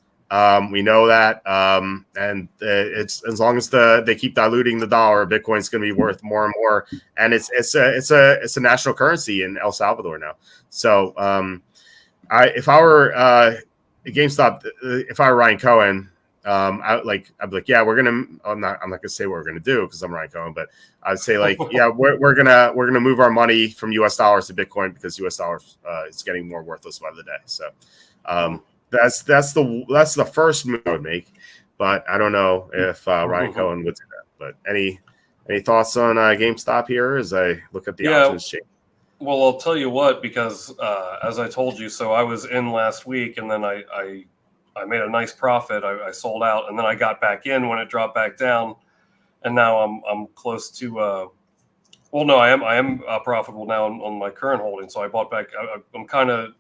We know that, and it's as long as they keep diluting the dollar, Bitcoin's going to be worth more and more, and it's a national currency in El Salvador now. So, if I were GameStop, if I were Ryan Cohen, I'd be like, yeah, I'm not gonna say what we're gonna do because I'm Ryan Cohen, but I'd say like, yeah, we're gonna move our money from U.S. dollars to Bitcoin because U.S. dollars is getting more worthless by the day. So, that's the first move I would make, but I don't know if Ryan Cohen would do that. But any thoughts on GameStop here as I look at the options chain? Well, I'll tell you what, because as I told you, so I was in last week, and then I made a nice profit. I sold out, and then I got back in when it dropped back down, and now I'm close to. I am profitable now on my current holding. So I bought back. I'm kind of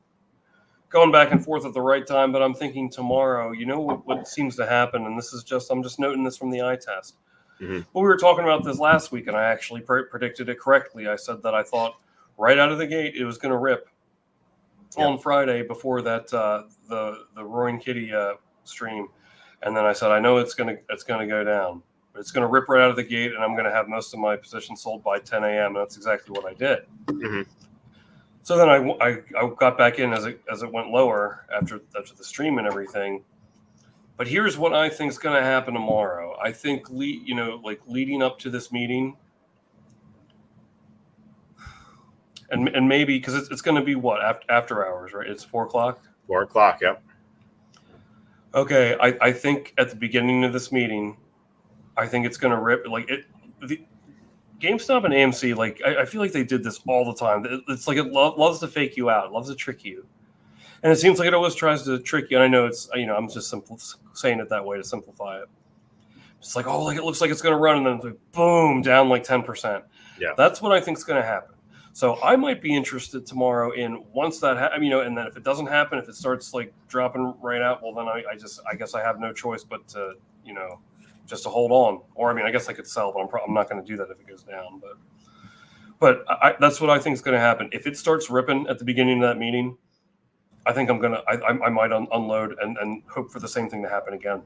going back and forth at the right time, but I'm thinking tomorrow. You know what seems to happen, and I'm just noting this from the eye test. Mm-hmm. Well, we were talking about this last week, and I actually predicted it correctly. I said that I thought right out of the gate it was going to rip on Friday before that the Roaring Kitty stream, and then I said I know it's going to go down. It's going to rip right out of the gate, and I'm going to have most of my positions sold by 10 a.m. And that's exactly what I did. Mm-hmm. So then I got back in as it went lower after the stream and everything. But here's what I think is going to happen tomorrow. I think leading up to this meeting, and maybe because it's going to be what after hours, right? It's 4:00. 4:00. Yep. Okay, I think at the beginning of this meeting, I think it's going to rip GameStop and AMC, like I feel like they did this all the time. It's like it loves to fake you out, it loves to trick you, and it seems like it always tries to trick you. And I know it's I'm just saying it that way to simplify it. It's like it looks like it's going to run, and then it's like boom, down like 10%. Yeah, that's what I think is going to happen. So I might be interested tomorrow in once that and then if it doesn't happen, if it starts like dropping right out, well then I guess I have no choice but to just to hold on. Or I guess I could sell, but I'm not going to do that if it goes down. But that's what I think is going to happen. If it starts ripping at the beginning of that meeting, I think I might unload and hope for the same thing to happen again.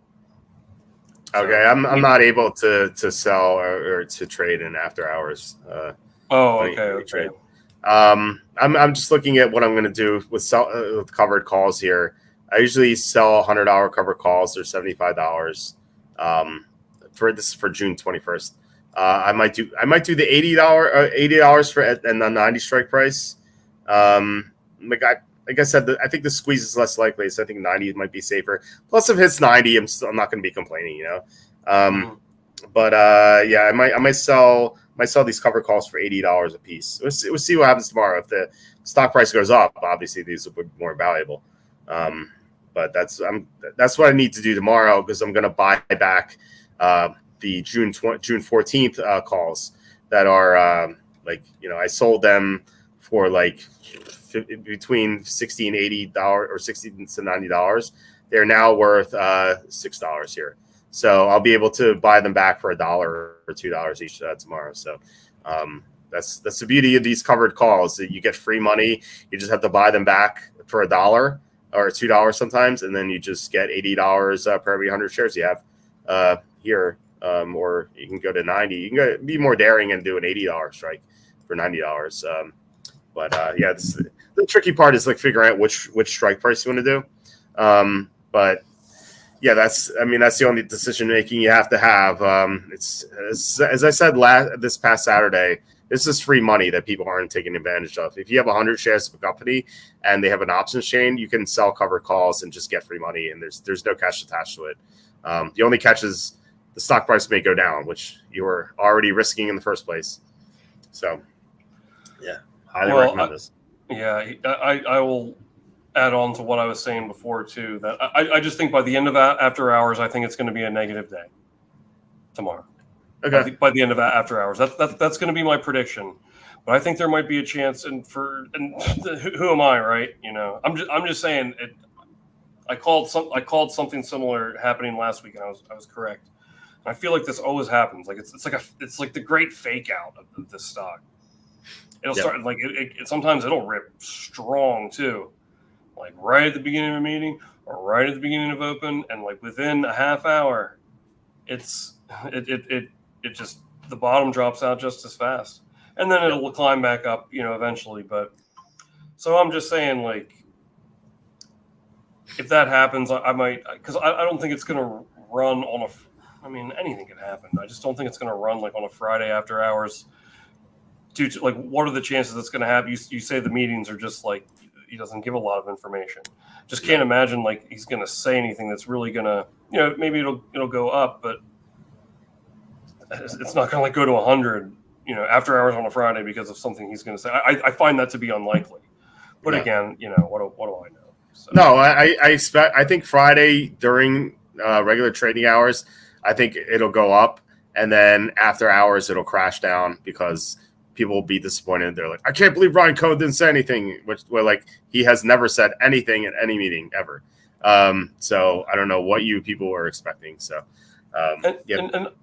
Okay, I'm not able to sell or to trade in after hours. Okay. I'm just looking at what I'm going to do with covered calls here. I usually sell $100 covered calls. They're $75. For June 21st. I might do the $80 for and the 90 strike price. Like I said, I think the squeeze is less likely, so I think 90 might be safer. Plus, if it's 90, I'm not going to be complaining. But yeah, I might sell these cover calls for $80 a piece. We'll see what happens tomorrow. If the stock price goes up, obviously these will be more valuable. But that's what I need to do tomorrow, because I'm going to buy back the June 14th calls that are I sold them for like between $60 and $80 or $60 to $90. They're now worth $6 here. So I'll be able to buy them back for $1 or $2 each tomorrow. So that's the beauty of these covered calls. That you get free money. You just have to buy them back for $1 or $2 sometimes, and then you just get $80 per every 100 shares you have here. Or you can go to 90. You can be more daring and do an $80 strike for $90. But yeah, the tricky part is like figuring out which strike price you want to do. But yeah, that's the only decision making you have to have. It's as I said this past Saturday, this is free money that people aren't taking advantage of. If you have 100 shares of a company and they have an options chain, you can sell cover calls and just get free money, and there's no catch attached to it. The only catch is the stock price may go down, which you were already risking in the first place. So yeah, highly recommend this. Yeah, I will add on to what I was saying before too, that I just think by the end of after hours, I think it's going to be a negative day tomorrow. Okay. By the end of after hours, that's going to be my prediction. But I think there might be a chance, and who am I, right? I'm just saying it. I called something similar happening last week, and I was correct. And I feel like this always happens. Like it's like the great fake out of this stock. It'll start like it sometimes it'll rip strong too. Like right at the beginning of a meeting or right at the beginning of open, and like within a half hour, it just the bottom drops out just as fast, and then it'll climb back up, eventually. But so I'm just saying, like, if that happens, I might, because I don't think it's going to run on anything can happen. I just don't think it's going to run like on a Friday after hours. Due to like, what are the chances it's going to happen? You say the meetings are just like. He doesn't give a lot of information. Just can't imagine like he's going to say anything that's really going to, maybe it'll go up, but it's not going to like go to 100, after hours on a Friday because of something he's going to say. I find that to be unlikely. But again, what do I know? So. No, I think Friday during regular trading hours, I think it'll go up, and then after hours it'll crash down because people will be disappointed. They're like, I can't believe Ryan Coe didn't say anything, where like he has never said anything at any meeting ever. So I don't know what you people were expecting. So and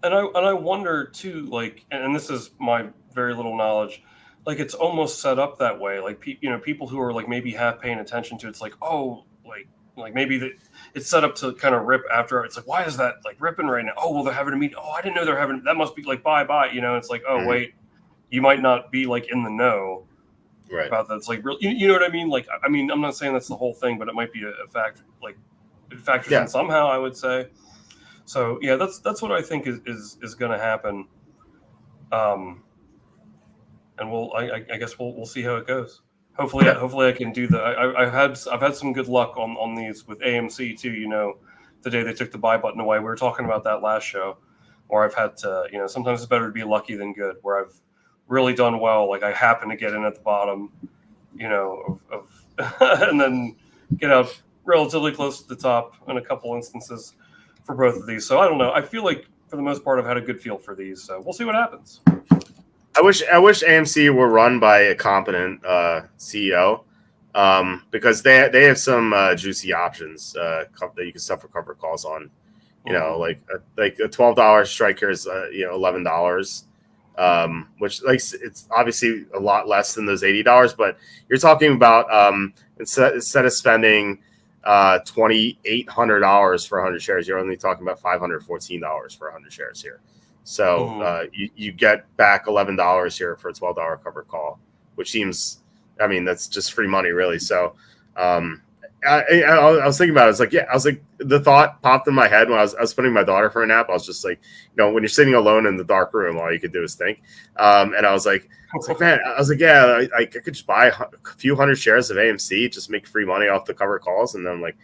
I wonder too, like, and this is my very little knowledge, like it's almost set up that way. Like people who are like maybe half paying attention to it's like, oh, like maybe it's set up to kind of rip after. It's like, why is that like ripping right now? Oh, well, they're having a meeting. Oh, I didn't know they're having. That must be like bye. It's like, oh wait. You might not be like in the know about that. It's like real, you know what I mean? Like, I'm not saying that's the whole thing, but it might be a factor. Like, it factors in somehow. I would say. So yeah, that's what I think is going to happen. And I guess we'll see how it goes. Hopefully I can do that. I've had some good luck on these with AMC too. The day they took the buy button away, we were talking about that last show. Or I've had to, sometimes it's better to be lucky than good. Where I've really done well, like I happen to get in at the bottom, and then get out relatively close to the top in a couple instances for both of these. So I don't know. I feel like for the most part, I've had a good feel for these. So we'll see what happens. I wish AMC were run by a competent CEO, because they have some juicy options that you can sell for cover calls on. Like a $12 strike here is $11. Which like it's obviously a lot less than those $80, but you're talking about instead of spending $2,800 for 100 shares, you're only talking about $514 for 100 shares here. So you get back $11 here for a $12 cover call, which seems, that's just free money really. So I was thinking about it. I was like, yeah, I was like, the thought popped in my head when I was putting my daughter for a nap. I was just like, when you're sitting alone in the dark room, all you could do is think. And I was like, man, I was like, yeah, I could just buy a few hundred shares of AMC, just make free money off the cover calls. And then I'm like,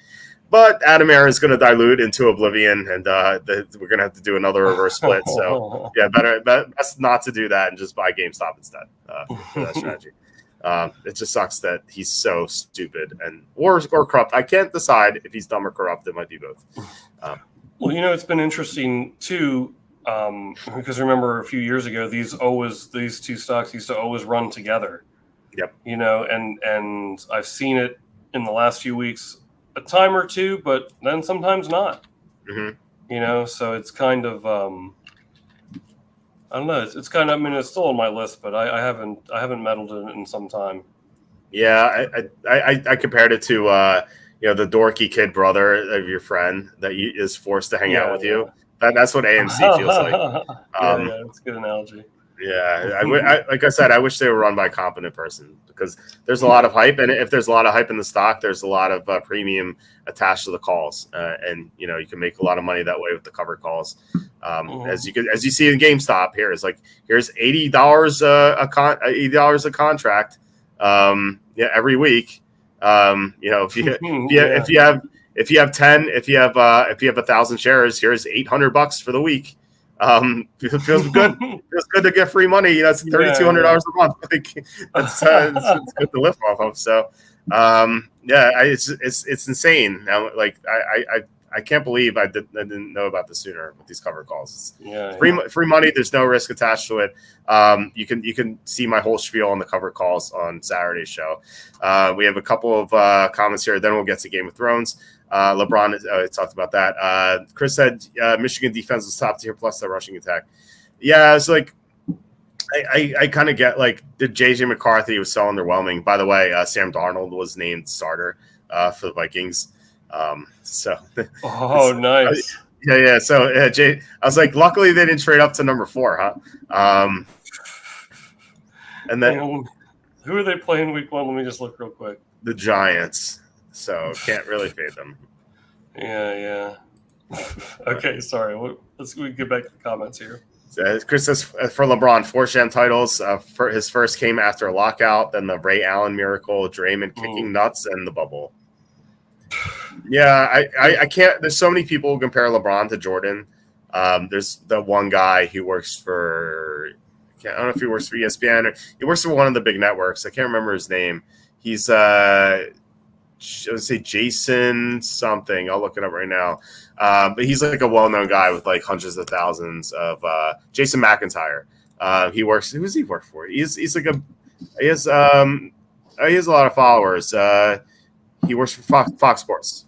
but Adam Aaron is going to dilute into oblivion, and we're going to have to do another reverse split. So yeah, best not to do that and just buy GameStop instead for that strategy. It just sucks that he's so stupid or corrupt. I can't decide if he's dumb or corrupt. It might be both. Well, it's been interesting too, because remember a few years ago, these two stocks used to always run together. Yep. And I've seen it in the last few weeks a time or two, but then sometimes not. Mm-hmm. So it's kind of I don't know. It's kind of. I mean, it's still on my list, but I haven't meddled in it in some time. Yeah, I compared it to the dorky kid brother of your friend that is forced to hang out with you. That's what AMC feels like. Yeah, that's a good analogy. Yeah, like I said, I wish they were run by a competent person because there's a lot of hype, and if there's a lot of hype in the stock, there's a lot of premium attached to the calls, and you can make a lot of money that way with the cover calls. As you see in GameStop, here's $80 a contract, every week. If you have 10, if you have 1,000 shares, here's $800 for the week. It feels good. Feels good to get free money. That's $3,200 a month. Like, it's good to live off of. So, it's insane. Now, like I can't believe I didn't know about this sooner with these cover calls. Free money. There's no risk attached to it. You can see my whole spiel on the cover calls on Saturday's show. We have a couple of comments here. Then we'll get to Game of Thrones. LeBron talked about that. Chris said Michigan defense was top tier plus the rushing attack. Yeah, it's like I kind of get like the JJ McCarthy was so underwhelming. By the way, Sam Darnold was named starter for the Vikings. Nice. Yeah. So I was like, luckily they didn't trade up to number 4, huh? And then who are they playing week 1? Let me just look real quick. The Giants. So can't really fade them. Yeah. Okay, sorry. We get back to the comments here. Chris says for LeBron, 4 sham titles. For his first came after a lockout, then the Ray Allen miracle, Draymond kicking nuts, and the bubble. Yeah, I can't. There's so many people who compare LeBron to Jordan. There's the one guy who works for. I don't know if he works for ESPN or he works for one of the big networks. I can't remember his name. He's let's say Jason something. I'll look it up right now. But he's like a well-known guy with like hundreds of thousands of Jason McIntyre. He works. Who does he work for? He has a lot of followers. He works for Fox Sports.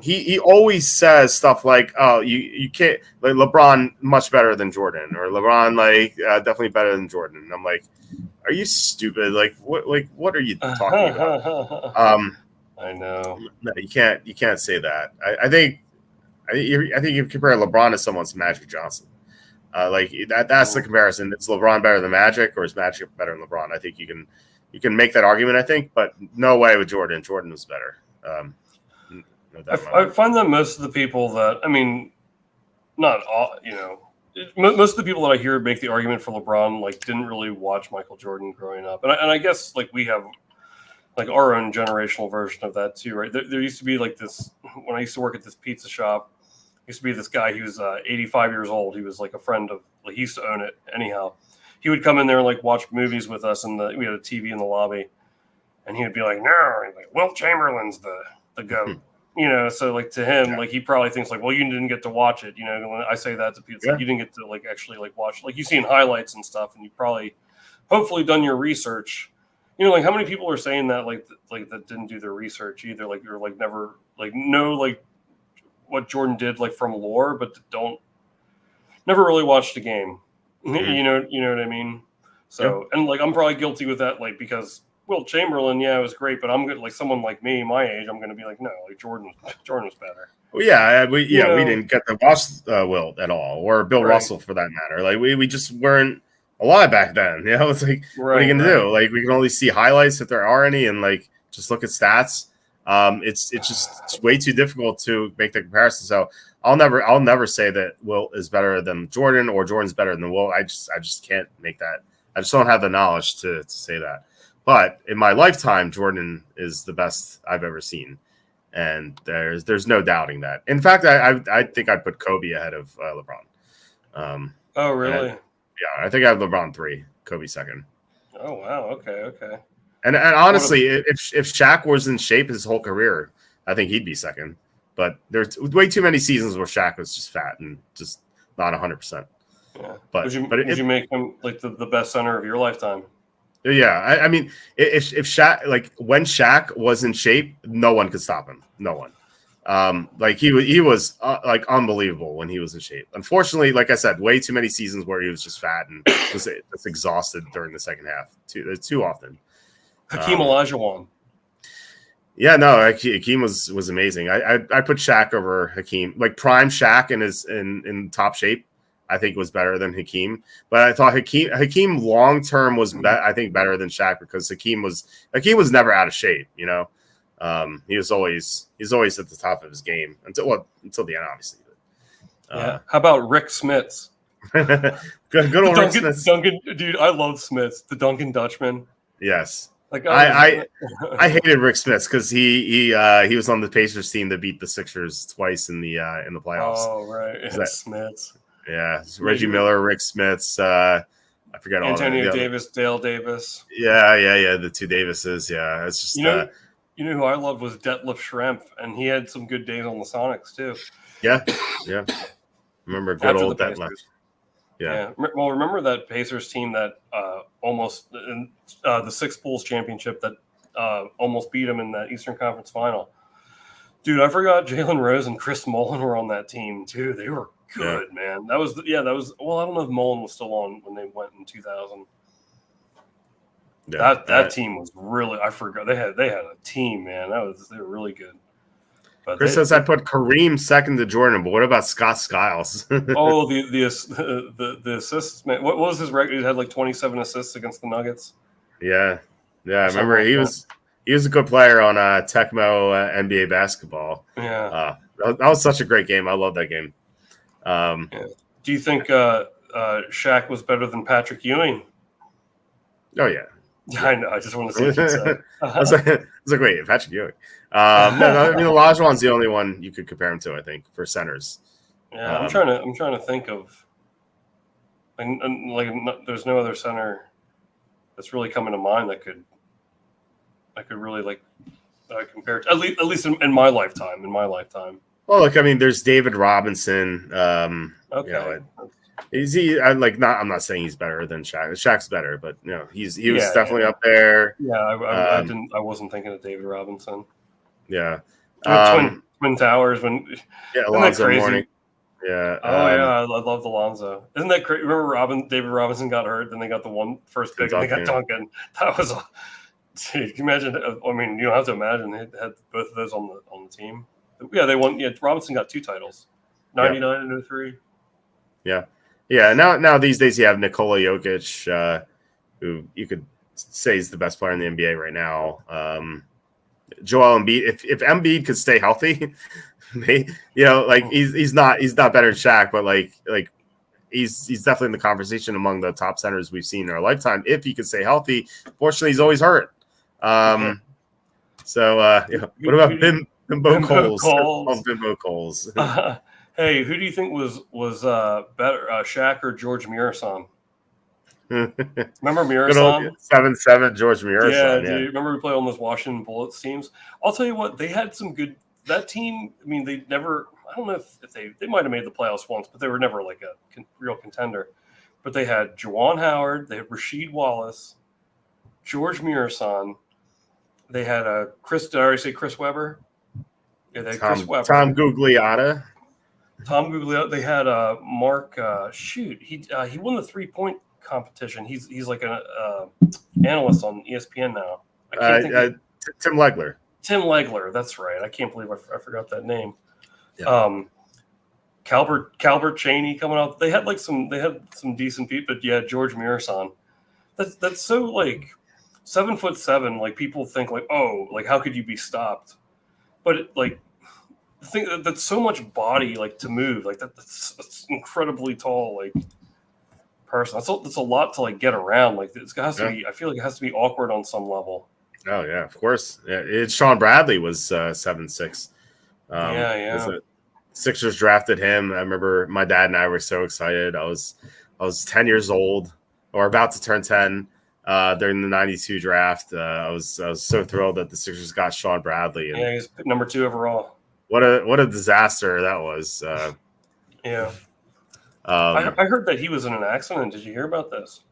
He always says stuff like, "Oh, you can't like LeBron much better than Jordan," or "LeBron definitely better than Jordan." And I'm like, "Are you stupid? What are you talking about?" I know. No, you can't say that. I think you compare LeBron to someone's Magic Johnson. That's the comparison. Is LeBron better than Magic, or is Magic better than LeBron? I think you can make that argument. I think, but no way with Jordan. Jordan was better. I find that most of the people that not all, most of the people that I hear make the argument for LeBron didn't really watch Michael Jordan growing up, and I guess we have our own generational version of that too, right? There used to be this when I used to work at this pizza shop. Used to be this guy. He was 85 years old. He was a friend of. He used to own it. Anyhow, he would come in there and watch movies with us, and we had a TV in the lobby, and he would be like, "No, Wilt Chamberlain's the GOAT." So to him, he probably thinks well, you didn't get to watch it. When I say that to people, it's you didn't get to actually watch. You see in highlights and stuff, and you probably, hopefully, done your research. How many people are saying that that didn't do their research either, or never know what Jordan did from lore, but never really watched a game. Mm-hmm. You know what I mean? So and I'm probably guilty with that, because Wilt Chamberlain, it was great, but I'm good. Someone like me, my age, I'm going to be no, Jordan was better. Well, yeah, we didn't get to watch Wilt at all, or Bill Russell for that matter. We just weren't alive back then. It's what are you going to do? We can only see highlights if there are any, and just look at stats. It's way too difficult to make the comparison. So I'll never say that Wilt is better than Jordan or Jordan's better than Wilt. I just can't make that. I just don't have the knowledge to say that. But in my lifetime, Jordan is the best I've ever seen, and there's no doubting that. In fact, I think I'd put Kobe ahead of LeBron. Oh, really? I think I have LeBron 3, Kobe 2nd. Oh, wow. Okay. And honestly, if Shaq was in shape his whole career, I think he'd be 2nd. But there's way too many seasons where Shaq was just fat and just not 100%. Yeah. But would you make him like the best center of your lifetime? Yeah, I mean, if Shaq, like when Shaq was in shape, no one could stop him. No one. Like he was like unbelievable when he was in shape. Unfortunately, like I said, way too many seasons where he was just fat and just exhausted during the second half. Too often. Hakeem Olajuwon. Yeah, no, Hakeem was amazing. I put Shaq over Hakeem. Like prime Shaq in top shape, I think was better than Hakeem. But I thought Hakeem long term was I think better than Shaq because Hakeem was never out of shape. You know, he's always at the top of his game until the end, obviously. Yeah. How about Rick Smits? good old Rick Smits. Duncan, dude, I love Smits, the Duncan Dutchman. Yes. Like I hated Rick Smits because he was on the Pacers team that beat the Sixers twice in the playoffs. Oh right, Smits. Yeah, Reggie Miller, Rick Smits. I forget all Antonio Davis, Dale Davis. Yeah. The two Davises. Yeah, it's just you know who I loved was Detlef Schrempf, and he had some good days on the Sonics too. Yeah. Remember good old Detlef. Yeah. Well, remember that Pacers team that almost in the Six Bulls championship that almost beat them in that Eastern Conference final. Dude, I forgot Jalen Rose and Chris Mullin were on that team too. They were good, man. That was. Well, I don't know if Mullin was still on when they went in 2000. Yeah, that team was really. I forgot they had a team, man. They were really good. But Chris says I put Kareem second to Jordan, but what about Scott Skiles? Oh, the assists, man. What was his record? He had like 27 assists against the Nuggets. Yeah. I remember he was a good player on Tecmo NBA basketball. Yeah, that was such a great game. I love that game. Do you think Shaq was better than Patrick Ewing? Oh yeah. I know. I just want to see what you said. I was like, wait, Patrick Ewing. No, I mean, Olajuwon's the only one you could compare him to, I think, for centers. Yeah, I'm trying to think of, there's no other center that's really coming to mind that could really compare to, at least in my lifetime. Well, look, I mean, there's David Robinson. Okay. I'm not saying he's better than Shaq. Shaq's better, but he was definitely up there. Yeah, I wasn't thinking of David Robinson. Yeah. Twin Towers when Alonzo Mourning. Yeah. I love Alonzo. Isn't that crazy? Remember David Robinson got hurt, then they got the first pick and they got Duncan. That was dude, can you imagine? I mean, you don't have to imagine they had both of those on the team. Yeah, they won. Yeah, Robinson got 2 titles, 99 and 03. Yeah. Yeah. Now these days you have Nikola Jokic, who you could say is the best player in the NBA right now. Joel Embiid. If Embiid could stay healthy, he's not better than Shaq, but like he's definitely in the conversation among the top centers we've seen in our lifetime. If he could stay healthy, fortunately he's always hurt. So what about Bimbo Coles? Bimbo Coles. Hey, who do you think was better, Shaq or George Mirasan? Remember Mirasan? 7-7 George Mirasan. Yeah, dude. Remember we played on those Washington Bullets teams? I'll tell you what, they had some good. That team, I mean, they never. I don't know if they might have made the playoffs once, but they were never like a real contender. But they had Juwan Howard, they had Rasheed Wallace, George Mirasan. They had Chris. Did I already say Chris Webber? Yeah, they had Chris Webber. Tom Gugliotta. They had Mark. He won the 3-point competition. He's like an analyst on ESPN now. I can't think Tim Legler. Tim Legler, that's right. I can't believe I forgot that name. Yeah. Calbert Chaney coming out. They had some decent people, but yeah, George Mirasan. That's so like 7'7". Like people think like, oh, like how could you be stopped? but like the thing that's so much body like to move like that's incredibly tall like person. That's a lot to like get around. Like it has to be. I feel like it has to be awkward on some level. Oh yeah, of course. Yeah, Sean Bradley was 7'6". Yeah. Sixers drafted him. I remember my dad and I were so excited. I was 10 years old or about to turn 10 during the 92 draft. I was so thrilled that the Sixers got Sean Bradley. And he's number 2 overall. What a disaster that was. Yeah. I heard that he was in an accident. Did you hear about this?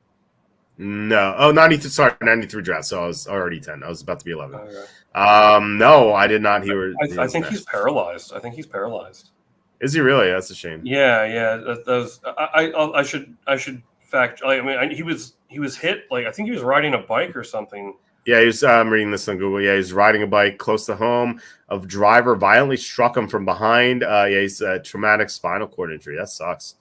No. Oh, 93 draft. So I was already 10. I was about to be 11. Okay. No, I did not hear. I think he's paralyzed. Is he really? That's a shame. Yeah. I should fact. I mean, he was hit. Like I think he was riding a bike or something. Yeah, he was. I'm reading this on Google. Yeah, he's riding a bike close to home. A driver violently struck him from behind. He's a traumatic spinal cord injury. That sucks.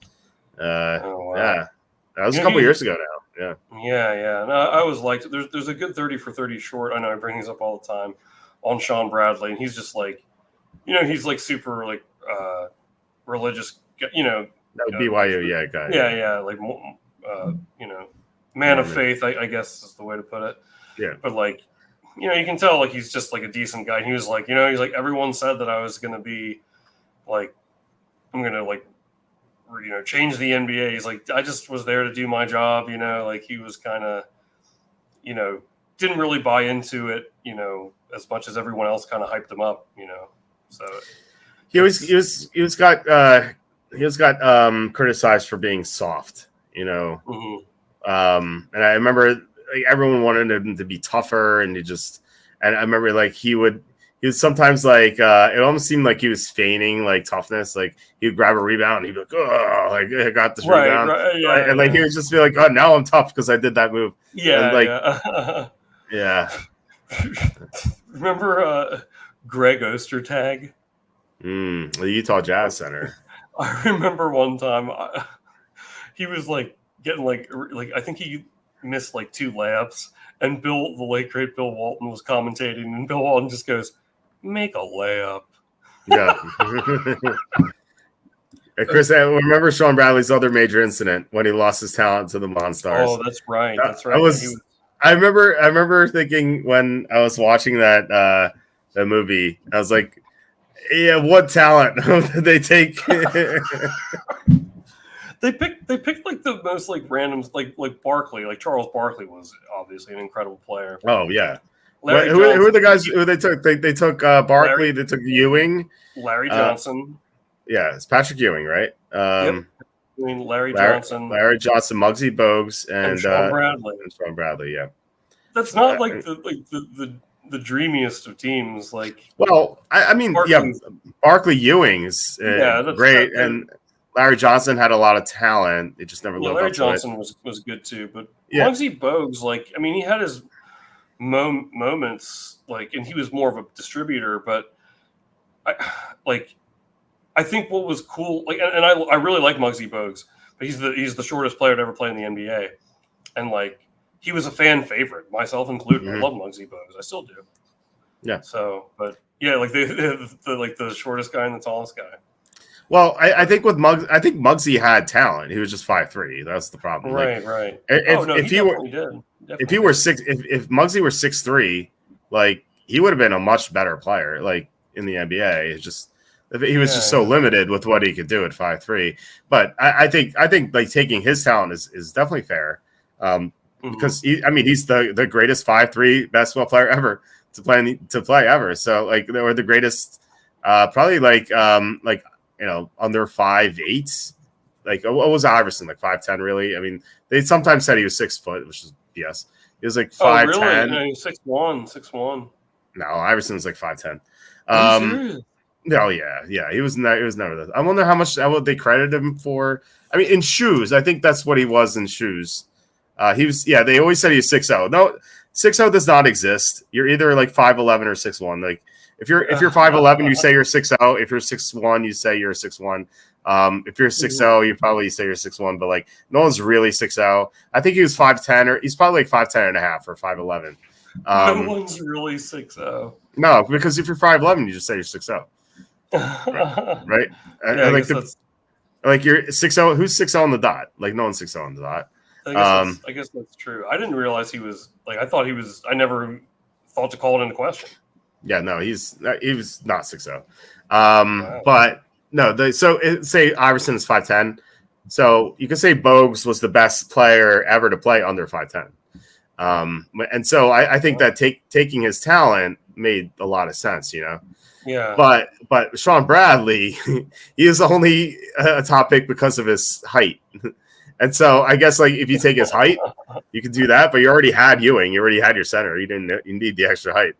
Wow. Yeah, that was a couple years ago now. Yeah. No, I always liked it. There's a good 30 for 30 short. I know I bring these up all the time on Sean Bradley, and he's just like, he's like super like religious. That would BYU, guy. Yeah, like man of faith, I guess is the way to put it. Yeah, but like, you can tell like he's just like a decent guy. And he was like, he's like everyone said that I was gonna be like, I'm gonna like, change the NBA. He's like, I just was there to do my job. Like he was kind of, didn't really buy into it. As much as everyone else kind of hyped him up. So he was got criticized for being soft. Mm-hmm. And I remember like, everyone wanted him to be tougher, and I remember like he would sometimes like it almost seemed like he was feigning like toughness. Like he'd grab a rebound and he'd be like, oh, like I got this rebound. Right, and like he would just be like, oh, now I'm tough because I did that move. Yeah. And, like, yeah. Remember Greg Ostertag? The Utah Jazz center. I remember one time he was like getting like I think he missed like 2 layups, and the late great Bill Walton was commentating, and Bill Walton just goes, "Make a layup." Yeah. Chris, I remember Sean Bradley's other major incident when he lost his talent to the Monstars. Oh, that's right. I remember thinking when I was watching that movie, I was like, yeah, what talent did they take? They picked like the most like randoms like Barkley. Like Charles Barkley was obviously an incredible player. Oh yeah. Who are the guys who they took? They took Barkley. They took Ewing. Larry Johnson. Yeah, it's Patrick Ewing, right? Yep. Larry Johnson, Muggsy Bogues, and Sean Bradley. Sean Bradley, yeah. That's not like the dreamiest of teams. Like, well, I mean, Barkley Ewing's great, and Larry Johnson had a lot of talent. It just never lived up to it. Larry Johnson was good too, but Muggsy Bogues, like, I mean, he had his moments, like, and he was more of a distributor, but I think what was cool, like, and I really like Muggsy Bogues, but he's the shortest player to ever play in the NBA, and like he was a fan favorite, myself included. I love Muggsy Bogues, I still do. Yeah. So, but yeah, like the shortest guy and the tallest guy. Well, I think with Muggsy had talent. He was just 5'3". That's the problem. Right. If Muggsy were 6'3", like he would have been a much better player, like in the NBA. It's just he was just so limited with what he could do at 5'3". But I think like taking his talent is definitely fair, because he's the greatest 5'3" basketball player ever to play ever. So like they were the greatest, probably like under 5'8". Like what was Iverson, like 5'10"? Really? I mean, they sometimes said he was 6 foot, which is BS. He was like 5'10". Really? No, he was 6'1". No, Iverson was like 5'10". Oh, yeah. He was never that. I wonder how much they credit him for. I mean, in shoes, I think that's what he was in shoes. He was. Yeah, they always said he was 6'0". No, 6'0" does not exist. You're either like 5'11" or 6'1". Like if you're 5'11", you say you're 6'0". If you're 6'1", you say you're 6'1". If you're 6'0", you probably say you're 6'1". But like no one's really 6'0". I think he was 5'10", or he's probably like 5'10 and a half or 5'11". No one's really 6'0". No, because if you're 5'11", you just say you're 6'0". Right? Yeah, like you're 6'0". Who's 6'0" on the dot? Like no one's 6'0" on the dot. I guess that's true. I didn't realize he was like. I thought he was. I never thought to call it into question. Yeah, no, he was not 6'0". Wow. But no, say Iverson is 5'10". So you could say Bogues was the best player ever to play under 5'10". And so I think that taking his talent made a lot of sense, you know. Yeah. But Sean Bradley, he is only a top pick because of his height. And so I guess like if you take his height, you can do that. But you already had Ewing, you already had your center. You need the extra height.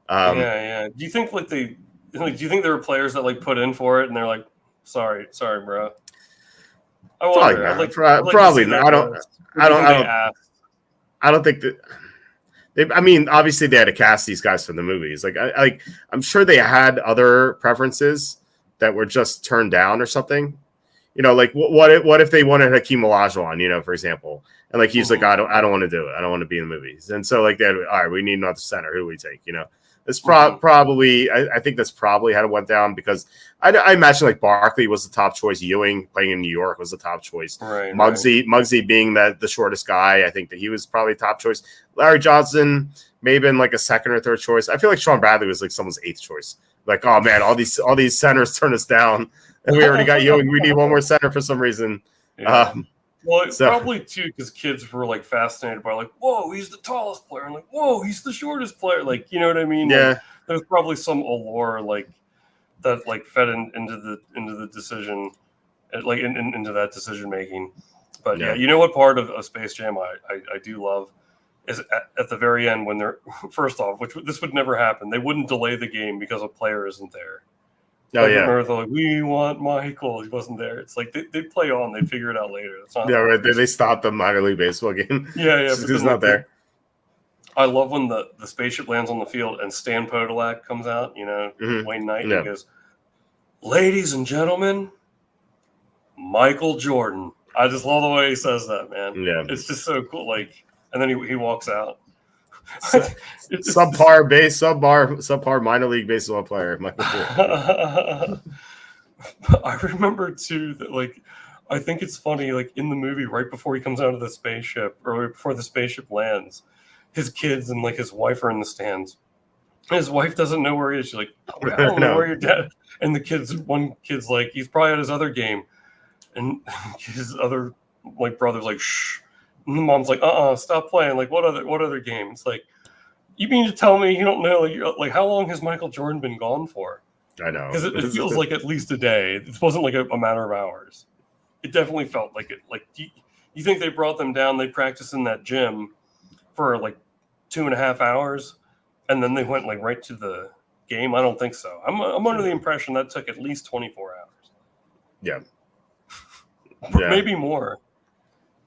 Yeah. Do you think do you think there were players that like put in for it and they're like, sorry, bro? I wonder. Probably not. I don't think that. I mean, obviously they had to cast these guys for the movies. Like, I'm sure they had other preferences that were just turned down or something. You know, like what if they wanted Hakeem Olajuwon, you know, for example, and like he's like, I don't want to do it. I don't want to be in the movies. And so like all right, we need another center. Who do we take? You know, it's probably I think that's probably how it went down because I imagine like Barkley was the top choice. Ewing playing in New York was the top choice. Right, Muggsy being the shortest guy, I think that he was probably top choice. Larry Johnson may have been like a second or third choice. I feel like Sean Bradley was like someone's eighth choice. Like, oh man, all these centers turn us down, and we already got Ewing. We need one more center for some reason. Yeah. Well, it's probably too because kids were like fascinated by like, whoa, he's the tallest player, and like, whoa, he's the shortest player. Like, you know what I mean? Yeah. Like, there's probably some allure like that like fed into the decision, like into that decision making. But yeah, you know what part of Space Jam I do love is at the very end when they're first off, which this would never happen. They wouldn't delay the game because a player isn't there. Oh yeah, they're like, we want Michael. He wasn't there. It's like they play on. They figure it out later. It's not right. They stopped the minor league baseball game. Yeah. He's not there. I love when the spaceship lands on the field and Stan Podolak comes out. You know, Wayne Knight. And he goes, "Ladies and gentlemen, Michael Jordan." I just love the way he says that, man. Yeah, it's just so cool. Like, and then he walks out. subpar minor league baseball player. I remember too that like I think it's funny like in the movie right before he comes out of the spaceship or right before the spaceship lands, his kids and like his wife are in the stands. His wife doesn't know where he is. She's like, I don't know where your dad. And one kid's like, he's probably at his other game, and his other like brother's like, shh. And the mom's like, stop playing. Like, what other game? It's like, you mean to tell me you don't know? Like how long has Michael Jordan been gone for? I know. Because it feels like at least a day. It wasn't like a matter of hours. It definitely felt like it. Like, you think they brought them down? They practiced in that gym for like 2.5 hours, and then they went like right to the game. I don't think so. I'm under the impression that took at least 24 hours. Yeah. Maybe more.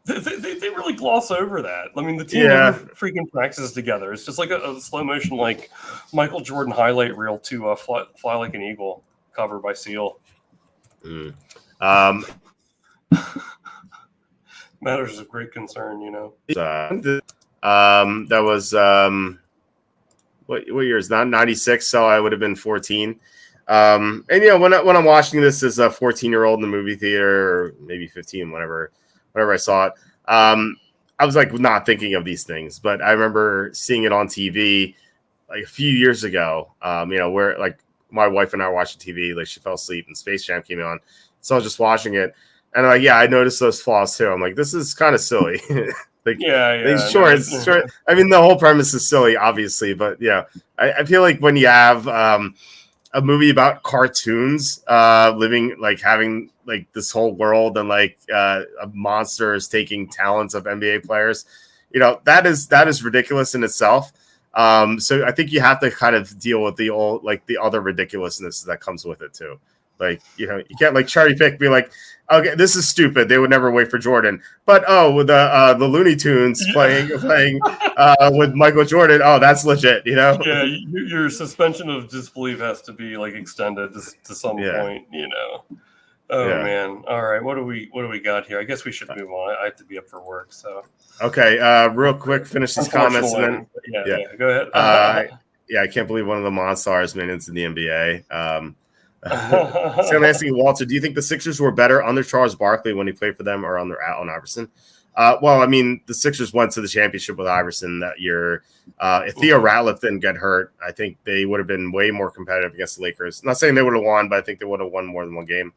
They really gloss over that. I mean, the team never freaking practices together. It's just like a slow motion, like Michael Jordan highlight reel to Fly Like an Eagle cover by Seal. Matters of great concern, you know. That was what year is that? 96, so I would have been 14. And you know, when I'm watching this as a 14-year-old in the movie theater, or maybe 15, whenever I saw it, I was like not thinking of these things, but I remember seeing it on TV like a few years ago. You know, where like my wife and I were watching TV, like she fell asleep and Space Jam came on, so I was just watching it, and like I noticed those flaws too. I'm like, this is kind of silly. Like, sure. I mean, the whole premise is silly, obviously, but yeah, I feel like when you have a movie about cartoons living like having like this whole world and like a monster is taking talents of NBA players, you know, that is ridiculous in itself. So I think you have to kind of deal with the other ridiculousness that comes with it too. Like, you know, you can't like cherry pick, be like, okay, this is stupid. They would never wait for Jordan. But with the Looney Tunes playing with Michael Jordan, that's legit, you know? Yeah, your suspension of disbelief has to be like extended to some point, you know. Oh Yeah. man! All right, what do we got here? I guess we should move on. I have to be up for work, so Okay. Real quick, finish these comments and then unfortunately, yeah. yeah. Go ahead. Yeah, I can't believe one of the Monstars made it to the NBA. So I'm asking Walter, do you think the Sixers were better under Charles Barkley when he played for them or under Allen Iverson? Well, I mean, the Sixers went to the championship with Iverson that year. If Theo Ratliff didn't get hurt, I think they would have been way more competitive against the Lakers. Not saying they would have won, but I think they would have won more than one game.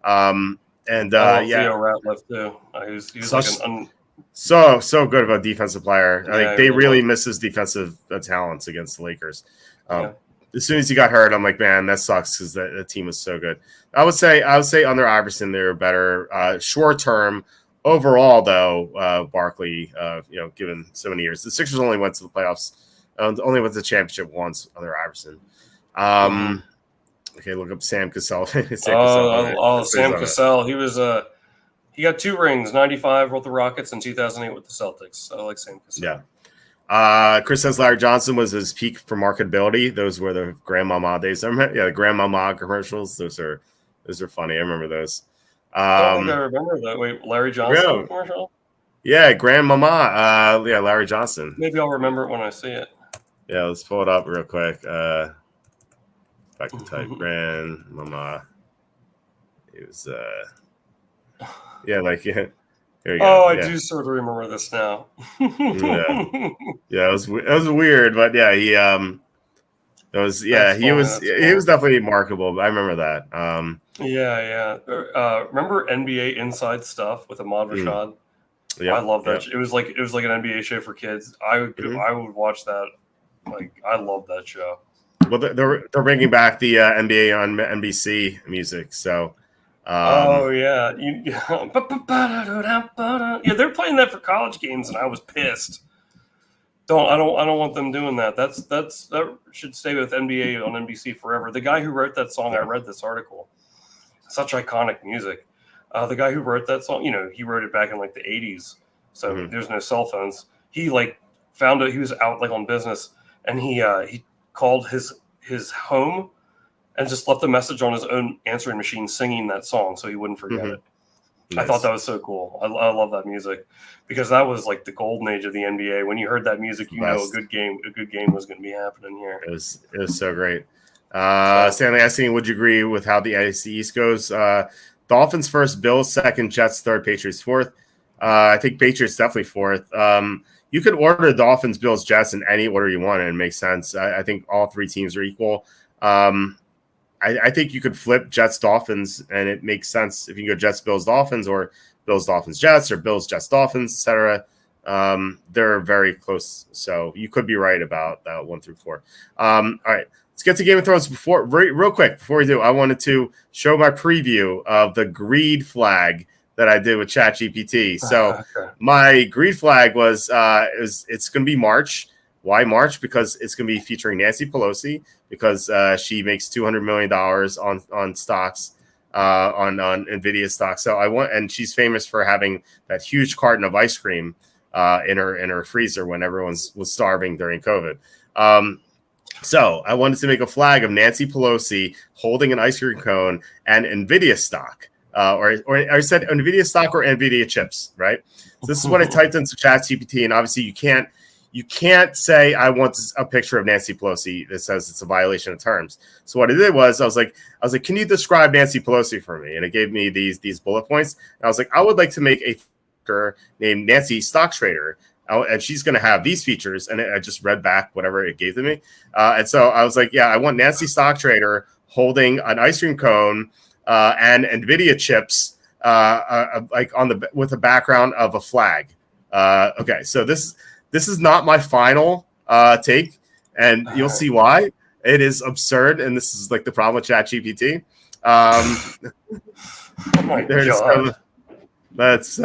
I love Theo Ratliff too. He was like so good of a defensive player. I think they really miss his defensive talents against the Lakers. As soon as he got hurt, I'm like, man, that sucks because the team was so good. I would say under Iverson they were better. Short term, overall though, Barkley, given so many years, the Sixers only went to the playoffs, only went to the championship once under Iverson. Okay, look up Sam Cassell. Sam Cassell. He got 2 rings, 95 with the Rockets and 2008 with the Celtics. I like Sam Cassell. Yeah. Chris says Larry Johnson was his peak for marketability. Those were the Grandmama days. The Grandmama commercials. Those are funny. I remember those. I don't think I remember that. Wait, Larry Johnson commercial? Yeah, Grandmama. Larry Johnson. Maybe I'll remember it when I see it. Yeah, let's pull it up real quick. If I can type Grandmama. It was Here we go. I do sort of remember this now. It was weird, but he was definitely remarkable. I remember that. Remember NBA Inside Stuff with Ahmad Rashad? I love that. It was like an NBA show for kids. I would watch that. Like, I love that show. Well, they're bringing back the NBA on NBC music, so. Yeah, they're playing that for college games, and I was pissed. I don't want them doing that. That should stay with NBA on NBC forever. The guy who wrote that song, I read this article. Such iconic music. The guy who wrote that song, he wrote it back in like the 80s, so there's no cell phones. He found out he was out on business, and he called his home and just left a message on his own answering machine singing that song so he wouldn't forget it. Nice. I thought that was so cool. I love that music because that was like the golden age of the NBA. When you heard that music, know a good game was going to be happening here. It was so great. Stanley asking, would you agree with how the AFC East goes? Dolphins first, Bills second, Jets third, Patriots fourth. I think Patriots definitely fourth. You could order Dolphins, Bills, Jets in any order you want, and it makes sense. I think all 3 teams are equal. I think you could flip Jets Dolphins, and it makes sense if you go Jets Bills Dolphins or Bills Dolphins Jets or Bills Jets Dolphins, etc. They're very close, so you could be right about that 1 through 4. All right, let's get to Game of Thrones. Real quick before we do, I wanted to show my preview of the greed flag that I did with ChatGPT. So my greed flag was it's going to be March. Why March? Because it's going to be featuring Nancy Pelosi because she makes $200 million on stocks, on NVIDIA stocks. So and she's famous for having that huge carton of ice cream in her freezer when everyone was starving during COVID. So I wanted to make a flag of Nancy Pelosi holding an ice cream cone and NVIDIA stock, or I said NVIDIA stock or NVIDIA chips, right? So this is what I typed into ChatGPT, and obviously you can't say I want a picture of Nancy Pelosi that says it's a violation of terms. So what I did was I was like, can you describe Nancy Pelosi for me? And it gave me these bullet points. And I was like, I would like to make a figure named Nancy Stock Trader, and she's going to have these features. And I just read back whatever it gave to me. And so I was like, yeah, I want Nancy Stock Trader holding an ice cream cone and NVIDIA chips, with a background of a flag. Okay, so this is not my final take, and you'll see why. It is absurd, and this is like the problem with ChatGPT. Oh my God. Let's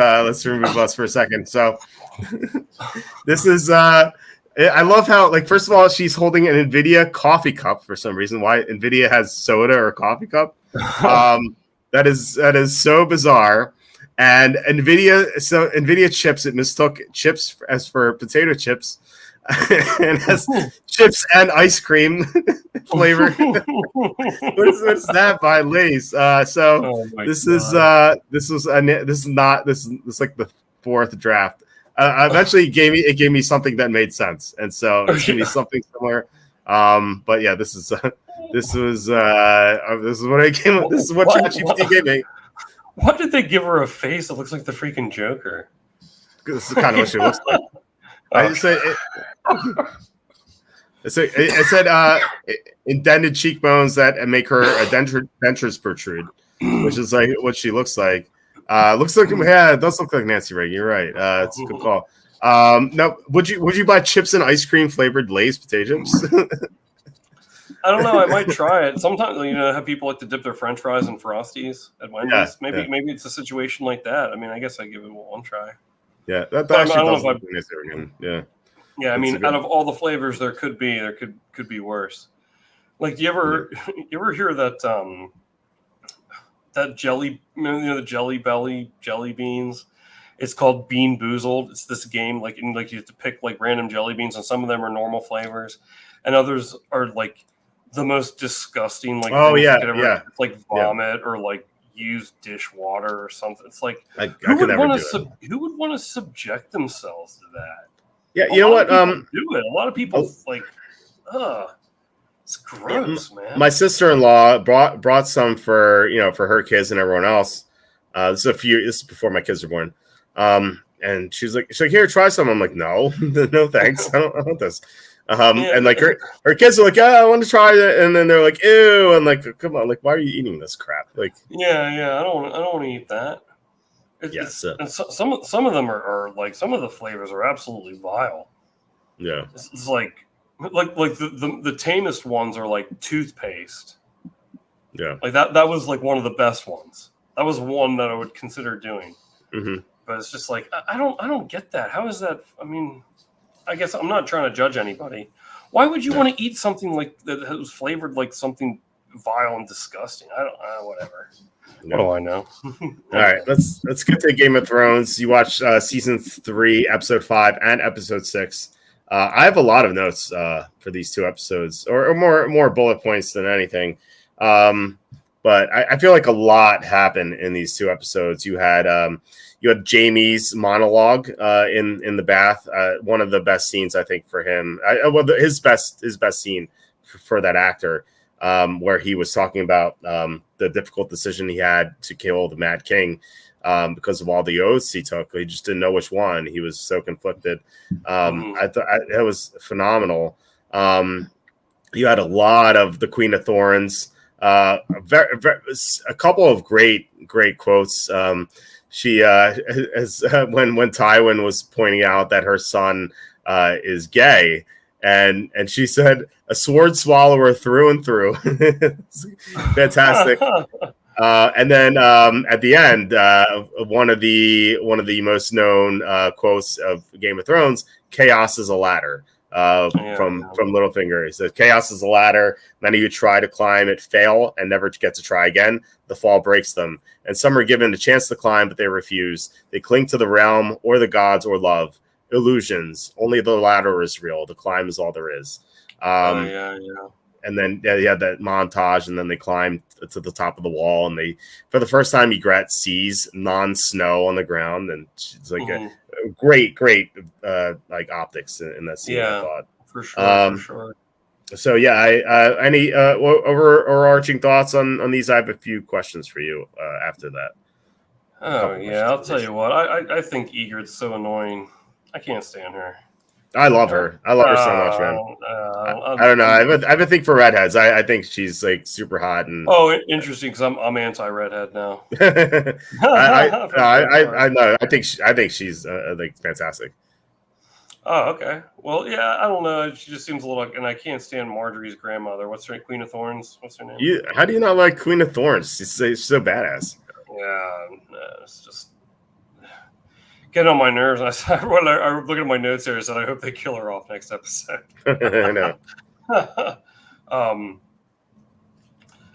remove us for a second. So this is I love how, first of all, she's holding an NVIDIA coffee cup for some reason. Why NVIDIA has soda or coffee cup? That is so bizarre. And NVIDIA chips, it mistook chips as for potato chips. and has chips and ice cream flavor. What's that by Lay's? This is like the fourth draft. Eventually, it gave me something that made sense, and so it's gonna be something similar. But yeah, this is what I came. This is what ChatGPT gave me. What did they give her a face that looks like the freaking Joker? This is kind of what she looks like. I just said it said indented cheekbones that make her dentures protrude, which is like what she looks like. Looks like it does look like Nancy Reagan. You're right. It's a good call. Now, would you buy chips and ice cream flavored Lay's potato chips? I don't know. I might try it. Sometimes, how people like to dip their French fries in Frosties at Wendy's. Maybe it's a situation like that. I mean, I guess I give it one try. Yeah, that actually does look nice again. Yeah. Yeah, I mean, out of all the flavors there could be worse. Like, do you ever hear that that jelly, the Jelly Belly jelly beans? It's called Bean Boozled. It's this game, like you have to pick like random jelly beans, and some of them are normal flavors, and others are like the most disgusting. Like, like vomit or like used dishwater or something. It's like who would want to subject themselves to that? Yeah, you know what? Do it. A lot of people it's gross, man. My sister-in-law brought some for her kids and everyone else. This is before my kids were born. And she's like, here, try some. I'm like, no, no, thanks. I don't want this. And like her kids are like, I want to try it, and then they're like, ew, and like, come on, like, why are you eating this crap? Like, I don't want to eat that. And some of them are like, some of the flavors are absolutely vile. Yeah, it's like the tamest ones are like toothpaste. Yeah, like that was like one of the best ones. That was one that I would consider doing. Mm-hmm. But it's just like I don't get that. How is that? I mean, I guess I'm not trying to judge anybody. Why would you want to eat something like that was flavored like something vile and disgusting? I don't whatever. No. What do I know? All right, let's get to Game of Thrones. You watched season 3, episode 5, and episode 6. I have a lot of notes for these 2 episodes, or more bullet points than anything. But I feel like a lot happened in these 2 episodes. You had Jaime's monologue in the bath. One of the best scenes, I think, for him. His best scene for that actor. Where he was talking about the difficult decision he had to kill the Mad King because of all the oaths he took. He just didn't know which one. He was so conflicted. I thought it was phenomenal. You had a lot of the Queen of Thorns. A couple of great quotes. She as when Tywin was pointing out that her son is gay. And she said, "A sword swallower through and through." Fantastic. And then at the end, one of the most known quotes of Game of Thrones: "Chaos is a ladder." From Littlefinger, he says, "Chaos is a ladder. Many who try to climb it fail and never get to try again. The fall breaks them, and some are given a chance to climb, but they refuse. They cling to the realm or the gods or love." Illusions. Only the ladder is real. The climb is all there is. And then you had that montage, and then they climb to the top of the wall, and they, for the first time, Ygritte sees non-snow on the ground, and it's like a great like optics in that scene. I thought for sure. So any overarching thoughts on these? I have a few questions for you after that. I'll tell you what. I think Ygritte's so annoying. I can't stand her. I love her. I love her so much, man. I don't know. I have a thing for redheads. I think she's like super hot. And interesting, because I'm anti-redhead now. I know. I think she's like fantastic. Oh, okay. Well, yeah. I don't know. She just seems a little. And I can't stand Marjorie's grandmother. What's her name? Queen of Thorns. What's her name? How do you not like Queen of Thorns? She's so badass. Yeah, it's just getting on my nerves. And I look at my notes here. I said, I hope they kill her off next episode. I know.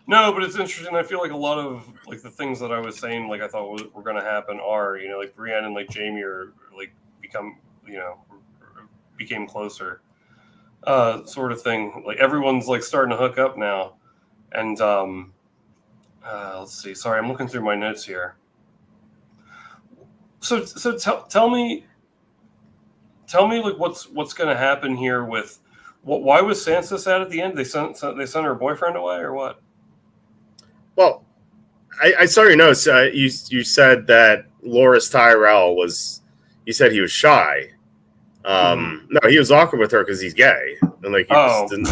No, but it's interesting. I feel like a lot of like the things that I was saying, like I thought were going to happen, are like Brienne and like Jaime are like become became closer, sort of thing. Like everyone's like starting to hook up now, and let's see. Sorry, I'm looking through my notes here. So tell me like what's going to happen here with why was Sansa sad at the end? They sent her boyfriend away or what? Well, I saw your notes. You said that Loras Tyrell you said he was shy. No, he was awkward with her because he's gay, and like he just didn't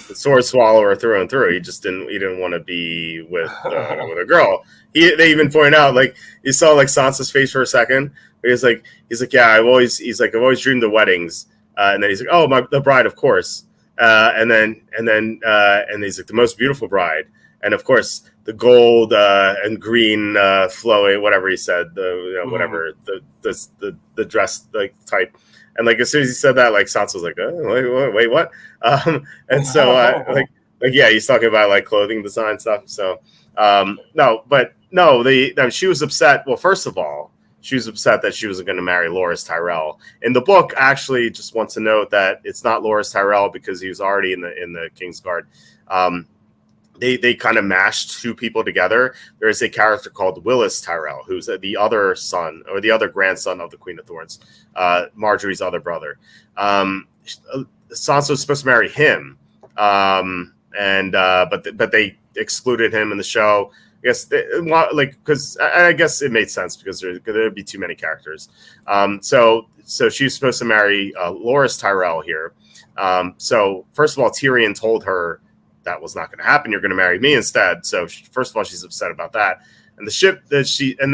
the sword swallower through and through. He didn't want to be with a girl. They even point out, like, you saw like Sansa's face for a second. He's like, yeah, I've always dreamed of weddings, and then he's like, oh, the bride, of course, and then he's like, the most beautiful bride, and of course the gold and green flowy, whatever he said, whatever the dress like type. And like as soon as he said that, like Sansa was like, oh, wait, what? And so yeah, he's talking about like clothing design stuff. So she was upset. Well, first of all, she was upset that she wasn't going to marry Loras Tyrell. In the book, actually, just want to note that it's not Loras Tyrell because he was already in the Kingsguard. They kind of mashed two people together. There is a character called Willis Tyrell, who's the other son or the other grandson of the Queen of Thorns, Marjorie's other brother. Sansa was supposed to marry him, but they excluded him in the show. I guess because I guess it made sense because there'd be too many characters. So she was supposed to marry Loras Tyrell here. So first of all, Tyrion told her that was not going to happen. You're going to marry me instead. So first of all, she's upset about that. And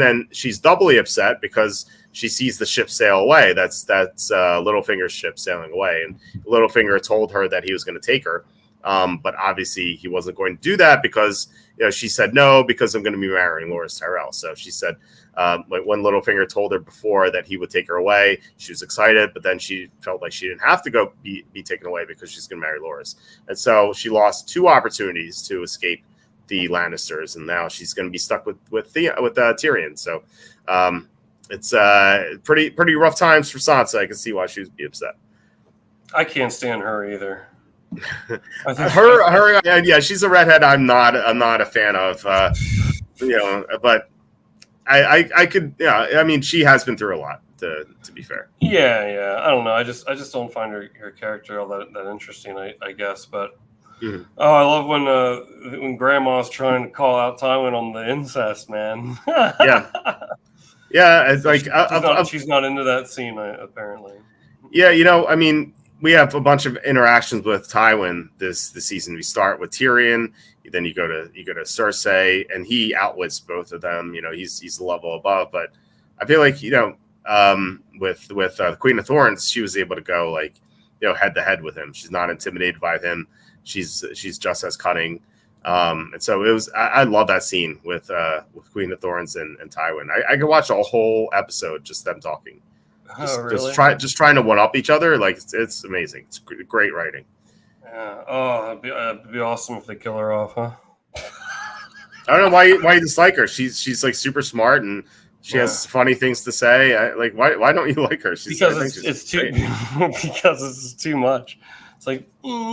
then she's doubly upset because she sees the ship sail away. That's Littlefinger's ship sailing away. And Littlefinger told her that he was going to take her. But obviously he wasn't going to do that because she said no, because I'm going to be marrying Loras Tyrell. So she said, when Littlefinger told her before that he would take her away, she was excited, but then she felt like she didn't have to go be taken away because she's going to marry Loras. And so she lost two opportunities to escape the Lannisters, and now she's going to be stuck with Tyrion. So it's pretty rough times for Sansa. I can see why she would be upset. I can't stand her either. Yeah, she's a redhead. I'm not a fan of, but I could, I mean, she has been through a lot, to be fair. Yeah. I don't know. I just don't find her character all that interesting, I guess. But I love when Grandma's trying to call out Tywin on the incest, man. Yeah. It's like she's not into that scene, apparently. Yeah, I mean, we have a bunch of interactions with Tywin this season. We start with Tyrion, then you go to Cersei, and he outwits both of them. He's a level above. But I feel like with Queen of Thorns, she was able to go head to head with him. She's not intimidated by him. She's just as cunning. And so it was. I love that scene with Queen of Thorns and Tywin. I could watch a whole episode just them talking. Really? Just trying to one up each other. Like it's amazing. It's great writing. Yeah. Oh, it'd be awesome if they kill her off, huh? I don't know why you dislike her. She's like super smart and she has funny things to say. Why don't you like her? Because it's too because it's too much. It's like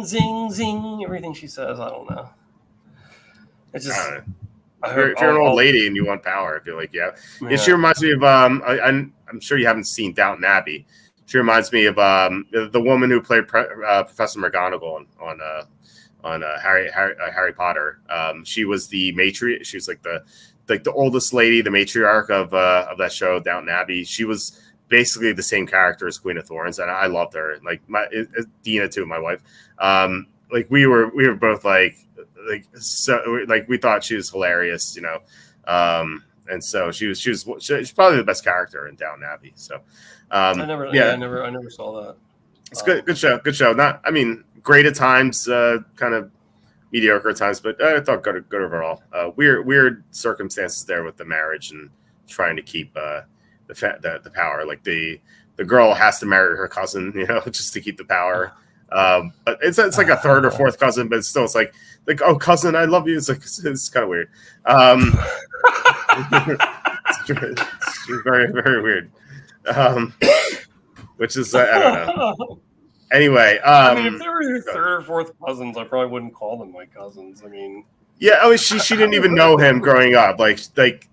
zing zing everything she says. I don't know. It's just. If you're an old lady and you want power, I feel like She reminds me of I'm sure you haven't seen Downton Abbey. She reminds me of the woman who played Professor McGonagall on Harry Potter. She was the matriarch. She was like the oldest lady, the matriarch of that show, Downton Abbey. She was basically the same character as Queen of Thorns, and I loved her. Like Dina too, my wife. We were both we thought she was hilarious, and so she's probably the best character in Downton Abbey. So I never saw that. It's good show. Not, I mean, great at times, kind of mediocre at times, but I thought good overall. Weird circumstances there with the marriage and trying to keep the power. Like the girl has to marry her cousin, just to keep the power. But it's like a third or fourth cousin, but it's like, oh, cousin, I love you. It's kind of weird. It's very, very weird. which is I don't know. Anyway, I mean, if they were your third or fourth cousins, I probably wouldn't call them my cousins. I mean, yeah, oh, she didn't even know him growing up. Like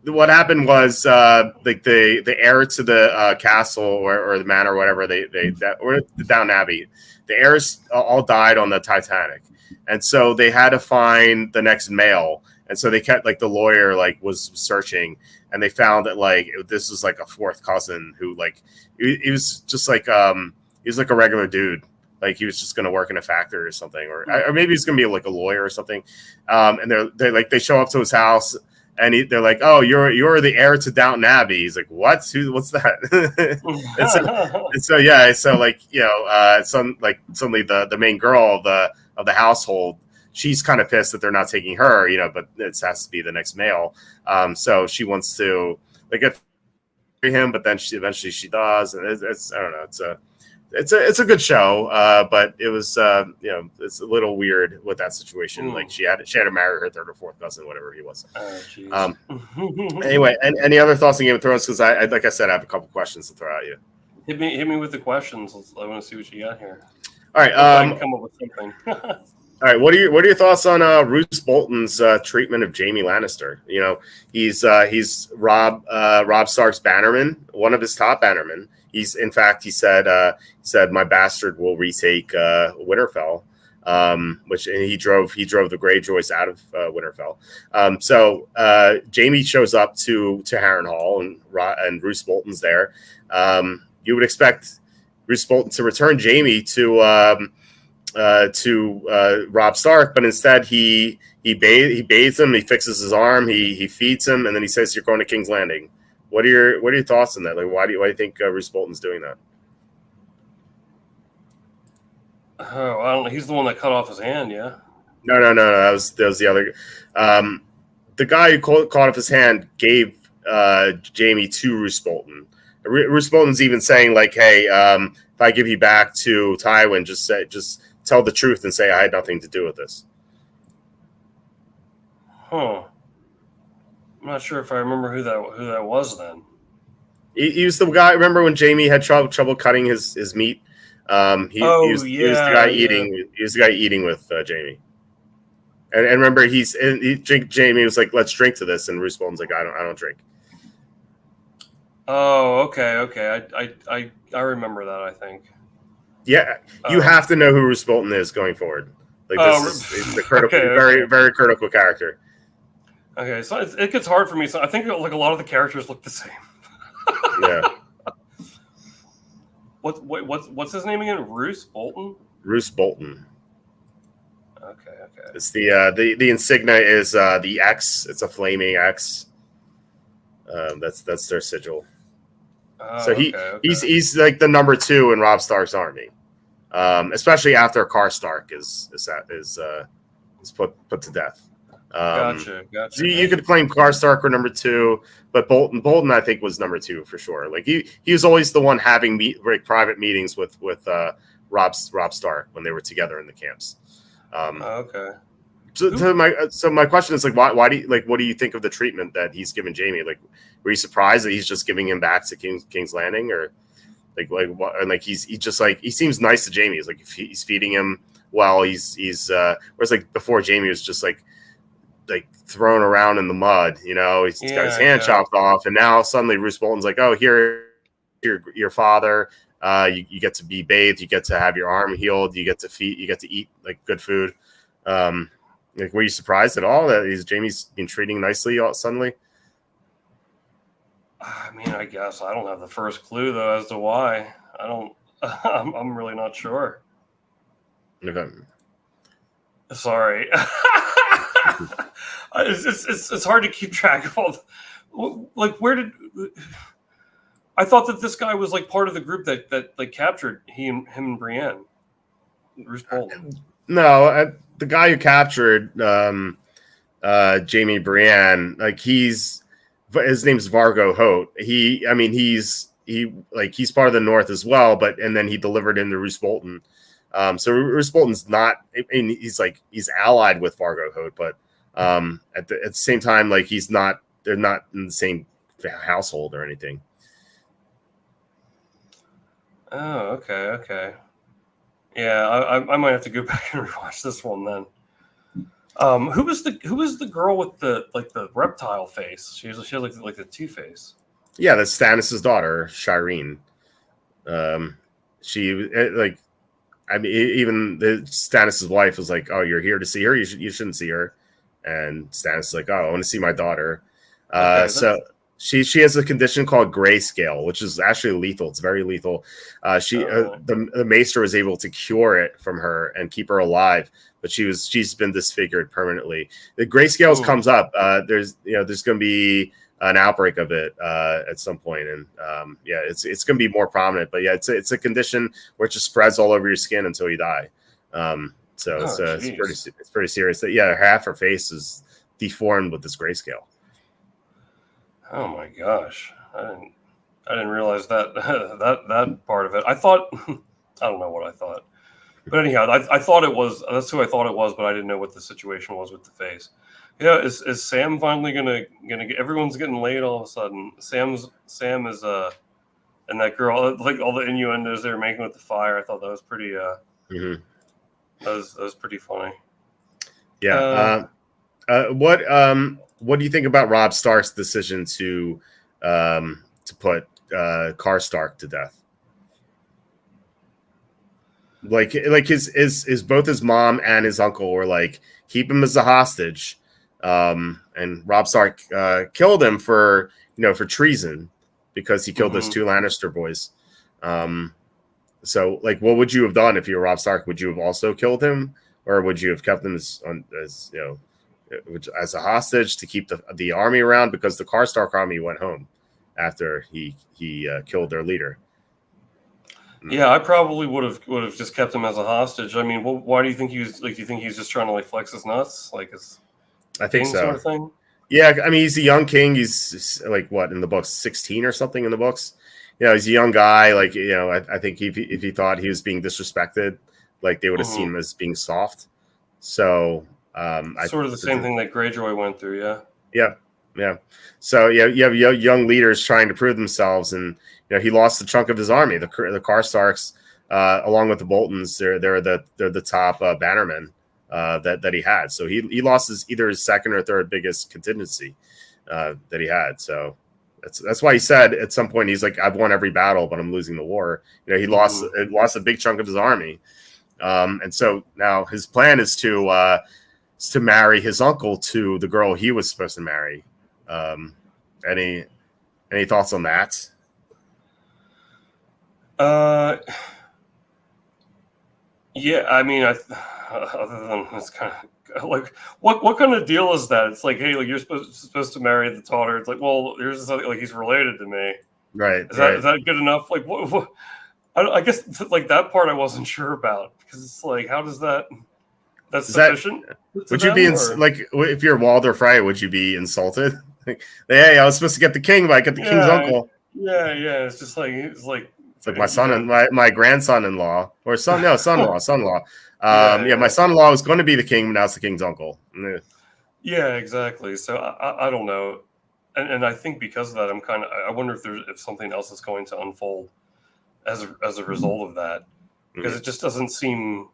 what happened was like the heir to the castle or the manor or whatever or the Down Abbey, the heirs all died on the Titanic, and so they had to find the next male, and so they kept like the lawyer like was searching, and they found that like this was like a fourth cousin who like he was just like he was like a regular dude. Like he was just going to work in a factory or something, or maybe he's going to be like a lawyer or something. And they show up to his house, and they're like, "Oh, you're the heir to Downton Abbey." He's like, "What? What's that?" So like suddenly the main girl of the household, she's kind of pissed that they're not taking her, but it has to be the next male. So she wants to like get him, but then eventually she does, and it's I don't know, it's a good show, but it was it's a little weird with that situation. Like she had to marry her third or fourth cousin, whatever he was. Anyway, and any other thoughts on Game of Thrones? Because I like I said, I have a couple questions to throw at you. Hit me with the questions. I want to see what you got here. All right, I can come up with something. All right, what are your thoughts on Roose Bolton's treatment of Jaime Lannister? He's Rob Stark's bannerman, one of his top bannermen. He said my bastard will retake Winterfell, and he drove the Greyjoys out of Winterfell. So Jaime shows up to Harrenhal, and Roose Bolton's there. You would expect Roose Bolton to return Jaime to Robb Stark, but instead he bathes him, he fixes his arm, he feeds him, and then he says, "You're going to King's Landing." What are your thoughts on that? Like, why do you think Roose Bolton's doing that? Oh, I don't know. He's the one that cut off his hand, yeah. No. That was the other. The guy who caught off his hand gave Jaime to Roose Bolton. Roose Bolton's even saying like, "Hey, if I give you back to Tywin, just tell the truth and say I had nothing to do with this." Huh. I'm not sure if I remember who that was then. He was the guy. Remember when Jaime had trouble cutting his meat? He was the guy eating. He was the guy eating with Jaime. And remember, Jaime was like, "Let's drink to this," and Roose Bolton's like, "I don't drink." Oh, okay. I remember that. I think. Yeah, you have to know who Roose Bolton is going forward. Like this is the critical, very critical character. Okay, so it gets hard for me. So I think like a lot of the characters look the same. Yeah. What's his name again? Roose Bolton. Roose Bolton. Okay. It's the insignia is the X. It's a flaming X. That's their sigil. So he's like the number 2 in Robb Stark's army, especially after Karstark is put to death. Gotcha. So you could claim Karstark or number 2, but Bolton I think was number 2 for sure. Like he was always the one having private meetings with Robb Stark when they were together in the camps. Okay. So my question is like, why do you, like, what do you think of the treatment that he's given Jaime? Like, were you surprised that he's just giving him back to King's Landing, or like he seems nice to Jaime? He's like he's feeding him well. Whereas like before Jaime was just like thrown around in the mud. He's got his hand chopped off, and now suddenly Roose Bolton's like, "Oh, here, your father. You get to be bathed. You get to have your arm healed. You get to feed. You get to eat like good food." Like, were you surprised at all that Jaime's been treating nicely suddenly? I mean, I guess I don't have the first clue though as to why. I don't. I'm really not sure. Okay. Sorry. It's hard to keep track of all. Like, where did I thought that this guy was like part of the group that like captured him and Brienne? Roose Bolton. No, the guy who captured Jaime Brienne, like his name's Vargo Hoat. He's part of the North as well, and then he delivered him to Roose Bolton. So Roose Bolton's not. I mean, he's allied with Vargo Hoat, but at the same time, like they're not in the same household or anything. Oh, okay. Yeah, I might have to go back and rewatch this one then. Who was the girl with the reptile face? She has like the Two-Face. Yeah, that's Stannis' daughter, Shireen. She like, I mean, even the Stannis' wife was like, "Oh, you're here to see her. You shouldn't see her." And Stannis is like, "Oh, I want to see my daughter." Okay, So she has a condition called grayscale, which is actually lethal. It's very lethal. The maester was able to cure it from her and keep her alive, but she's been disfigured permanently. The grayscales comes up. There's going to be an outbreak of it at some point, and it's going to be more prominent. But yeah, it's a condition where it just spreads all over your skin until you die. It's pretty serious. Yeah, half her face is deformed with this grayscale. Oh my gosh, I didn't realize that that part of it. I thought I don't know what I thought, but anyhow, I thought it was that's who I thought it was, but I didn't know what the situation was with the face. Yeah, is Sam finally gonna get? Everyone's getting laid all of a sudden. Sam is and that girl, like all the innuendos they were making with the fire. I thought that was pretty that was pretty funny. Yeah. What do you think about Robb Stark's decision to put Karstark to death? Like his both his mom and his uncle were like, keep him as a hostage, and Robb Stark killed him for treason because he killed those two Lannister boys. So like, what would you have done if you were Robb Stark? Would you have also killed him, or would you have kept him as a hostage to keep the army around, because the Karstark army went home after he killed their leader? Yeah, I probably would have just kept him as a hostage. I mean, why do you think he was like? Do you think he's just trying to like flex his nuts, like his I think so. sort of thing? Yeah, I mean, he's a young king. He's like what in the books, 16 or something in the books. He's a young guy. Like I think if he thought he was being disrespected, like they would have seen him as being soft. So. Sort of the same thing that Greyjoy went through, yeah. So you have young leaders trying to prove themselves, and he lost a chunk of his army. The Karstarks, along with the Boltons, they're the top bannermen that he had. So he lost either his second or third biggest contingency that he had. So that's why he said at some point he's like, I've won every battle, but I'm losing the war. He lost a big chunk of his army, and so now his plan is to marry his uncle to the girl he was supposed to marry. Any thoughts on that? Yeah, I mean, other than it's kind of like what kind of deal is that? It's like, hey, like you're supposed to marry the daughter. It's like, well, here's something like he's related to me, right? Is that good enough? Like, what I guess like that part I wasn't sure about, because it's like, how does that? That's sufficient. Would you be like, if you're Walder Frey, would you be insulted? Like, hey, I was supposed to get the king, but I get the king's uncle. Yeah. It's just like it's like my son and my grandson-in-law, or son-in-law. My son-in-law was going to be the king, but now it's the king's uncle. Yeah, exactly. So I don't know, and I think because of that, I wonder if something else is going to unfold as a result of that, because it just doesn't seem.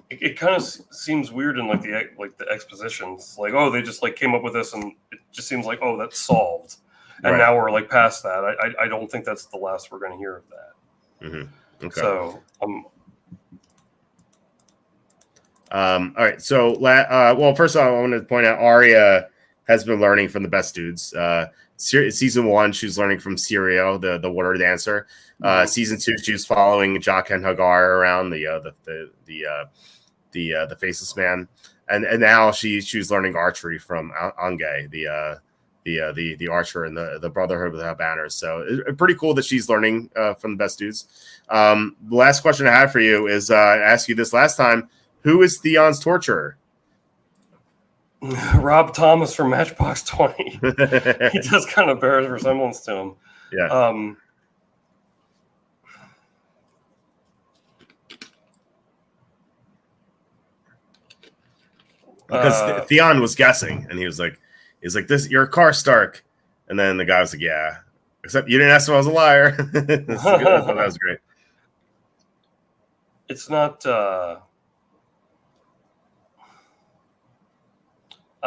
It kind of seems weird in like the expositions, like, oh, they just like came up with this, and it just seems like, oh, that's solved, and now we're like past that. I don't think that's the last we're going to hear of that. Okay. So all right. So well, first of all, I want to point out Arya has been learning from the best dudes. Season 1, she was learning from Sirio, the water dancer. Season 2, she was following Jaqen and Hagar around the faceless man, and now she was learning archery from Ange, the archer and the Brotherhood without banners. So it's pretty cool that she's learning from the best dudes. The last question I had for you is I asked you this last time: who is Theon's torturer? Rob Thomas from Matchbox 20. He does kind of bear a resemblance to him. Yeah. Because Theon was guessing, and he was like, "This, you're a Karstark," and then the guy was like, "Yeah," Except you didn't ask if I was a liar. I thought that was great. It's not. I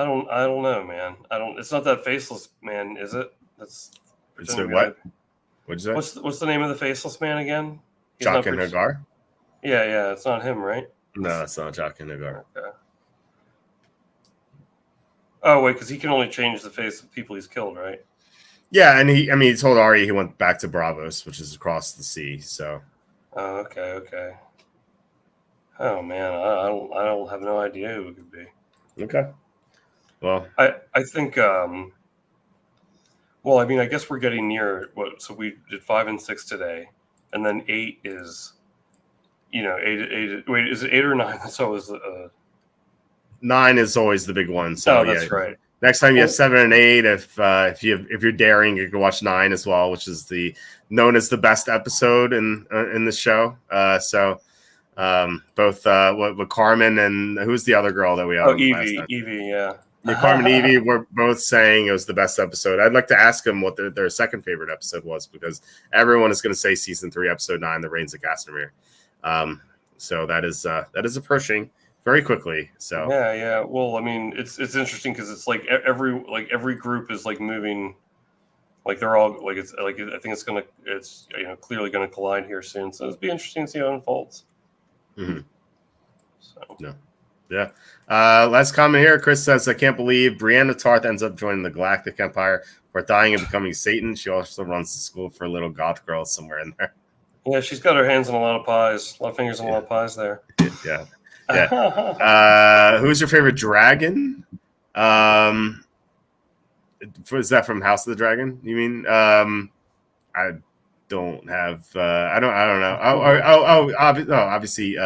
don't know, man. It's not that faceless man, is it? That's What? What'd you say? What's the name of the faceless man again? Jock and Hagar? Yeah, it's not him, right? No, it's not Jock and Hagar. Okay. Oh wait, because he can only change the face of people he's killed, right? Yeah, and he told Ari he went back to Bravos, which is across the sea. So. Oh, okay. Oh man, I don't have no idea who it could be. Okay. Well, I think. Well, I mean, I guess we're getting near what. So we did 5 and 6 today, and then 8 is, eight. Wait, is it 8 or 9? So is 9 is always the big one. So that's right. Next time you have 7 and 8, if you're daring, you can watch 9 as well, which is known as the best episode in the show. Both with Carmen and who's the other girl that we had? Evie, yeah. Yeah, Carmen and Evie were both saying it was the best episode. I'd like to ask them what their second favorite episode was, because everyone is going to say season 3, episode 9, The Reigns of Castamere. So that is approaching very quickly. So yeah. Well, I mean, it's interesting because it's like every group is like moving, like they're all like it's like I think it's clearly gonna collide here soon. So it'll be interesting to see how it unfolds. Mm-hmm. So no. Yeah. Last comment here. Chris says, I can't believe Brianna Tarth ends up joining the Galactic Empire for dying and becoming Satan. She also runs the school for little goth girls somewhere in there. Yeah, she's got her hands on a lot of pies, a lot of fingers on a lot of pies there. Yeah. Who's your favorite dragon? Is that from House of the Dragon? You mean? I don't have. I don't know. Obviously.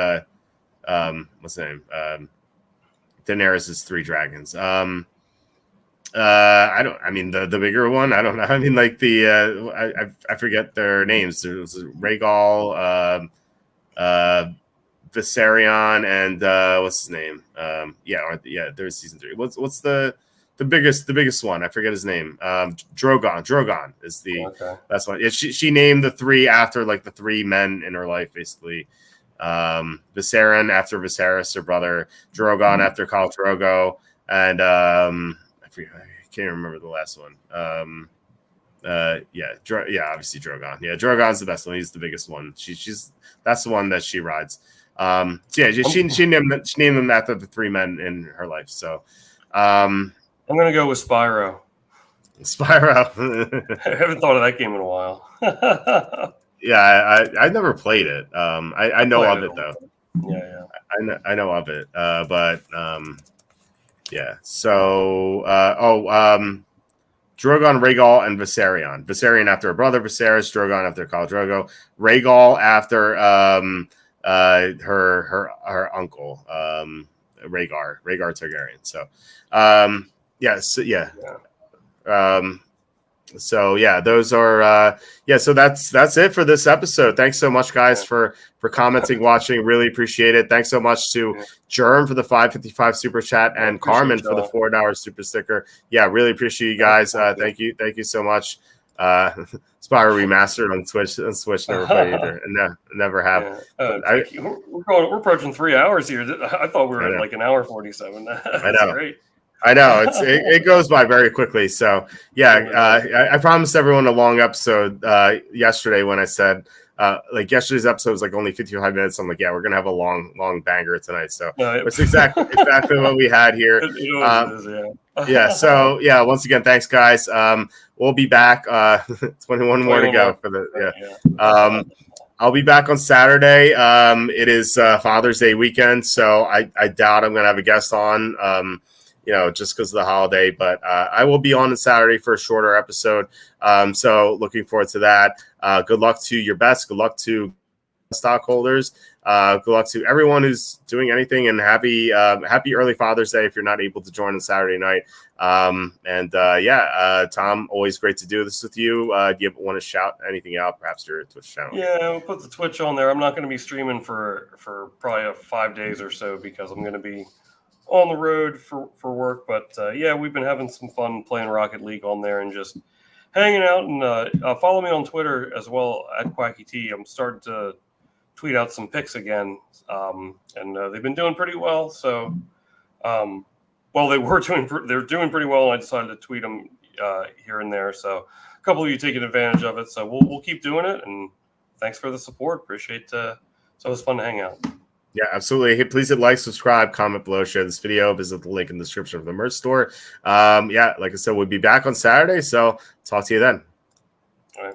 What's the name? Daenerys is 3 dragons. I mean the bigger one. I don't know. I mean, like I forget their names. There was Rhaegal, Viserion, and what's his name? There's season 3. What's the biggest one? I forget his name. Drogon. Drogon is that's one. Yeah, she named the 3 after like the 3 men in her life, basically. Viserion after Viserys, her brother. Drogon after Khal Drogo, and I can't remember the last one. Obviously Drogon. Yeah, Drogon's the best one. He's the biggest one. That's the one that she rides. She named them after the 3 men in her life. So, I'm gonna go with Spyro. Spyro. I haven't thought of that game in a while. Yeah, I never played it. I know of it though. Yeah. I know of it. Yeah. So, Drogon, Rhaegal, and Viserion. Viserion after her brother Viserys. Drogon after Khal Drogo. Rhaegal after her uncle Rhaegar Targaryen. So, So those are so that's it for this episode. Thanks so much, guys, for commenting, watching. Really appreciate it. Thanks so much to Germ for the 555 super chat and Carmen for the $4 super sticker. Yeah, really appreciate you guys. Thank you so much. Spyro Remastered on Switch never played either, and never have. We're approaching 3 hours here. I thought we were at like an hour 47. That's I know. Great. I know it goes by very quickly. So I promised everyone a long episode yesterday when I said like yesterday's episode was like only 55 minutes. I'm like, we're gonna have a long banger tonight. So it's exactly what we had here. So once again, thanks guys. We'll be back. 21 more to go for the I'll be back on Saturday. It is Father's Day weekend, so I doubt I'm gonna have a guest on. Just because of the holiday, but I will be on Saturday for a shorter episode. So looking forward to that. Good luck to your bets. Good luck to stockholders. Good luck to everyone who's doing anything, and happy early Father's Day if you're not able to join on Saturday night. Tom, always great to do this with you. Do you want to shout anything out, perhaps your Twitch channel? Yeah, we'll put the Twitch on there. I'm not going to be streaming for probably 5 days or so because I'm going to be on the road for work, but we've been having some fun playing Rocket League on there and just hanging out, and follow me on Twitter as well at QuackyT. I'm starting to tweet out some picks again, and they've been doing pretty well. So, well, they're doing pretty well. I decided to tweet them here and there. So, a couple of you taking advantage of it. So we'll keep doing it. And thanks for the support. Appreciate. So it was fun to hang out. Yeah, absolutely. Hey, please hit like, subscribe, comment below, share this video, visit the link in the description of the merch store. Yeah, like I said, we'll be back on Saturday. So talk to you then. All right.